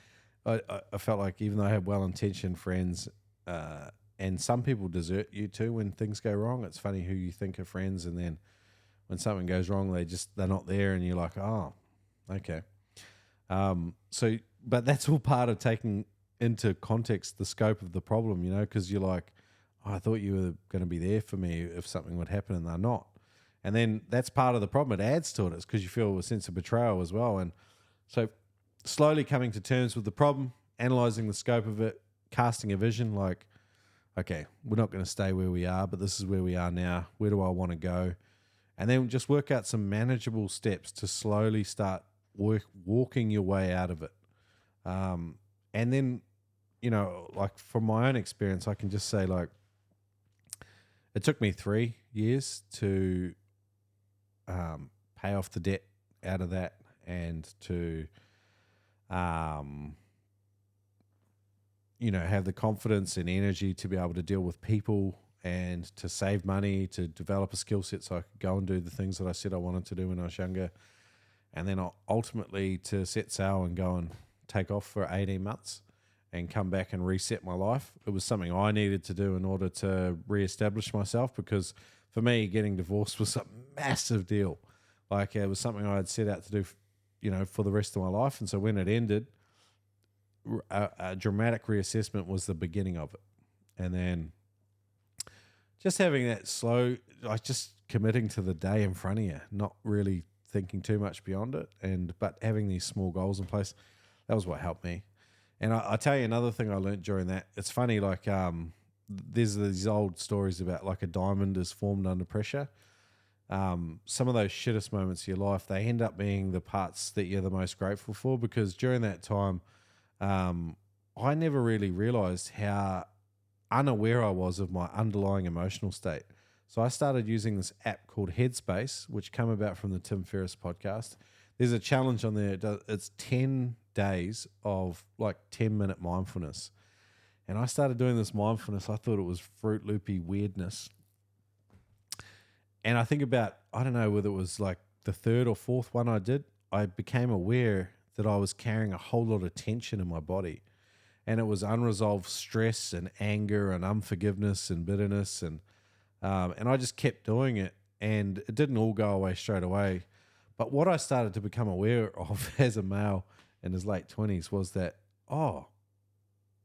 I felt like even though I had well-intentioned friends, and some people desert you too when things go wrong. It's funny who you think are friends, and then when something goes wrong, they're not there, and you're like, oh, okay. But that's all part of taking into context the scope of the problem, because you're like, oh, I thought you were going to be there for me if something would happen, and they're not. And then that's part of the problem. It adds to it. It's because you feel a sense of betrayal as well. And so slowly coming to terms with the problem, analyzing the scope of it, casting a vision like, okay, we're not going to stay where we are, but this is where we are now. Where do I want to go? And then just work out some manageable steps to slowly start walking your way out of it. And then, like from my own experience, I can just say like, it took me 3 years to pay off the debt out of that and to, have the confidence and energy to be able to deal with people and to save money, to develop a skill set so I could go and do the things that I said I wanted to do when I was younger. And then ultimately to set sail and go and take off for 18 months and come back and reset my life. It was something I needed to do in order to reestablish myself, because for me, getting divorced was a massive deal. Like it was something I had set out to do, for the rest of my life. And so when it ended, a dramatic reassessment was the beginning of it. And then just having that slow, like just committing to the day in front of you, not really thinking too much beyond it, but having these small goals in place, that was what helped me. And I tell you another thing I learned during that. It's funny, like there's these old stories about like a diamond is formed under pressure. Some of those shittest moments of your life, they end up being the parts that you're the most grateful for, because during that time, I never really realized how unaware I was of my underlying emotional state. So I started using this app called Headspace, which came about from the Tim Ferriss podcast. There's a challenge on there. It's 10 days of like 10-minute mindfulness. And I started doing this mindfulness. I thought it was Fruit Loopy weirdness. And I think about, I don't know whether it was like the third or fourth one I did, I became aware that I was carrying a whole lot of tension in my body. And it was unresolved stress and anger and unforgiveness and bitterness. And I just kept doing it, and it didn't all go away straight away. But what I started to become aware of as a male in his late 20s was that, I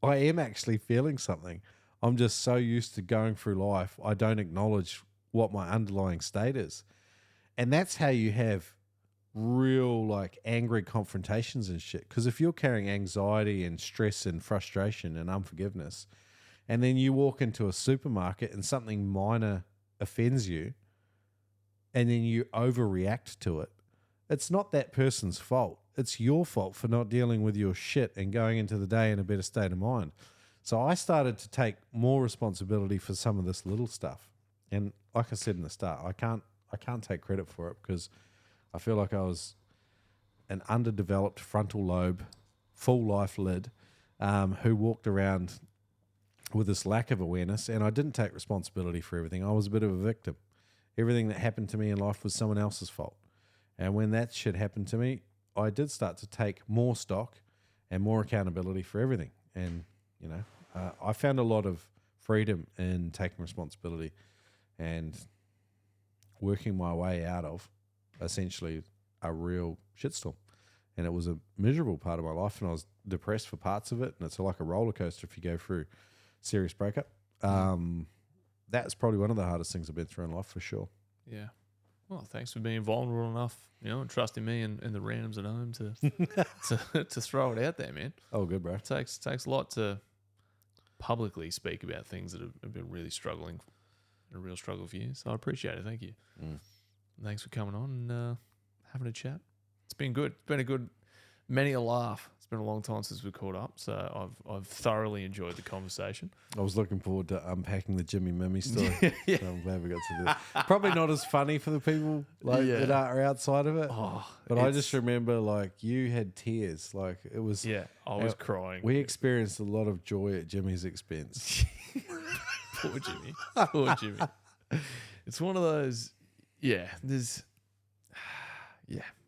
am actually feeling something. I'm just so used to going through life, I don't acknowledge what my underlying state is. And that's how you have real like angry confrontations and shit. Because if you're carrying anxiety and stress and frustration and unforgiveness, and then you walk into a supermarket and something minor offends you, and then you overreact to it, it's not that person's fault. It's your fault for not dealing with your shit and going into the day in a better state of mind. So I started to take more responsibility for some of this little stuff. And like I said in the start, I can't take credit for it, because I feel like I was an underdeveloped frontal lobe, full life lid, who walked around with this lack of awareness, and I didn't take responsibility for everything. I was a bit of a victim. Everything that happened to me in life was someone else's fault. And when that shit happened to me, I did start to take more stock and more accountability for everything. And, I found a lot of freedom in taking responsibility and working my way out of essentially a real shitstorm. And it was a miserable part of my life, and I was depressed for parts of it. And it's like a roller coaster if you go through serious breakup. That's probably one of the hardest things I've been through in life, for sure. Yeah. Well, thanks for being vulnerable enough, and trusting me and the randoms at home to throw it out there, man. Oh, good, bro. It takes a lot to publicly speak about things that have been really struggling, a real struggle for you. So I appreciate it. Thank you. Thanks for coming on and having a chat. It's been good. It's been a good, many a laugh. It's been a long time since we caught up, so I've thoroughly enjoyed the conversation. I was looking forward to unpacking the Jimmy Mimmy story. Yeah. So I'm glad we got to do that. Probably not as funny for the people that are outside of it. But I just remember like you had tears. Like it was. Yeah, I was crying. We experienced a lot of joy at Jimmy's expense. Poor Jimmy. Poor Jimmy. It's one of those. Yeah, there's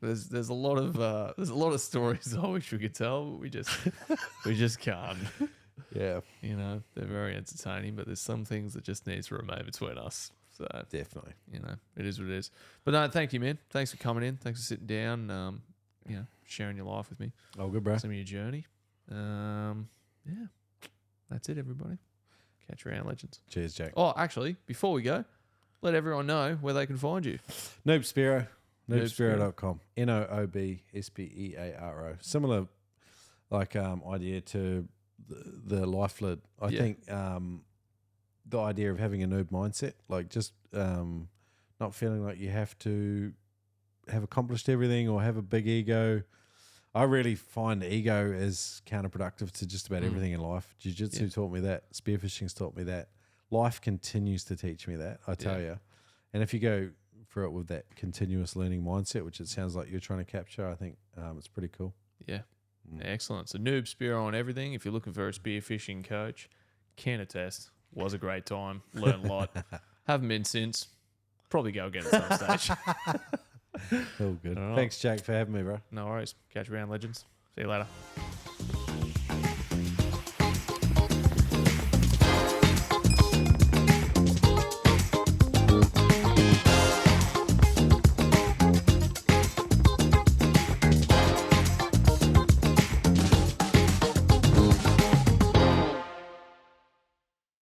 a lot of stories I wish we could tell, but we just can't. Yeah, You know, they're very entertaining, but there's some things that just needs to remain between us. So definitely. you know, it is what it is. But no, thank you, man. Thanks for coming in. Thanks for sitting down. You know, sharing your life with me. Oh, good, bro. Some of your journey. Yeah, that's it, everybody. Catch you around, legends. Cheers, Jack. Oh, actually, before we go, let everyone know where they can find you. Noob Spearo. Noobspearo. Noobspearo.com. NOOBSPEARO. Similar idea to the life lid. I think the idea of having a noob mindset, like just not feeling like you have to have accomplished everything or have a big ego. I really find ego is counterproductive to just about everything in life. Jiu-jitsu taught me that. Spearfishing's taught me that. Life continues to teach me that, I tell you. And if you go for it with that continuous learning mindset, which it sounds like you're trying to capture, I think it's pretty cool. Yeah. Excellent. So Noob Spearo on everything. If you're looking for a spearfishing coach, can attest. Was a great time. Learned a lot. Haven't been since. Probably go again at some stage. All good. All right. Thanks, Jake, for having me, bro. No worries. Catch you around, legends. See you later.